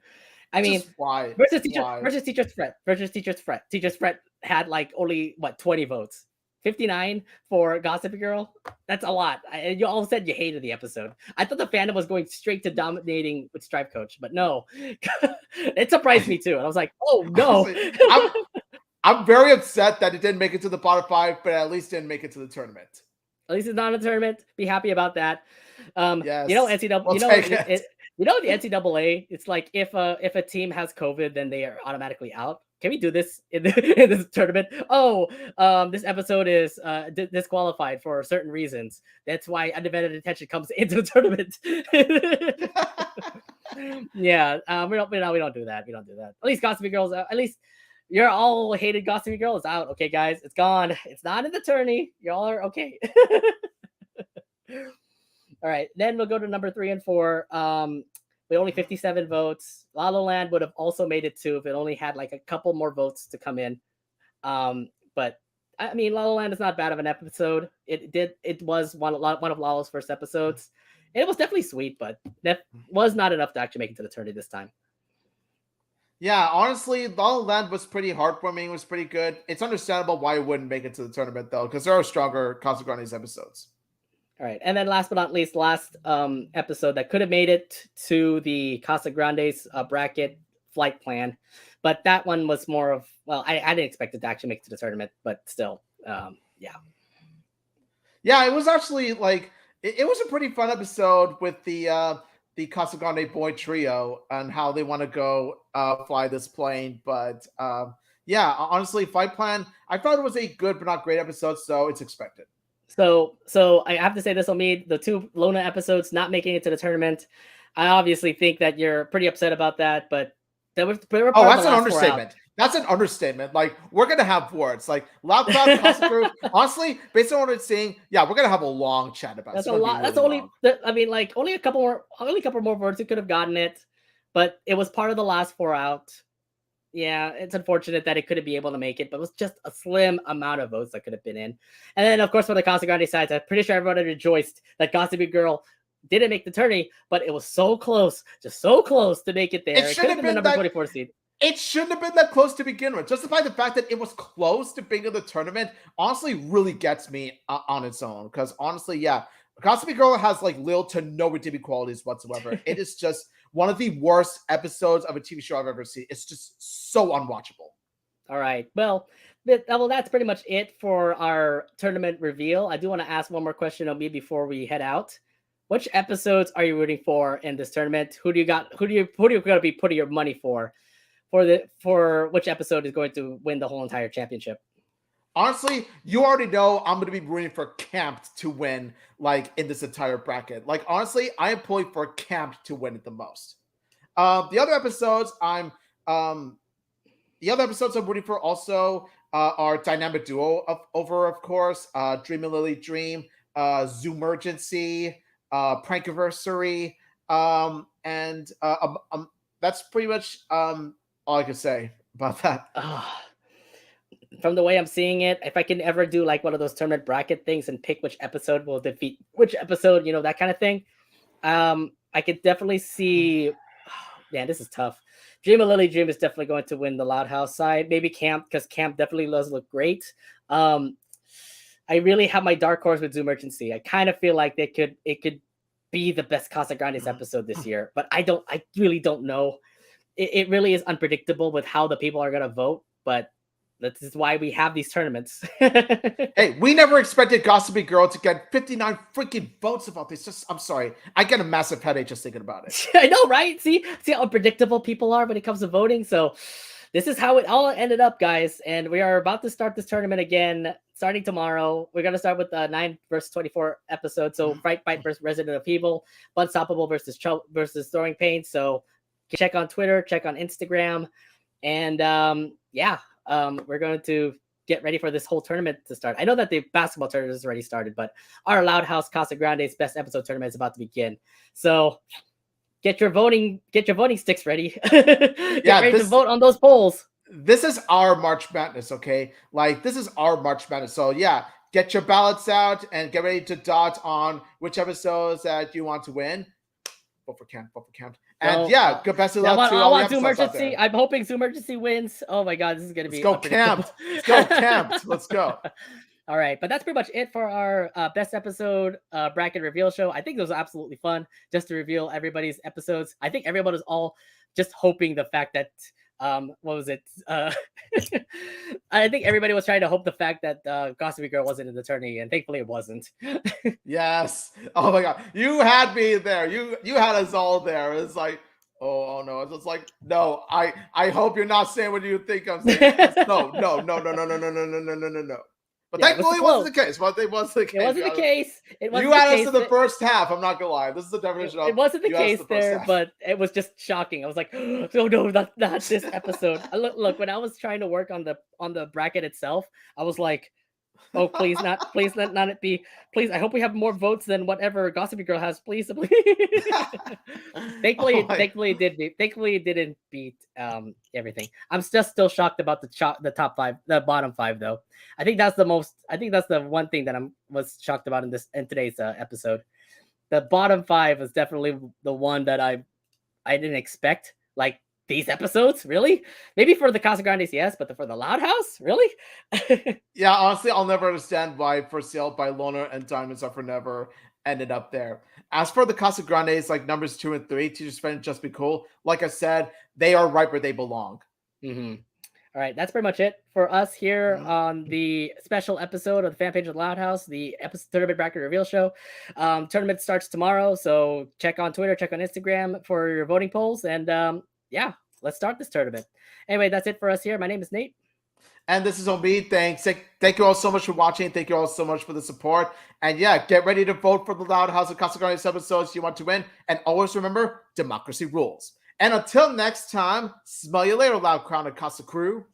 I mean, why? Versus Teacher's Fret. Teacher's Fret had like only 20 votes. 59 for Gossipy Girl. That's a lot. You all said you hated the episode. I thought the fandom was going straight to dominating with Stripe Coach, but no. It surprised me too. And I was like, oh no. Honestly, I'm very upset that it didn't make it to the bottom 5, but at least didn't make it to the tournament. At least it's not in the tournament. Be happy about that. Yes. NCW. You know, the NCAA, it's like if a team has COVID, then they are automatically out. Can we do this in, in this tournament? Oh, this episode is disqualified for certain reasons. That's why undivided attention comes into the tournament. Yeah, we don't do that. We don't do that. At least Gossipy Girls. At least your all hated Gossipy Girl is out. Okay, guys, it's gone. It's not in the tourney. Y'all are okay. All right, then we'll go to number 3 and 4. With only 57 votes, La La Land would have also made it too if it only had like a couple more votes to come in. But I mean, La La Land is not bad of an episode. It was one of Lala's first episodes. It was definitely sweet, but that was not enough to actually make it to the tourney this time. Yeah, honestly, La La Land was pretty heartwarming. It was pretty good. It's understandable why it wouldn't make it to the tournament though, because there are stronger Casagrandes episodes. All right, and then last but not least, last episode that could have made it to the Casagrandes bracket flight plan, but that one was more of, well, I didn't expect it to actually make it to the tournament, but still, yeah. Yeah, it was actually like it was a pretty fun episode with the Casagrande boy trio and how they want to go fly this plane. But yeah, honestly, flight plan. I thought it was a good but not great episode, so it's expected. So I have to say this will mean the 2 Lona episodes not making it to the tournament. I obviously think that you're pretty upset about that, but they were oh, that's an understatement. That's an understatement. Like, we're gonna have words. Like, Loud Cloud, Casagru. Honestly, based on what it's saying, yeah, we're gonna have a long chat about it. That's a lot. That's only. I mean, like only a couple more words. You could have gotten it, but it was part of the last 4 out. Yeah, it's unfortunate that it couldn't be able to make it, but it was just a slim amount of votes that could have been in. And then, of course, for the Casagrande sides, I'm pretty sure everybody rejoiced that Gossipy Girl didn't make the tourney, but it was so close, just so close to make it there. It could have been the number 24 seed. It shouldn't have been that close to begin with. Just by the fact that it was close to being in the tournament, honestly, really gets me on its own. Because honestly, yeah, Gossipy Girl has like little to no redeeming qualities whatsoever. It is just one of the worst episodes of a TV show I've ever seen. It's just so unwatchable. All right. Well, that's pretty much it for our tournament reveal. I do want to ask one more question of me before we head out. Which episodes are you rooting for in this tournament? Who do you going to be putting your money for which episode is going to win the whole entire championship? Honestly, you already know I'm going to be rooting for Camped to win, like, in this entire bracket. Like, honestly, I am pulling for Camped to win it the most. The other episodes I'm rooting for also are Dynamic Duo of course, Dream and Lily Dream, Zoomergency, Prankiversary, and that's pretty much all I can say about that. From the way I'm seeing it, if I can ever do like one of those tournament bracket things and pick which episode will defeat which episode, that kind of thing, I could definitely see. Man, this is tough. Dream of Lily Dream is definitely going to win the Loud House side. Maybe Camp, because Camp definitely does look great. I really have my dark horse with Zoomergency. I kind of feel like it could be the best Casagrandes episode this year, but I really don't know. It really is unpredictable with how the people are going to vote, but this is why we have these tournaments. Hey, we never expected Gossipy Girl to get 59 freaking votes about this. I'm sorry. I get a massive headache just thinking about it. I know, right? See how unpredictable people are when it comes to voting. So this is how it all ended up, guys. And we are about to start this tournament again, starting tomorrow. We're going to start with the 9 versus 24 episode. So Fright Bite versus Resident of Evil, Unstoppable versus Throwing Pain. So check on Twitter, check on Instagram. And we're going to get ready for this whole tournament to start. I know that the basketball tournament has already started, but our Loud House Casagrandes best episode tournament is about to begin. So get your voting sticks ready. Get ready to vote on those polls. This is our March Madness, okay? Like, this is our March Madness. So yeah, get your ballots out and get ready to dot on which episodes that you want to win. Vote for Camp. And good best of luck to all the episodes out there. I'm hoping Zoomergency wins. Oh my god, this is gonna be. Let's go Camped. Let's go Camped. Let's go. All right, but that's pretty much it for our best episode bracket reveal show. I think it was absolutely fun just to reveal everybody's episodes. I think everyone is all just hoping the fact that What was it? I think everybody was trying to hope the fact that Gossip Girl wasn't in the tourney, and thankfully it wasn't. Yes. Oh my god. You had me there. You had us all there. It's like, oh no. It's just like, no, I hope you're not saying what you think I'm saying. No. But Yeah, it was thankfully it wasn't close. the case. But it wasn't the case. It wasn't the case. It wasn't You the had us case to the that- first half. I'm not gonna lie. This is the definition of It wasn't the you had us case to the first there, half. but it was just shocking. I was like, "Oh no, not this episode." Look, when I was trying to work on the bracket itself, I was like, "Oh, please not it be. Please, I hope we have more votes than whatever Gossip Girl has. Please, please." Oh my- Thankfully it did beat. Thankfully it didn't beat everything. I'm just still shocked about the top five, the bottom five though. I think that's the most. I think that's the one thing that was shocked about in today's episode. The bottom five was definitely the one that I didn't expect. Like these episodes, really? Maybe for the Casagrandes, yes, but for the Loud House, really? Yeah, honestly, I'll never understand why For Sale by Loner and Diamonds Are Forever ended up there. As for the Casagrandes, like numbers 2 and 3, Teacher's Friend, Just Be Cool, like I said, they are right where they belong. Mm-hmm. All right, that's pretty much it for us here on the special episode of the fan page of the Loud House, the episode tournament bracket reveal show. Tournament starts tomorrow, so check on Twitter, check on Instagram for your voting polls, and yeah, let's start this tournament. Anyway, that's it for us here. My name is Nate. And this is Omid. Thank you all so much for watching. Thank you all so much for the support. And yeah, get ready to vote for the Loud House of Casagrandes episodes you want to win. And always remember, democracy rules. And until next time, smell you later, Loud Crown and Casa Crew.